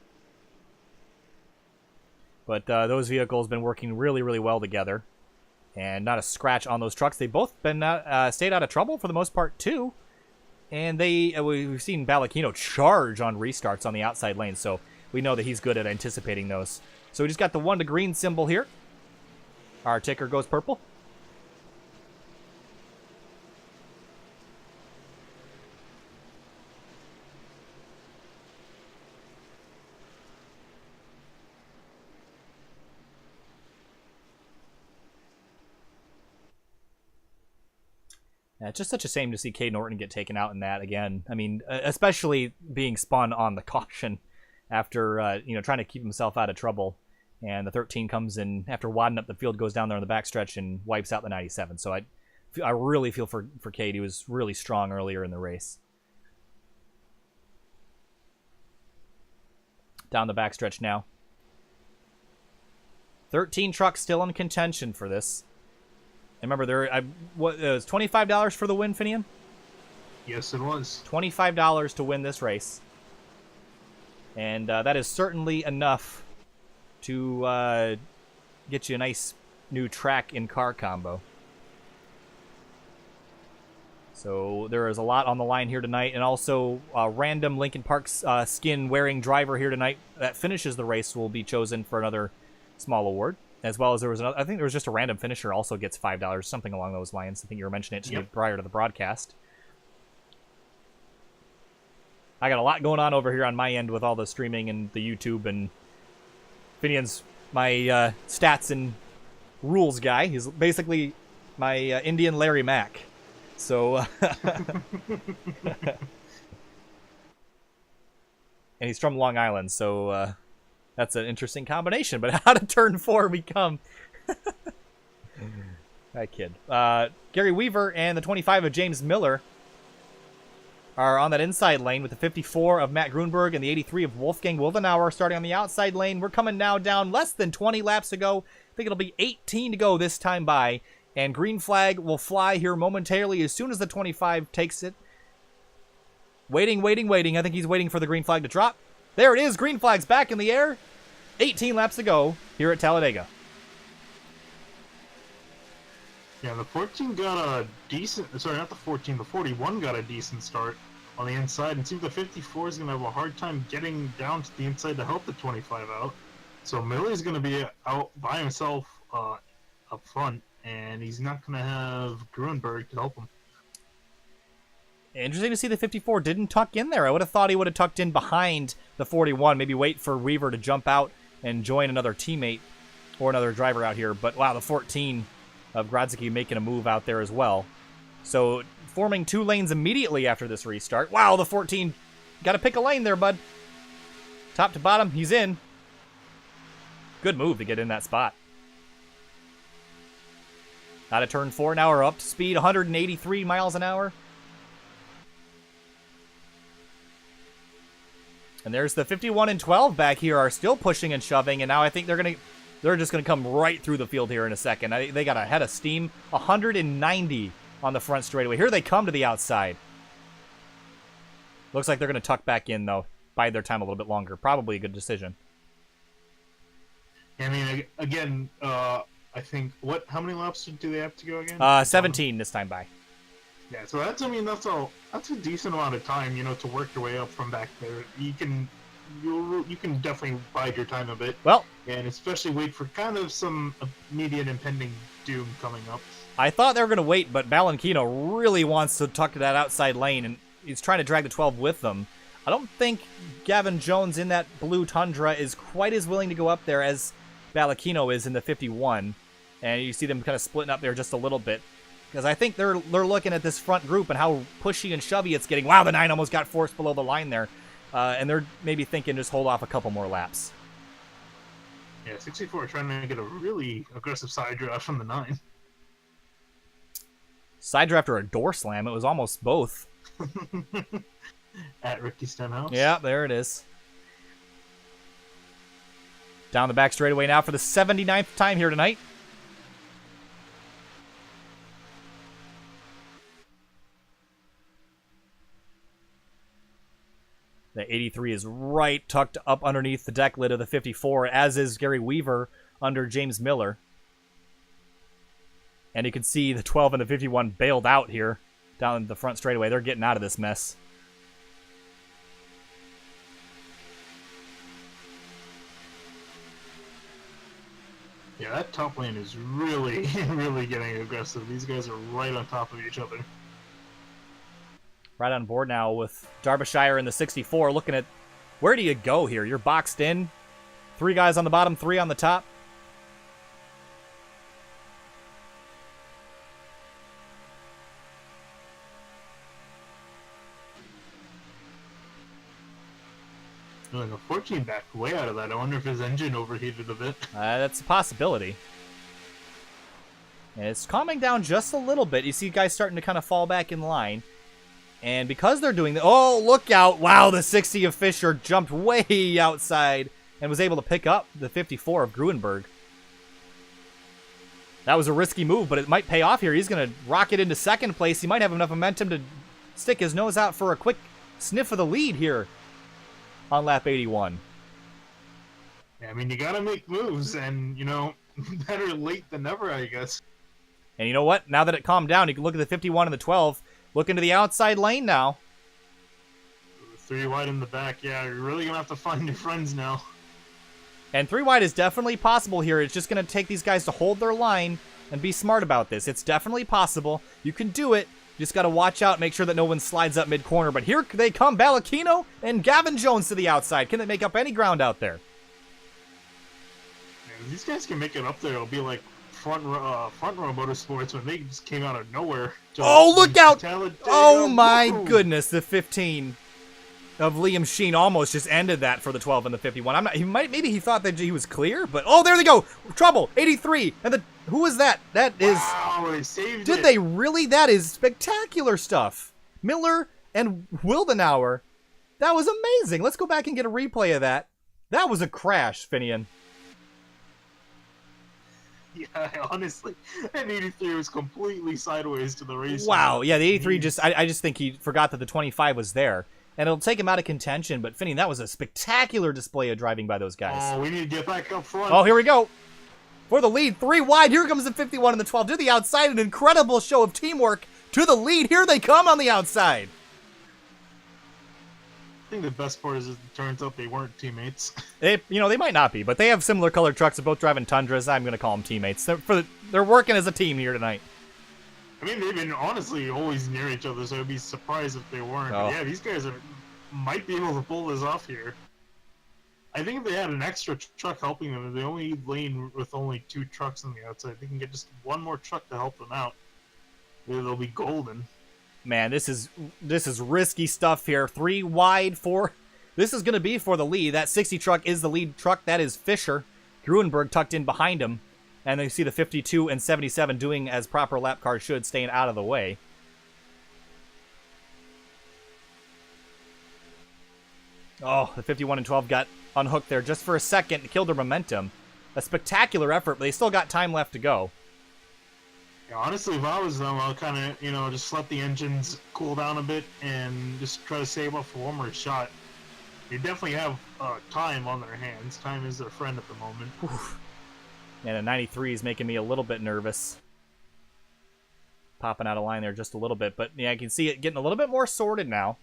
But those vehicles have been working really, really well together. And not a scratch on those trucks. They've both been stayed out of trouble for the most part, too. And we've seen Ballachino charge on restarts on the outside lane, so we know that he's good at anticipating those. So we just got the 1 to green symbol here. Our ticker goes purple. It's just such a shame to see Cade Norton get taken out in that again. I mean, especially being spun on the caution after trying to keep himself out of trouble. And the 13 comes in after wadding up the field, goes down there on the backstretch and wipes out the 97. So I really feel for Cade. He was really strong earlier in the race. Down the backstretch now. 13 trucks still in contention for this. And remember, it was $25 for the win, Finian? Yes, it was. $25 to win this race. And that is certainly enough to get you a nice new track in car combo. So there is a lot on the line here tonight. And also a random Lincoln Park skin wearing driver here tonight that finishes the race will be chosen for another small award. As well as there was another, I think there was just a random finisher also gets $5, something along those lines. I think you were mentioning it to me prior to the broadcast. I got a lot going on over here on my end with all the streaming and the YouTube, and Finian's my stats and rules guy. He's basically my Indian Larry Mack. So, and he's from Long Island, so that's an interesting combination. But out of turn 4 we come. I kid. Gary Weaver and the 25 of James Miller are on that inside lane with the 54 of Matt Grunberg and the 83 of Wolfgang Wildenauer starting on the outside lane. We're coming now down less than 20 laps to go. I think it'll be 18 to go this time by. And green flag will fly here momentarily as soon as the 25 takes it. Waiting. I think he's waiting for the green flag to drop. There it is. Green flag's back in the air. 18 laps to go here at Talladega. Yeah, the 14 got a decent... Sorry, not the 14. The 41 got a decent start on the inside. And seems the 54 is going to have a hard time getting down to the inside to help the 25 out. So Millie's going to be out by himself up front. And he's not going to have Grunberg to help him. Interesting to see the 54 didn't tuck in there. I would have thought he would have tucked in behind the 41. Maybe wait for Weaver to jump out and join another teammate. or another driver out here. But wow, the 14 of Grodzicki making a move out there as well. So forming 2 lanes immediately after this restart. Wow, the 14 got to pick a lane there, bud. Top to bottom, he's in. Good move to get in that spot. Out of turn 4 now, we're up to speed 183 miles an hour. And there's the 51 and 12 back here are still pushing and shoving, and now I think they're just gonna come right through the field here in a second. They got a head of steam, 190 on the front straightaway. Here they come to the outside. Looks like they're gonna tuck back in though, bide their time a little bit longer. Probably a good decision. I mean, again, I think how many laps do they have to go again? 17 this time by. Yeah, so that's a decent amount of time, you know, to work your way up from back there. You can definitely bide your time a bit. Well, and especially wait for kind of some immediate impending doom coming up. I thought they were going to wait, but Balankino really wants to tuck to that outside lane, and he's trying to drag the 12 with them. I don't think Gavin Jones in that blue Tundra is quite as willing to go up there as Balankino is in the 51, and you see them kind of splitting up there just a little bit. Because I think they're looking at this front group and how pushy and shovey it's getting. Wow, the 9 almost got forced below the line there. And they're maybe thinking just hold off a couple more laps. Yeah, 64 trying to get a really aggressive side draft from the 9. Side draft or a door slam. It was almost both. At Ricky Stenhouse. Yeah, there it is. Down the back straightaway now for the 79th time here tonight. The 83 is right tucked up underneath the deck lid of the 54, as is Gary Weaver under James Miller. And you can see the 12 and the 51 bailed out here down the front straightaway. They're getting out of this mess. Yeah, that top lane is really, really getting aggressive. These guys are right on top of each other. Right on board now with Derbyshire in the 64, looking at where do you go here? You're boxed in. 3 guys on the bottom, 3 on the top. Like a 14 backed way out of that. I wonder if his engine overheated a bit. That's a possibility. And it's calming down just a little bit. You see guys starting to kind of fall back in line. And because they're doing oh, look out. Wow, the 60 of Fisher jumped way outside and was able to pick up the 54 of Gruenberg. That was a risky move, but it might pay off here. He's going to rocket into second place. He might have enough momentum to stick his nose out for a quick sniff of the lead here on lap 81. Yeah, I mean, you got to make moves, and, you know, better late than never, I guess. And you know what? Now that it calmed down, you can look at the 51 and the 12. Look into the outside lane now. 3 wide in the back. Yeah, you're really going to have to find your friends now. And 3 wide is definitely possible here. It's just going to take these guys to hold their line and be smart about this. It's definitely possible. You can do it. You just got to watch out, make sure that no one slides up mid-corner. But here they come, Balankino and Gavin Jones to the outside. Can they make up any ground out there? Yeah, these guys can make it up there. It'll be like front row motorsports when they just came out of nowhere. Oh, look out! Talladega. Oh my Woo! goodness, the 15 of Liam Sheen almost just ended that for the 12 and the 51. Maybe he thought that he was clear, but oh, there they go. Trouble, 83. And who was that? That is Wow, they saved Did it. they really? That is spectacular stuff. Miller and Wildenauer. That was amazing. Let's go back and get a replay of that. That was a crash, Finian. Yeah, honestly, that 83 was completely sideways to the race. Wow, yeah, the 83 I just think he forgot that the 25 was there. And it'll take him out of contention, but Finian, that was a spectacular display of driving by those guys. Oh, we need to get back up front. Oh, here we go. For the lead, 3 wide. Here comes the 51 and the 12. To the outside, an incredible show of teamwork. To the lead, here they come on the outside. I think the best part is it turns out they weren't teammates. They might not be, but they have similar colored trucks. They're both driving Tundras. I'm going to call them teammates. They're working as a team here tonight. I mean, they've been honestly always near each other, so I'd be surprised if they weren't. Oh. But yeah, these guys might be able to pull this off here. I think if they had an extra truck helping them, if they only lane with only 2 trucks on the outside, they can get just one more truck to help them out. They'll be golden. Man, this is risky stuff here. 3 wide, 4. This is going to be for the lead. That 60 truck is the lead truck. That is Fisher. Gruenberg tucked in behind him. And then you see the 52 and 77 doing as proper lap cars should, staying out of the way. Oh, the 51 and 12 got unhooked there just for a second. Killed their momentum. A spectacular effort, but they still got time left to go. Yeah, honestly, if I was them, I'll kind of, just let the engines cool down a bit and just try to save up for one more shot. They definitely have time on their hands. Time is their friend at the moment. Oof. And a 93 is making me a little bit nervous. Popping out of line there just a little bit. But yeah, I can see it getting a little bit more sorted now.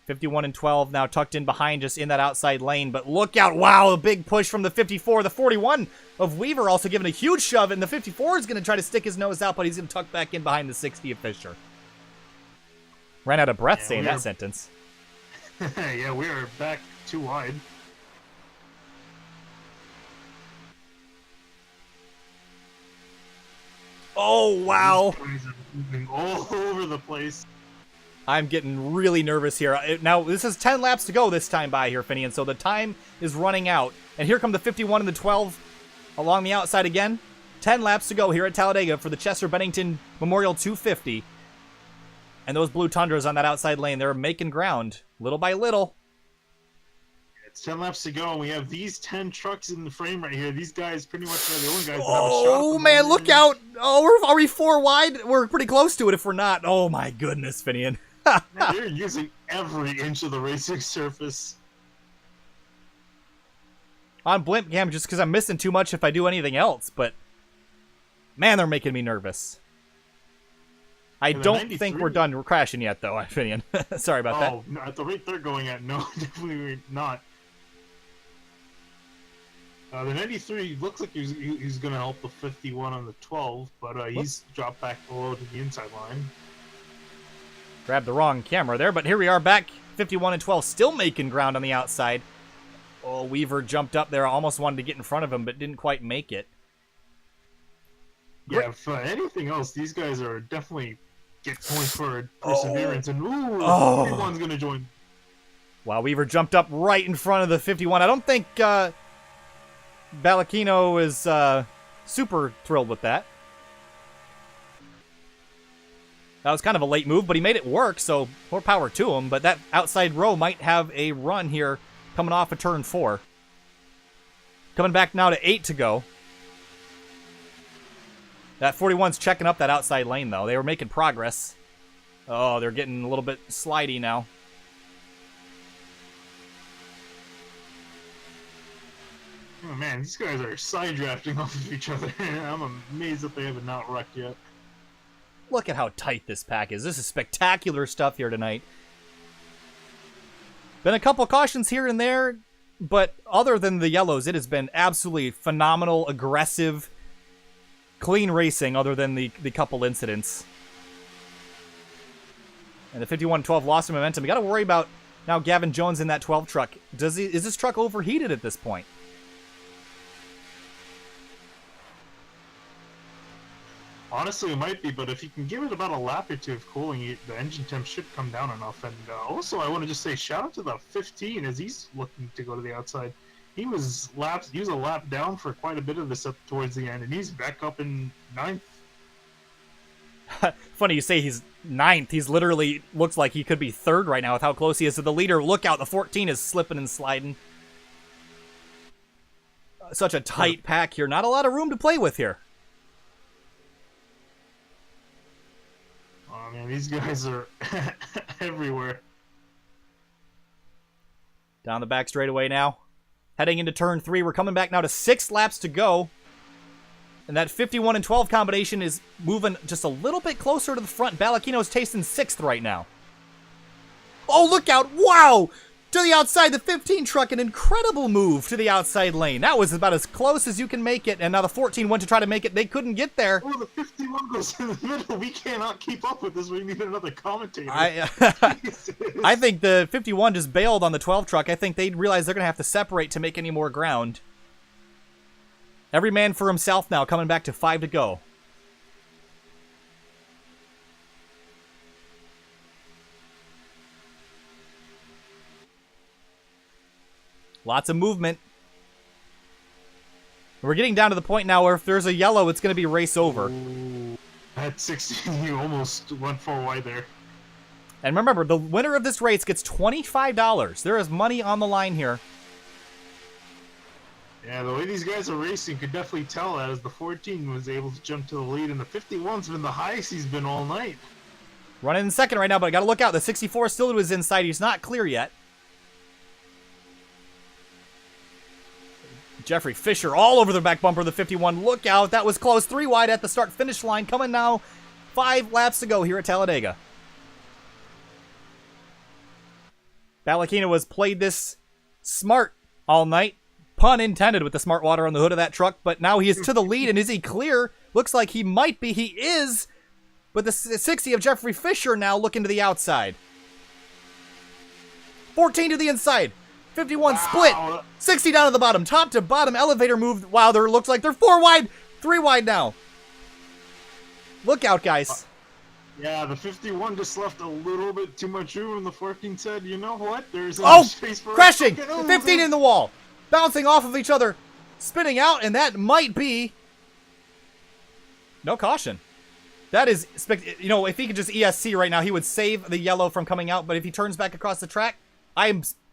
51 and 12 now tucked in behind, just in that outside lane. But look out. Wow, a big push from the 54. The 41 of Weaver also giving a huge shove. And the 54 is going to try to stick his nose out, but he's going to tuck back in behind the 60 of Fisher. Ran out of breath saying that sentence. Yeah, we are back 2 wide. Oh, wow. These guys are moving all over the place. I'm getting really nervous here. Now, this is 10 laps to go this time by here, Finian, so the time is running out. And here come the 51 and the 12 along the outside again. 10 laps to go here at Talladega for the Chester Bennington Memorial 250. And those blue Tundras on that outside lane, they're making ground little by little. It's 10 laps to go, and we have these 10 trucks in the frame right here. These guys pretty much are the only guys that have a shot. Oh, man, look out. Oh, are we 4 wide? We're pretty close to it if we're not. Oh, my goodness, Finian. They're using every inch of the racing surface. On blimp cam, just because I'm missing too much if I do anything else, but man, they're making me nervous. I don't think we're done. We're crashing yet, though, Finian. Sorry about that. Oh, no, at the rate they're going at, no, definitely not. The 93 looks like he's going to help the 51 on the 12, but he's dropped back below to the inside line. Grabbed the wrong camera there, but here we are back. 51 and 12 still making ground on the outside. Oh, Weaver jumped up there. Almost wanted to get in front of him, but didn't quite make it. Yeah, if anything else, these guys are definitely get points for perseverance, and ooh, 51's going to join. Wow, Weaver jumped up right in front of the 51. I don't think Balakino is super thrilled with that. That was kind of a late move, but he made it work, so more power to him. But that outside row might have a run here coming off of turn 4. Coming back now to 8 to go. That 41's checking up that outside lane, though. They were making progress. Oh, they're getting a little bit slidey now. Oh, man, these guys are side drafting off of each other. I'm amazed that they haven't not wrecked yet. Look at how tight this pack is. This is spectacular stuff here tonight. Been a couple cautions here and there, but other than the yellows, it has been absolutely phenomenal, aggressive, clean racing other than the couple incidents. And the 51-12 lost some momentum. We got to worry about now Gavin Jones in that 12 truck. Is this truck overheated at this point? Honestly, it might be, but if you can give it about a lap or 2 of cooling, the engine temp should come down enough. And also, I want to just say shout out to the 15 as he's looking to go to the outside. He was a lap down for quite a bit of this up towards the end, and he's back up in 9th. Funny you say he's 9th. He's literally looks like he could be 3rd right now with how close he is to the leader. Look out, the 14 is slipping and sliding. Such a tight pack here. Not a lot of room to play with here. Oh, man, these guys are everywhere. Down the back straightaway now. Heading into turn 3. We're coming back now to 6 laps to go. And that 51 and 12 combination is moving just a little bit closer to the front. Balakino's tasting 6th right now. Oh, look out. Wow! To the outside, the 15 truck, an incredible move to the outside lane. That was about as close as you can make it, and now the 14 went to try to make it. They couldn't get there. Oh, the 51 goes in the middle. We cannot keep up with this. We need another commentator. I think the 51 just bailed on the 12 truck. I think they realized they're going to have to separate to make any more ground. Every man for himself now, coming back to 5 to go. Lots of movement. We're getting down to the point now where if there's a yellow, it's going to be race over. Ooh, at 16, you almost went 4 wide there. And remember, the winner of this race gets $25. There is money on the line here. Yeah, the way these guys are racing, could definitely tell that as the 14 was able to jump to the lead, and the 51's been the highest he's been all night. Running in second right now, but I got to look out. The 64 still was inside. He's not clear yet. Jeffrey Fisher all over the back bumper of the 51. Look out. That was close. 3 wide at the start-finish line. Coming now. 5 laps to go here at Talladega. Balakina was played this smart all night. Pun intended with the smart water on the hood of that truck. But now he is to the lead. And is he clear? Looks like he might be. He is. But the 60 of Jeffrey Fisher now looking to the outside. 14 to the inside. 51 split. 60 down to the bottom. Top to bottom. Elevator move. Wow, there looks like they're 4 wide. 3 wide now. Look out, guys. Yeah, the 51 just left a little bit too much room, and the 14 said, you know what? There's space for crashing. 15 in the wall. Bouncing off of each other. Spinning out, and that might be... No caution. That is... You know, if he could just ESC right now, he would save the yellow from coming out, but if he turns back across the track,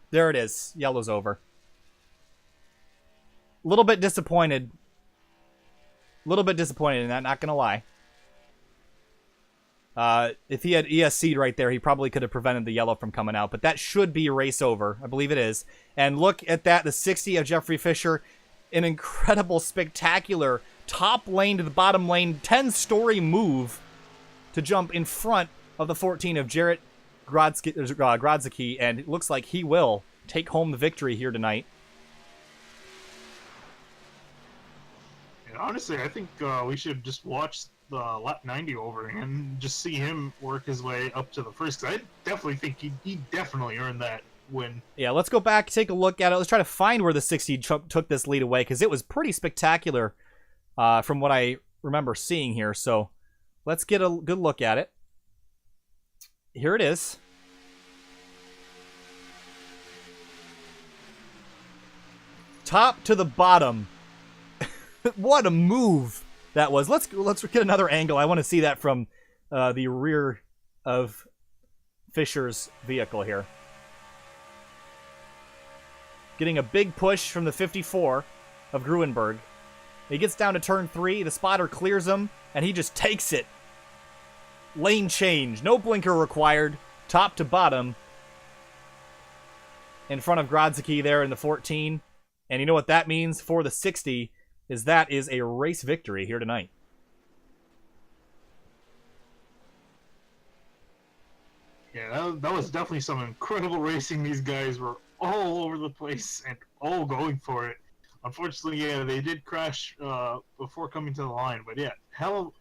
there it is. Yellow's over. A little bit disappointed. A little bit disappointed in that, not going to lie. If he had ESC'd right there, he probably could have prevented the yellow from coming out. But that should be race over. I believe it is. And look at that. The 60 of Jeffrey Fisher. An incredible, spectacular top lane to the bottom lane. 10-story move to jump in front of the 14 of Jarrett Grodzicki, and it looks like he will take home the victory here tonight. And honestly, I think we should just watch the lap 90 over and just see him work his way up to the first. I definitely think he definitely earned that win. Yeah, let's go back, take a look at it. Let's try to find where the 60 took this lead away, because it was pretty spectacular from what I remember seeing here. So let's get a good look at it. Here it is. Top to the bottom. What a move that was. Let's get another angle. I want to see that from the rear of Fisher's vehicle here. Getting a big push from the 54 of Gruenberg. He gets down to turn 3. The spotter clears him, and he just takes it. Lane change. No blinker required. Top to bottom. In front of Grodzicki there in the 14. And you know what that means for the 60 is that is a race victory here tonight. Yeah, that was definitely some incredible racing. These guys were all over the place and all going for it. Unfortunately, yeah, they did crash before coming to the line. But yeah,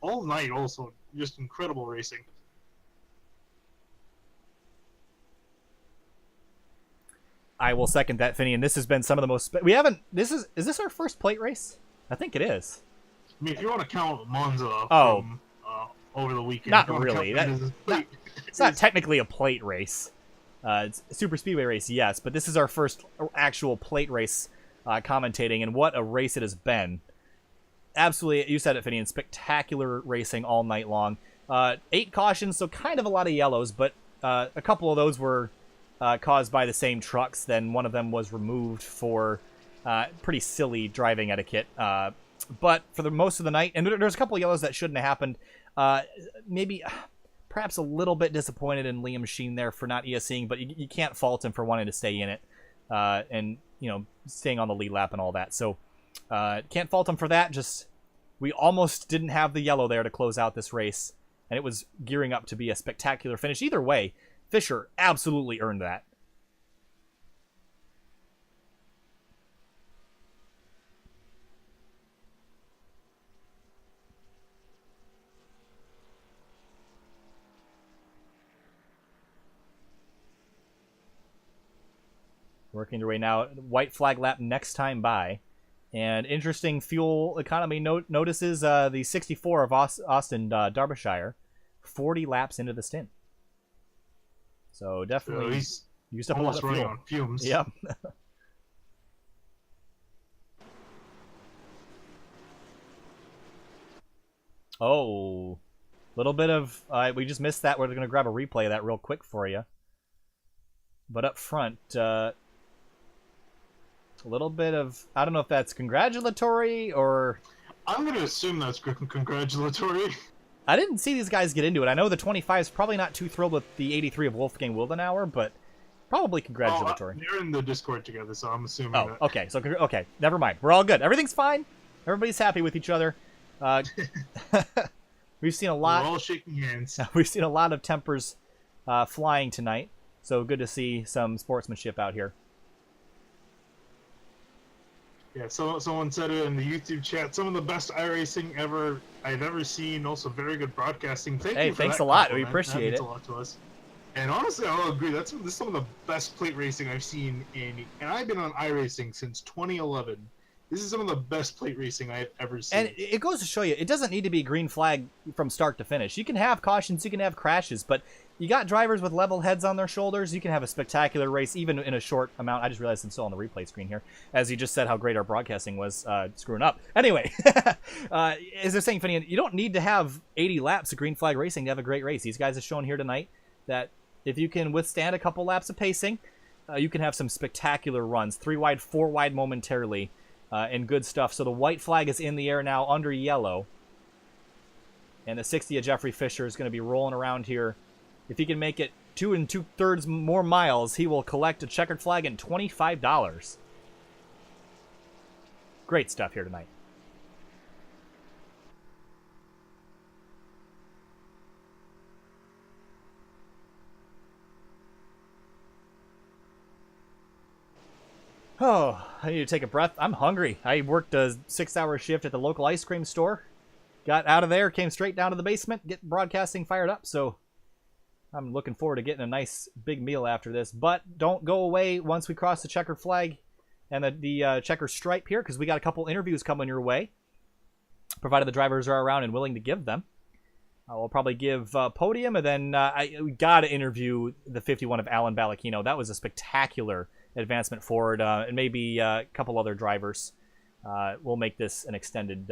all night also, just incredible racing. I will second that, Finney, and this has been some of the most... We haven't... Is this our first plate race? I think it is. I mean, if you want to count Monza from over the weekend. Not really. It's not technically a plate race. It's a super speedway race, yes, but this is our first actual plate race commentating, and what a race it has been. Absolutely, you said it, Finney, spectacular racing all night long. 8 cautions, so kind of a lot of yellows, but a couple of those were caused by the same trucks. Then one of them was removed for pretty silly driving etiquette. But for the most of the night, and there's a couple of yellows that shouldn't have happened. Maybe... Perhaps a little bit disappointed in Liam Sheen there for not ESCing, but you can't fault him for wanting to stay in it and, you know, staying on the lead lap and all that. So can't fault him for that. Just we almost didn't have the yellow there to close out this race, and it was gearing up to be a spectacular finish. Either way, Fisher absolutely earned that. Working their way now. White flag lap next time by. And interesting fuel economy notices the 64 of Austin Derbyshire, 40 laps into the stint. So definitely he's used up a lot of fuel. On fumes. Yep. Oh, little bit of we just missed that. We're going to grab a replay of that real quick for you. But up front, a little bit of, I don't know if that's congratulatory or... I'm going to assume that's congratulatory. I didn't see these guys get into it. I know the 25 is probably not too thrilled with the 83 of Wolfgang Wildenauer, but probably congratulatory. They're in the Discord together, so I'm assuming that. Okay. So, okay, never mind. We're all good. Everything's fine. Everybody's happy with each other. We've seen a lot. We're all shaking hands. We've seen a lot of tempers flying tonight, so good to see some sportsmanship out here. Yeah, so someone said it in the YouTube chat. Some of the best iRacing I've ever seen. Also, very good broadcasting. You for thanks that a lot. compliment. We appreciate that it. means a lot to us. And honestly, I'll agree. This is some of the best plate racing I've seen and I've been on iRacing since 2011. This is some of the best plate racing I've ever seen. And it goes to show you, it doesn't need to be green flag from start to finish. You can have cautions, you can have crashes, but you got drivers with level heads on their shoulders. You can have a spectacular race, even in a short amount. I just realized I'm still on the replay screen here, as you just said how great our broadcasting was screwing up. Anyway, as they're saying, Finian, you don't need to have 80 laps of green flag racing to have a great race. These guys have shown here tonight that if you can withstand a couple laps of pacing, you can have some spectacular runs. 3 wide, 4 wide momentarily. And good stuff. So the white flag is in the air now under yellow. And the 60 of Jeffrey Fisher is going to be rolling around here. If he can make it 2 2/3 more miles, he will collect a checkered flag and $25. Great stuff here tonight. Oh, I need to take a breath. I'm hungry. I worked a 6-hour shift at the local ice cream store. Got out of there, came straight down to the basement, get broadcasting fired up. So I'm looking forward to getting a nice big meal after this. But don't go away once we cross the checker flag and the checker stripe here, because we got a couple interviews coming your way, provided the drivers are around and willing to give them. We'll probably give podium, and then we got to interview the 51 of Alan Ballacchino. That was a spectacular advancement forward, and maybe a couple other drivers. We'll make this an extended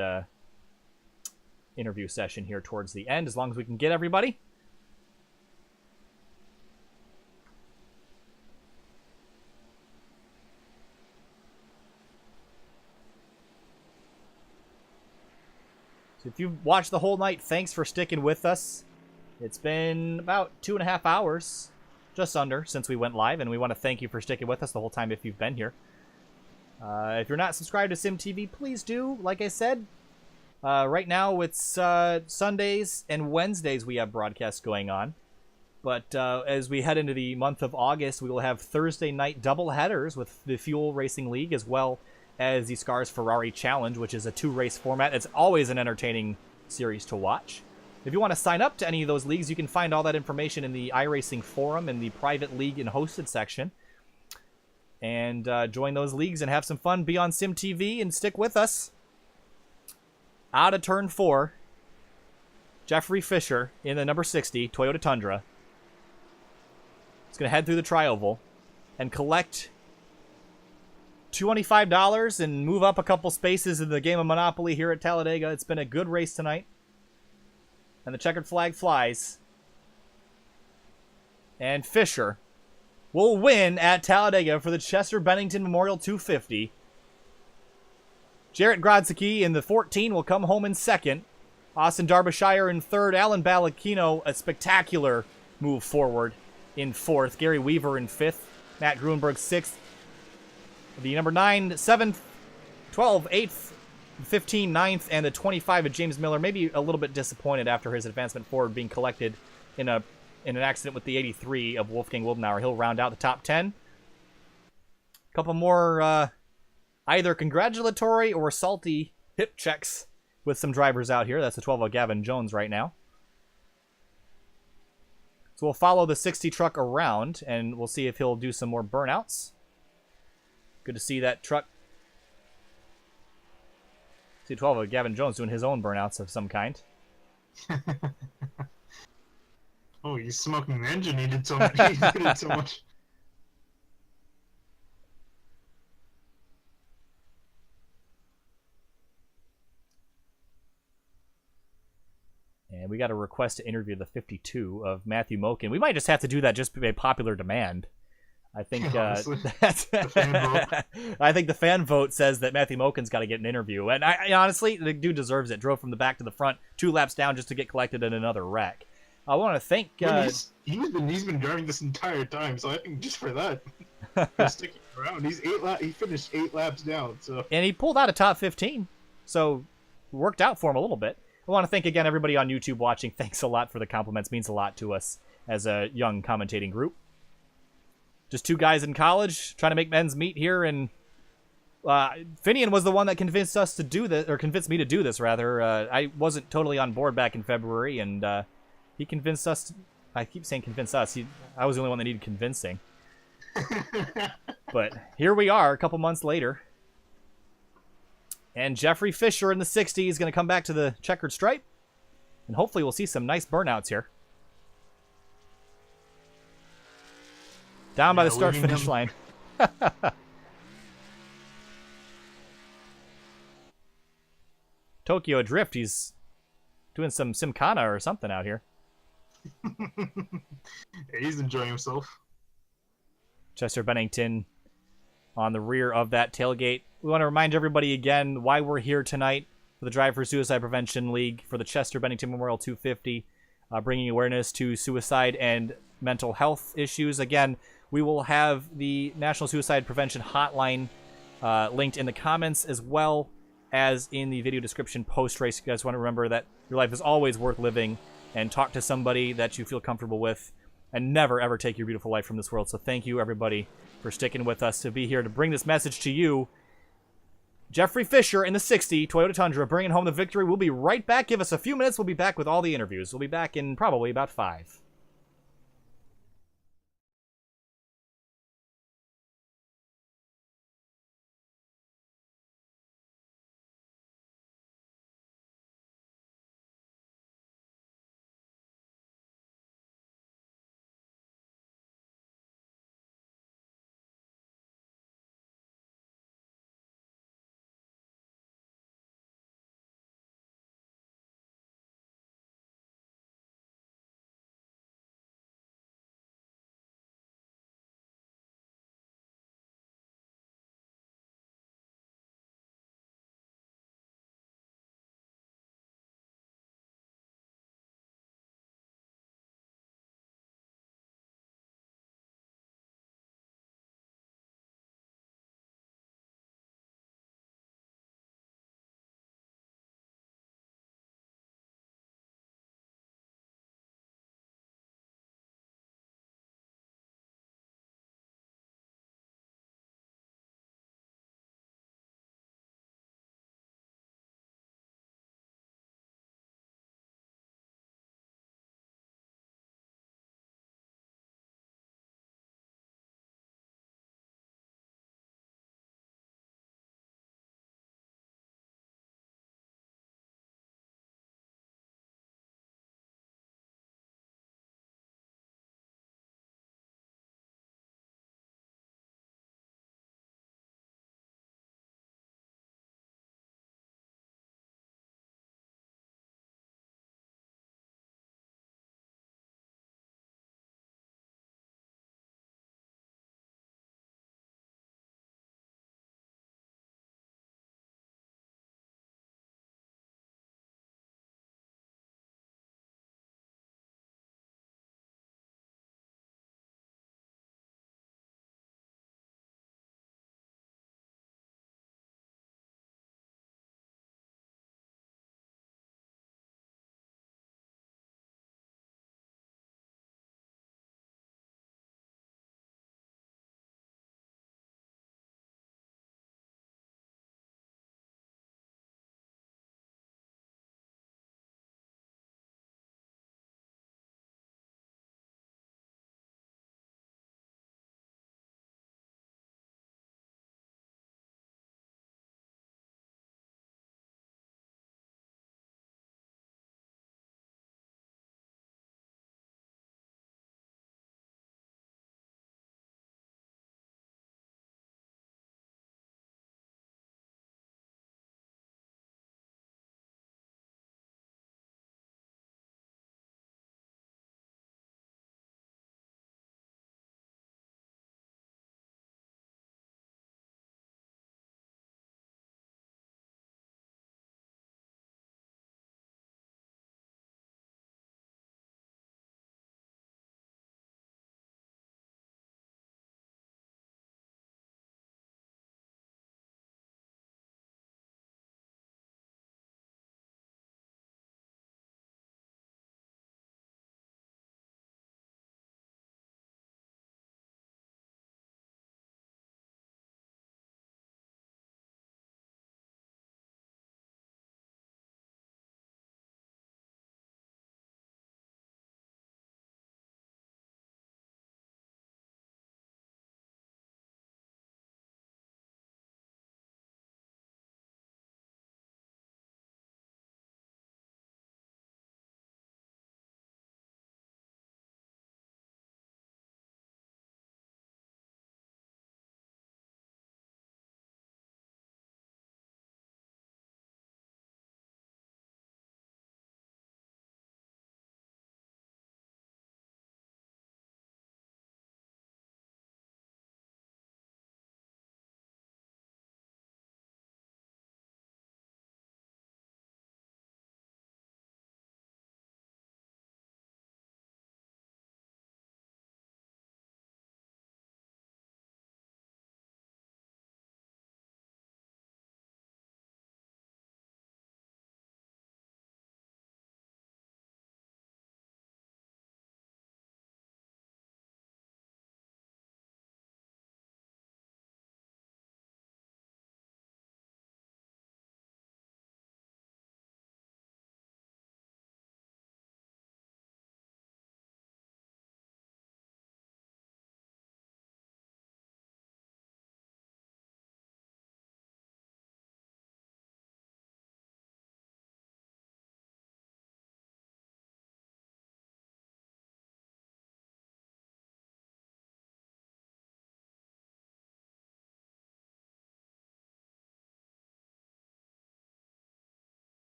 interview session here towards the end, as long as we can get everybody. So if you've watched the whole night, thanks for sticking with us. It's been about 2.5 hours. Just under, since we went live, and we want to thank you for sticking with us the whole time if you've been here. If you're not subscribed to SYM TV, please do. Like I said, right now it's Sundays and Wednesdays we have broadcasts going on. But as we head into the month of August, we will have Thursday night double headers with the Fuel Racing League, as well as the Scars Ferrari Challenge, which is a 2-race format. It's always an entertaining series to watch. If you want to sign up to any of those leagues, you can find all that information in the iRacing forum in the private league and hosted section. And join those leagues and have some fun. Be on SYM TV and stick with us. Out of turn 4, Jeffrey Fisher in the number 60 Toyota Tundra. He's going to head through the tri-oval and collect $25 and move up a couple spaces in the game of Monopoly here at Talladega. It's been a good race tonight. And the checkered flag flies. And Fisher will win at Talladega for the Chester Bennington Memorial 250. Jarrett Grodzicki in the 14 will come home in second. Austin Derbyshire in third. Alan Ballacchino, a spectacular move forward, in fourth. Gary Weaver in fifth. Matt Gruenberg sixth. The number 9, 7th, 12, 8th, 15, 9th, and the 25 of James Miller, maybe a little bit disappointed after his advancement forward being collected in an accident with the 83 of Wolfgang Wildenauer. He'll round out the top 10. A couple more either congratulatory or salty hip checks with some drivers out here. That's the 12 of Gavin Jones right now. So we'll follow the 60 truck around, and we'll see if he'll do some more burnouts. Good to see that truck. C12 of Gavin Jones doing his own burnouts of some kind. Oh, he's smoking the engine. He did so much. He did so much. And we got a request to interview the 52 of Matthew Moken. We might just have to do that just by popular demand. I think that's I think the fan vote says that Matthew Moken's got to get an interview, and I honestly, the dude deserves it. Drove from the back to the front, 2 laps down just to get collected in another wreck. I want to thank. He's been driving this entire time, so I think just for that, for sticking around, he finished 8 laps down. So and he pulled out a top 15, so worked out for him a little bit. I want to thank again everybody on YouTube watching. Thanks a lot for the compliments. Means a lot to us as a young commentating group. Just 2 guys in college trying to make ends meet here, and Finian was the one that convinced us to do this, or convinced me to do this, rather. I wasn't totally on board back in February, and he convinced us. I keep saying convince us. I was the only one that needed convincing. But here we are, a couple months later. And Jeffrey Fisher in the 60 is going to come back to the checkered stripe, and hopefully we'll see some nice burnouts here. Down by the start-finish line. Tokyo Drift, he's doing some Simcana or something out here. Yeah, he's enjoying himself. Chester Bennington on the rear of that tailgate. We want to remind everybody again why we're here tonight for the Drive for Suicide Prevention League for the Chester Bennington Memorial 250, bringing awareness to suicide and mental health issues. Again, we will have the National Suicide Prevention Hotline linked in the comments, as well as in the video description post-race. You guys want to remember that your life is always worth living, and talk to somebody that you feel comfortable with, and never, ever take your beautiful life from this world. So thank you, everybody, for sticking with us to be here to bring this message to you. Jeffrey Fisher in the 60 Toyota Tundra bringing home the victory. We'll be right back. Give us a few minutes. We'll be back with all the interviews. We'll be back in probably about 5.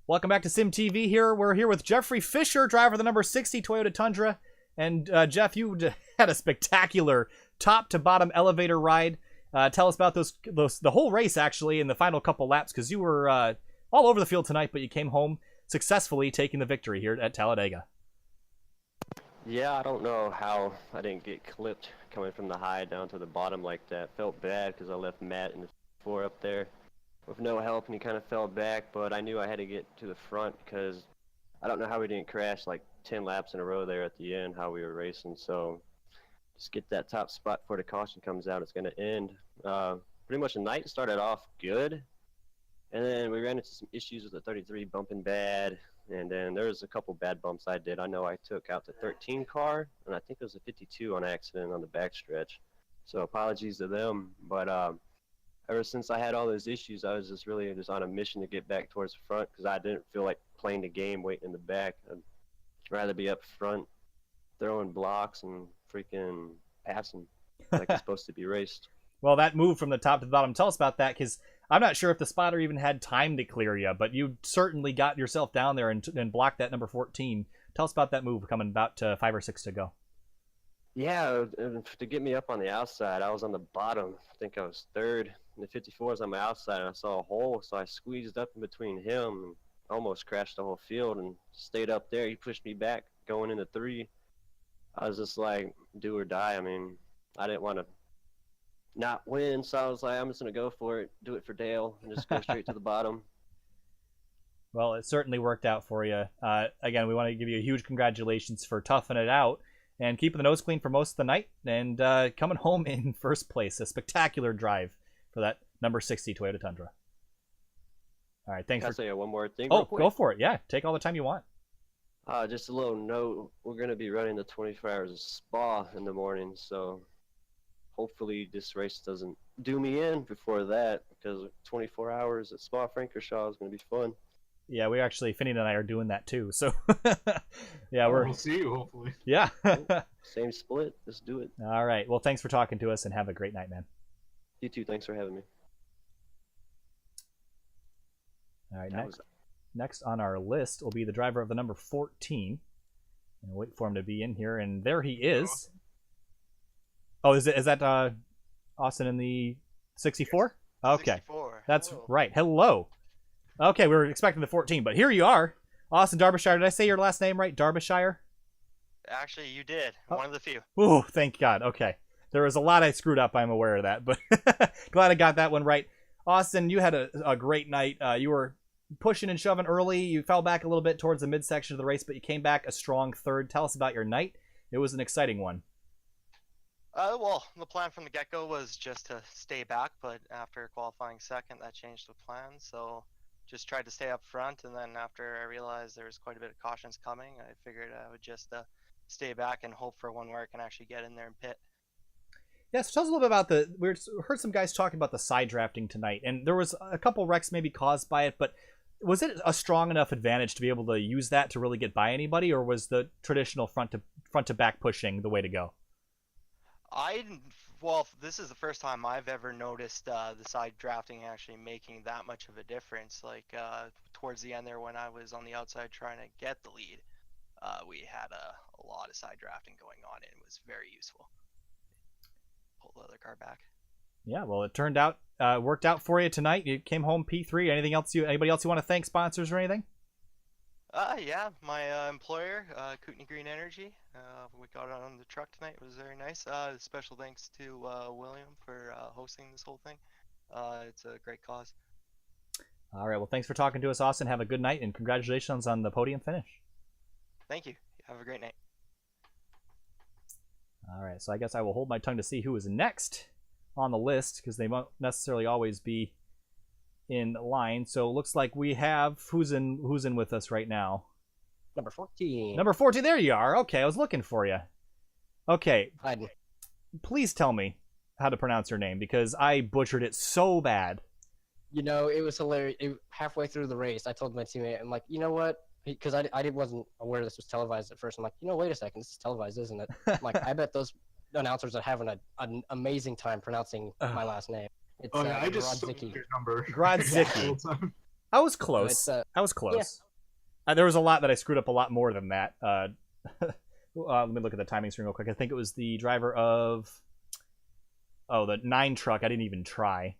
Welcome back to Sim TV here. We're here with Jeffrey Fisher, driver of the number 60 Toyota Tundra. And Jeff, you had a spectacular top-to-bottom elevator ride. Tell us about the whole race, actually, in the final couple laps, because you were all over the field tonight, but you came home successfully taking the victory here at Talladega. Yeah, I don't know how I didn't get clipped coming from the high down to the bottom like that. Felt bad because I left Matt in the four up there with no help, and he kind of fell back, but I knew I had to get to the front because I don't know how we didn't crash like 10 laps in a row there at the end, how we were racing. So just get that top spot before the caution comes out. It's going to end. Pretty much the night started off good, and then we ran into some issues with the 33 bumping bad. And then there was a couple bad bumps I did. I know I took out the 13 car, and I think it was a 52 on accident on the backstretch. So apologies to them. But ever since I had all those issues, I was just really just on a mission to get back towards the front because I didn't feel like playing the game waiting in the back. I'd rather be up front throwing blocks and freaking passing like it's supposed to be raced. Well, that move from the top to the bottom, tell us about that, because I'm not sure if the spotter even had time to clear you, but you certainly got yourself down there and blocked that number 14. Tell us about that move coming about 5 or 6 to go. Yeah, to get me up on the outside, I was on the bottom. I think I was third, and the 54 was on my outside, and I saw a hole, so I squeezed up in between him and almost crashed the whole field and stayed up there. He pushed me back going into 3. I was just like, do or die. I mean, I didn't want to not win, so I was like, I'm just going to go for it, do it for Dale, and just go straight to the bottom. Well, it certainly worked out for you. Again, we want to give you a huge congratulations for toughing it out and keeping the nose clean for most of the night and coming home in first place. A spectacular drive for that number 60 Toyota Tundra. All right, thanks. Can I say one more thing? Oh, go for it. Yeah, take all the time you want. Just a little note. We're going to be running the 24 hours of spa in the morning, so hopefully this race doesn't do me in before that, because 24 hours at Spa Francorchamps is going to be fun. Yeah, we actually, Finney and I are doing that too. So, yeah, we'll see you hopefully. Yeah. Same split. Let's do it. All right. Well, thanks for talking to us and have a great night, man. You too. Thanks for having me. All right. Next on our list will be the driver of the number 14. And wait for him to be in here, and there he is. Oh, is that Austin in the 64? Okay. 64. That's Hello. right. Hello. Okay, we were expecting the 14, but here you are. Austin Derbyshire. Did I say your last name right? Derbyshire? Actually, you did. Oh. One of the few. Ooh, thank God. Okay. There was a lot I screwed up. I'm aware of that, but glad I got that one right. Austin, you had a great night. You were pushing and shoving early. You fell back a little bit towards the midsection of the race, but you came back a strong third. Tell us about your night. It was an exciting one. Well, the plan from the get-go was just to stay back, but after qualifying second, that changed the plan. So just tried to stay up front, and then after I realized there was quite a bit of cautions coming, I figured I would just stay back and hope for one where I can actually get in there and pit. Yeah, so tell us a little bit about we heard some guys talking about the side drafting tonight, and there was a couple wrecks maybe caused by it, but was it a strong enough advantage to be able to use that to really get by anybody, or was the traditional front to back pushing the way to go? Well, this is the first time I've ever noticed the side drafting actually making that much of a difference. Like towards the end there, when I was on the outside trying to get the lead, we had a lot of side drafting going on, and it was very useful. Pull the other car back. Yeah, well, it turned out worked out for you tonight. You came home P3. Anybody else you want to thank, sponsors or anything? Yeah, my employer, Kootenai Green Energy. We got it on the truck tonight. It was very nice. Special thanks to William for hosting this whole thing. It's a great cause. All right, well, thanks for talking to us, Austin. Have a good night, and congratulations on the podium finish. Thank you. Have a great night. All right, so I guess I will hold my tongue to see who is next on the list, because they won't necessarily always be in line. So it looks like we have who's in with us right now. Number 14. Number 14. There you are. Okay, I was looking for you. Okay, please tell me how to pronounce your name, because I butchered it so bad. You know, it was hilarious. Halfway through the race, I told my teammate, I'm like, you know what? Because I wasn't aware this was televised at first. I'm like, wait a second, this is televised, isn't it? I'm like, I bet those announcers are having an amazing time pronouncing my last name. It's I just Grodzicki. your number. Grodzicki. I was close. I was close. There was a lot that I screwed up a lot more than that. Let me look at the timing screen real quick. I think it was the driver of the 9 truck. I didn't even try.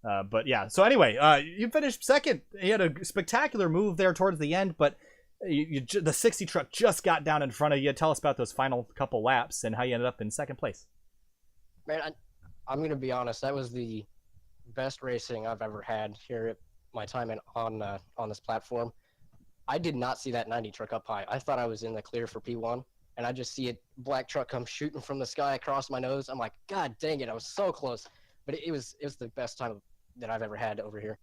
But yeah. So anyway, you finished second. You had a spectacular move there towards the end, but the 60 truck just got down in front of you. Tell us about those final couple laps and how you ended up in second place. Man, I'm going to be honest. That was the best racing I've ever had here at my time on this platform. I did not see that 90 truck up high. I thought I was in the clear for P1, and I just see a black truck come shooting from the sky across my nose. I'm like, God dang it, I was so close. But it was the best time that I've ever had over here.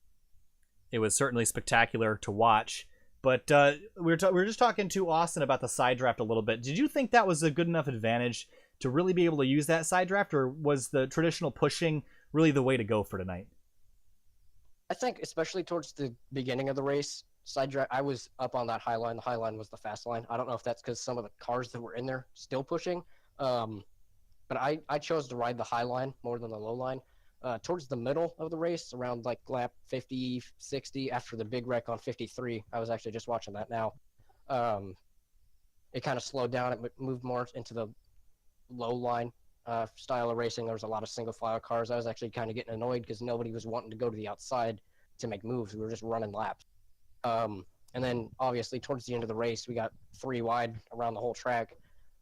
It was certainly spectacular to watch. But we were just talking to Austin about the side draft a little bit. Did you think that was a good enough advantage to really be able to use that side draft, or was the traditional pushing really the way to go for tonight? I think especially towards the beginning of the race, side draft, I was up on that high line. The high line was the fast line. I don't know if that's because some of the cars that were in there still pushing. But I chose to ride the high line more than the low line. Towards the middle of the race, around like lap 50, 60, after the big wreck on 53, I was actually just watching that now. It kind of slowed down. It moved more into the low line style of racing. There was a lot of single file cars. I was actually kind of getting annoyed because nobody was wanting to go to the outside to make moves. We were just running laps. And then obviously towards the end of the race, we got 3 wide around the whole track.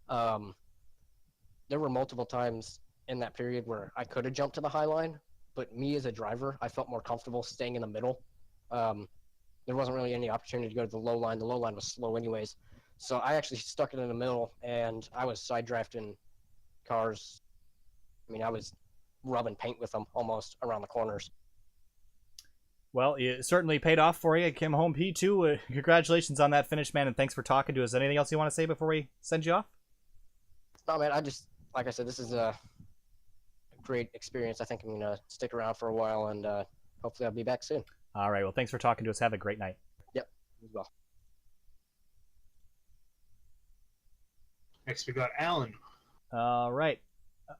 There were multiple times in that period where I could have jumped to the high line, but me as a driver, I felt more comfortable staying in the middle. There wasn't really any opportunity to go to the low line. The low line was slow anyways. So I actually stuck it in the middle, and I was side drafting cars. I mean, I was rubbing paint with them almost around the corners. Well, it certainly paid off for you. Came home P2. Congratulations on that finish, man, and thanks for talking to us. Anything else you want to say before we send you off? No, man, like I said, this is a great experience. I think I'm going to stick around for a while, and hopefully I'll be back soon. All right, well, thanks for talking to us. Have a great night. Yep, as well. Next, we got Alan. All right.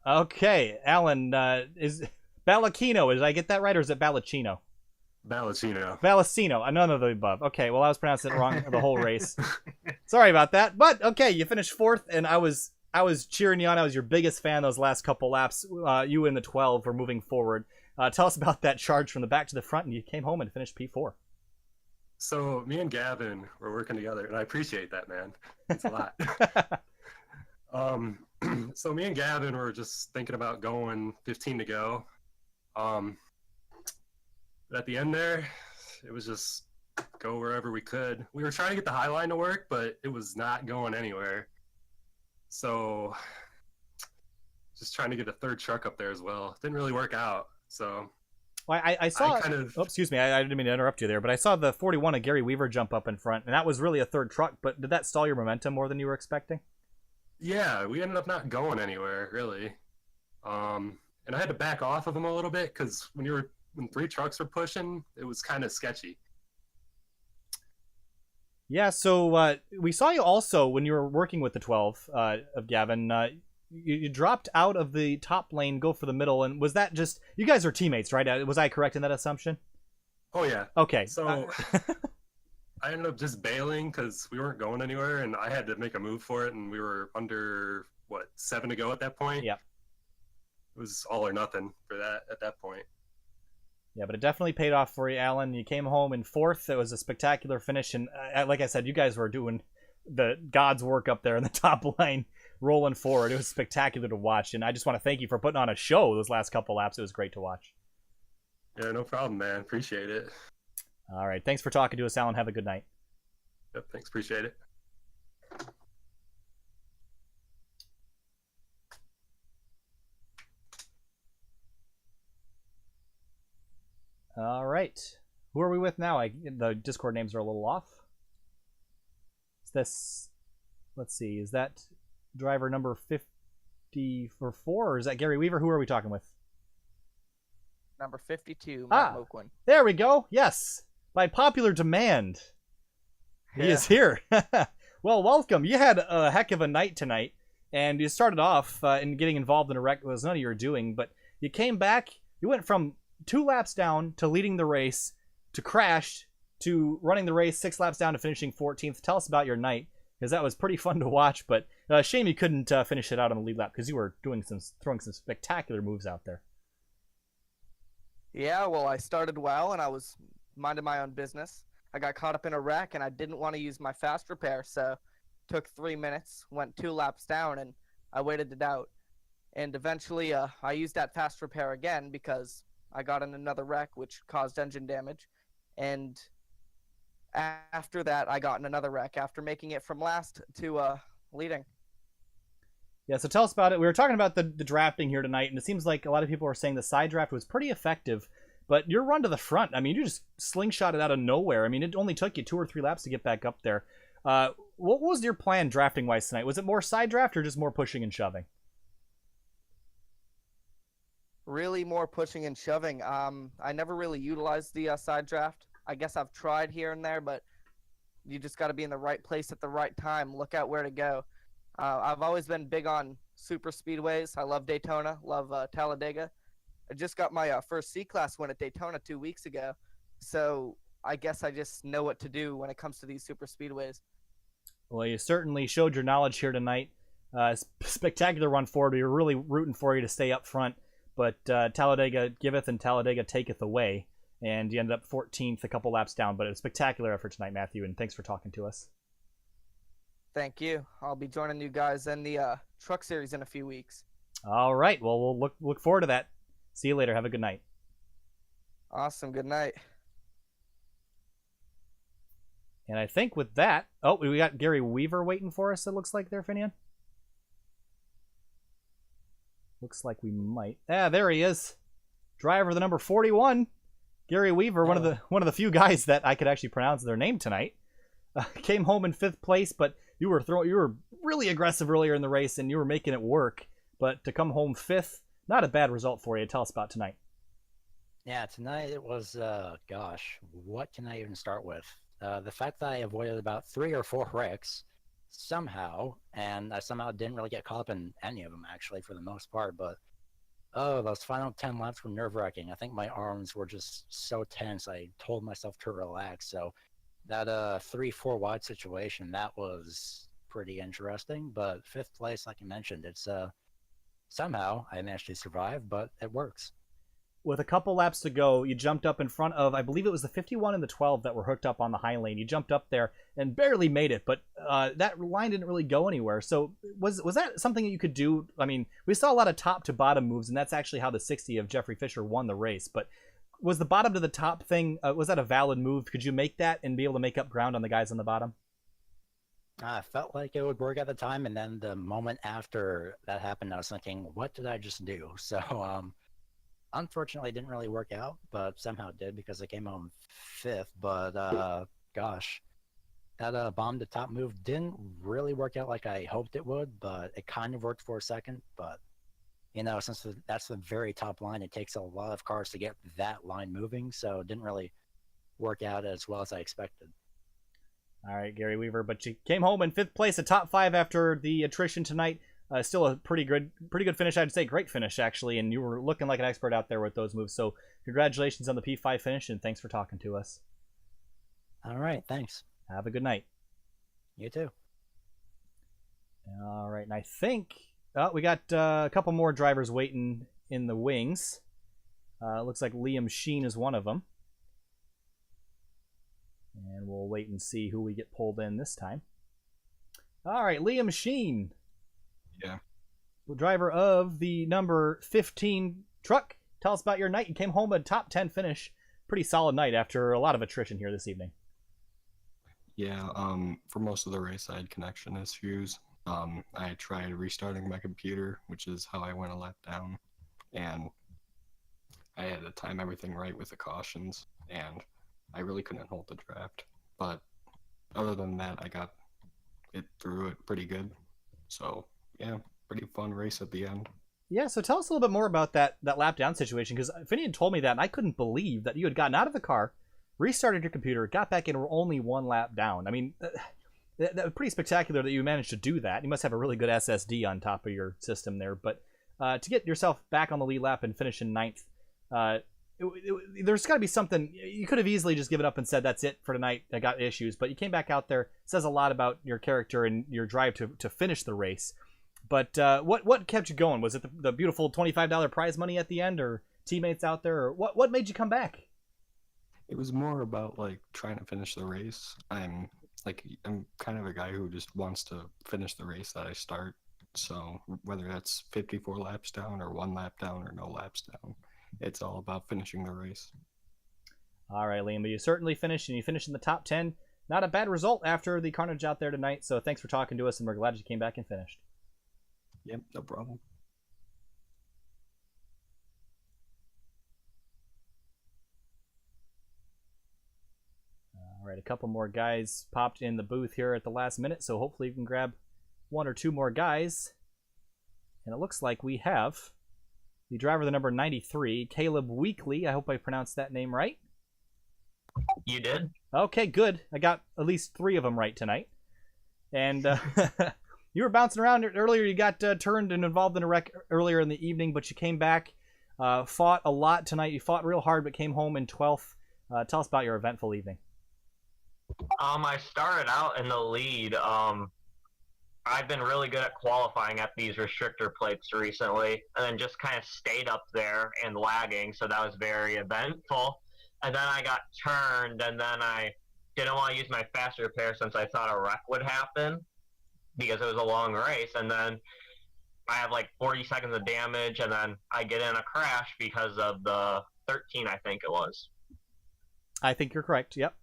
Okay, Alan, is Ballacino, did I get that right, or is it Ballacino? Ballacino, none of the above. Okay, well, I was pronouncing it wrong the whole race. Sorry about that. But, okay, you finished 4th, and I was cheering you on. I was your biggest fan those last couple laps. You and the 12 were moving forward. Tell us about that charge from the back to the front, and you came home and finished P4. So me and Gavin were working together, and I appreciate that, man. It's a lot. So me and Gavin were just thinking about going 15 to go. But at the end there, it was just go wherever we could. We were trying to get the high line to work, but it was not going anywhere. So just trying to get a 3rd truck up there as well. Didn't really work out. So well, I saw. Oh, excuse me. I didn't mean to interrupt you there, but I saw the 41 of Gary Weaver jump up in front, and that was really a 3rd truck. But did that stall your momentum more than you were expecting? Yeah, we ended up not going anywhere really, and I had to back off of them a little bit because when 3 trucks were pushing, it was kind of sketchy. Yeah, so we saw you also when you were working with the 12 of Gavin. You dropped out of the top lane, go for the middle, and was that just you guys are teammates, right? Was I correct in that assumption? Oh yeah. Okay. So I ended up just bailing because we weren't going anywhere, and I had to make a move for it, and we were under 7 to go at that point. Yeah. It was all or nothing for that at that point. Yeah, but it definitely paid off for you, Alan. You came home in 4th. It was a spectacular finish, and like I said, you guys were doing the God's work up there in the top line, rolling forward. It was spectacular to watch, and I just want to thank you for putting on a show those last couple laps. It was great to watch. Yeah, no problem, man. Appreciate it. All right, thanks for talking to us, Alan. Have a good night. Yep, thanks. Appreciate it. All right. Who are we with now? The Discord names are a little off. Is this... Let's see. Is that driver number 54, or is that Gary Weaver? Who are we talking with? Number 52, Matt Moquin. There we go. Yes. By popular demand. He is here. Well, welcome. You had a heck of a night tonight, and you started off in getting involved in a wreck that was none of your doing, but you came back. You went from 2 laps down to leading the race to crashed to running the race 6 laps down to finishing 14th. Tell us about your night, because that was pretty fun to watch, but shame you couldn't finish it out on the lead lap, because you were throwing some spectacular moves out there. Yeah, well, I started well, and I was minding my own business. I got caught up in a wreck, and I didn't want to use my fast repair, so took 3 minutes, went 2 laps down, and I waited it out. And eventually, I used that fast repair again because I got in another wreck, which caused engine damage. And after that, I got in another wreck after making it from last to leading. Yeah, so tell us about it. We were talking about the drafting here tonight, and it seems like a lot of people were saying the side draft was pretty effective, but your run to the front, I mean, you just slingshot it out of nowhere. I mean, it only took you 2 or 3 laps to get back up there. What was your plan drafting-wise tonight? Was it more side draft or just more pushing and shoving? Really more pushing and shoving. I never really utilized the side draft. I guess I've tried here and there, but you just got to be in the right place at the right time. Look out where to go. I've always been big on super speedways. I love Daytona, love Talladega. I just got my first C-Class win at Daytona 2 weeks ago, so I guess I just know what to do when it comes to these super speedways. Well, you certainly showed your knowledge here tonight. Spectacular run forward. We were really rooting for you to stay up front, but Talladega giveth and Talladega taketh away, and you ended up 14th, a couple laps down, but it was a spectacular effort tonight, Matthew, and thanks for talking to us. Thank you. I'll be joining you guys in the truck series in a few weeks. All right. Well, we'll look forward to that. See you later. Have a good night. Awesome. Good night. And I think with that, oh, we got Gary Weaver waiting for us, it looks like there, Finian. Looks like we might. Ah, there he is. Driver the number 41. Gary Weaver, one of the few guys that I could actually pronounce their name tonight. Came home in 5th place, but you were really aggressive earlier in the race, and you were making it work. But to come home 5th, not a bad result for you. Tell us about tonight. Yeah, tonight it was, gosh, what can I even start with? The fact that I avoided about 3 or 4 wrecks somehow, and I somehow didn't really get caught up in any of them, actually, for the most part. But, oh, those final 10 laps were nerve-wracking. I think my arms were just so tense, I told myself to relax. So that 3-4 wide situation, that was pretty interesting. But 5th place, like you mentioned, it's somehow I managed to survive, but it works. With a couple laps to go, you jumped up in front of, I believe it was the 51 and the 12 that were hooked up on the high lane. You jumped up there and barely made it, but that line didn't really go anywhere. So was that something that you could do? I mean, we saw a lot of top to bottom moves, and that's actually how the 60 of Jeffrey Fisher won the race. But was the bottom to the top thing, was that a valid move? Could you make that and be able to make up ground on the guys on the bottom? I felt like it would work at the time, and then the moment after that happened, I was thinking, what did I just do? So, unfortunately, it didn't really work out, but somehow it did because I came home 5th. But, gosh, that bomb to top move didn't really work out like I hoped it would, but it kind of worked for a second. But, you know, since that's the very top line, it takes a lot of cars to get that line moving, so it didn't really work out as well as I expected. All right, Gary Weaver, but you came home in 5th place, a top 5 after the attrition tonight. Still a pretty good finish, I'd say. Great finish, actually, and you were looking like an expert out there with those moves. So congratulations on the P5 finish, and thanks for talking to us. All right, thanks. Have a good night. You too. All right, and I think we got a couple more drivers waiting in the wings. Looks like Liam Sheen is one of them. And we'll wait and see who we get pulled in this time. All right, Liam Sheen. Yeah. The driver of the number 15 truck. Tell us about your night. You came home a top 10 finish. Pretty solid night after a lot of attrition here this evening. Yeah, for most of the race I had connection issues. I tried restarting my computer, which is how I went a lap down. And I had to time everything right with the cautions. And I really couldn't hold the draft, but other than that, I got it through it pretty good. So yeah, pretty fun race at the end. Yeah, so tell us a little bit more about that lap down situation, because Finian told me that, and I couldn't believe that you had gotten out of the car, restarted your computer, got back in, and were only 1 lap down. I mean, that was pretty spectacular that you managed to do that. You must have a really good SSD on top of your system there, but to get yourself back on the lead lap and finish in 9th, there's got to be something. You could have easily just given up and said, that's it for tonight, I got issues. But you came back out there. It says a lot about your character and your drive to finish the race. But what kept you going? Was it the beautiful $25 prize money at the end, or teammates out there? Or what made you come back? It was more about like trying to finish the race. I'm kind of a guy who just wants to finish the race that I start. So whether that's 54 laps down or 1 lap down or no laps down, it's all about finishing the race. All right, Liam, but you certainly finished, and you finished in the top 10. Not a bad result after the carnage out there tonight, so thanks for talking to us, and we're glad you came back and finished. Yep, no problem. All right, a couple more guys popped in the booth here at the last minute, so hopefully you can grab 1 or 2 more guys. And it looks like we have the driver, the number 93, Caleb Weekly. I hope I pronounced that name right. You did? Okay, good. I got at least 3 of them right tonight. And you were bouncing around earlier. You got turned and involved in a wreck earlier in the evening, but you came back, fought a lot tonight. You fought real hard, but came home in 12th. Tell us about your eventful evening. I started out in the lead. I've been really good at qualifying at these restrictor plates recently, and then just kind of stayed up there and lagging, so that was very eventful. And then I got turned, and then I didn't want to use my fast repair since I thought a wreck would happen because it was a long race. And then I have like 40 seconds of damage, and then I get in a crash because of the 13, I think it was. I think you're correct. Yep.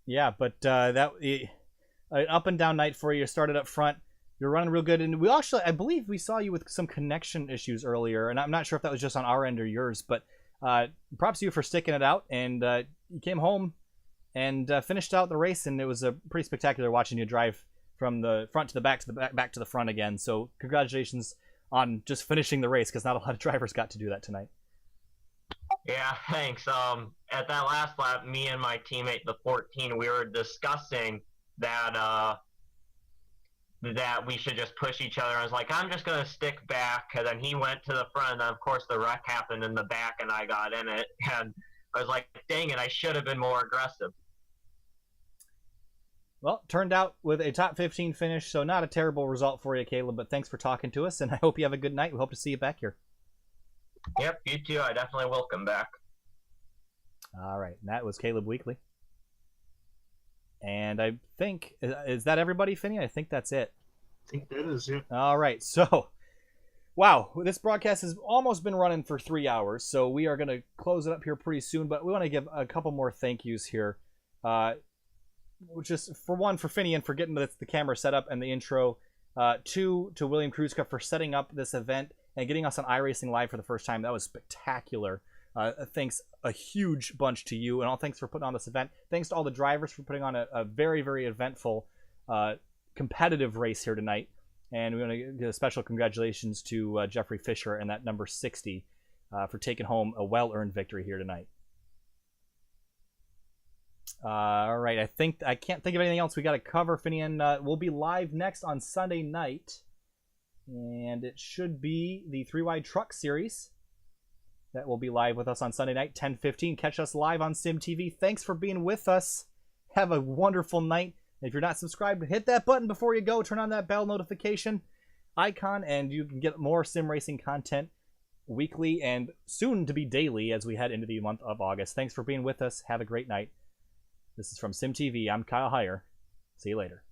Yeah, but an up and down night for you. You started up front. You're running real good, and I believe we saw you with some connection issues earlier, and I'm not sure if that was just on our end or yours, but props to you for sticking it out, and you came home and finished out the race, and it was a pretty spectacular watching you drive from the front to the back to the back to the front again. So congratulations on just finishing the race, because not a lot of drivers got to do that tonight. Yeah, thanks. At that last lap, me and my teammate, the 14, we were discussing that that we should just push each other. I was like, I'm just going to stick back. And then he went to the front, and then, of course, the wreck happened in the back, and I got in it. And I was like, dang it, I should have been more aggressive. Well, turned out with a top 15 finish, so not a terrible result for you, Caleb, but thanks for talking to us, and I hope you have a good night. We hope to see you back here. Yep, you too. I definitely will come back. All right, and that was Caleb Weekly. And I think, is that everybody, Finney? I think that's it. I think that is it. All right, so, wow, this broadcast has almost been running for 3 hours, so we are going to close it up here pretty soon, but we want to give a couple more thank yous here. Which is, for one, for Finney and for getting the camera set up and the intro. 2, to William Kruzka for setting up this event and getting us on iRacing Live for the first time. That was spectacular. Thanks a huge bunch to you, and all thanks for putting on this event. Thanks to all the drivers for putting on a very, very eventful, competitive race here tonight. And we want to give a special congratulations to Jeffrey Fisher and that number 60 for taking home a well-earned victory here tonight. All right, I can't think of anything else we got to cover, Finian. We'll be live next on Sunday night, and it should be the 3-Wide Truck Series that will be live with us on Sunday night, 10:15. Catch us live on SYM TV. Thanks for being with us. Have a wonderful night. If you're not subscribed, hit that button before you go. Turn on that bell notification icon, and you can get more sim racing content weekly and soon to be daily as we head into the month of August. Thanks for being with us. Have a great night. This is from SYM TV. I'm Kyle Heyer. See you later.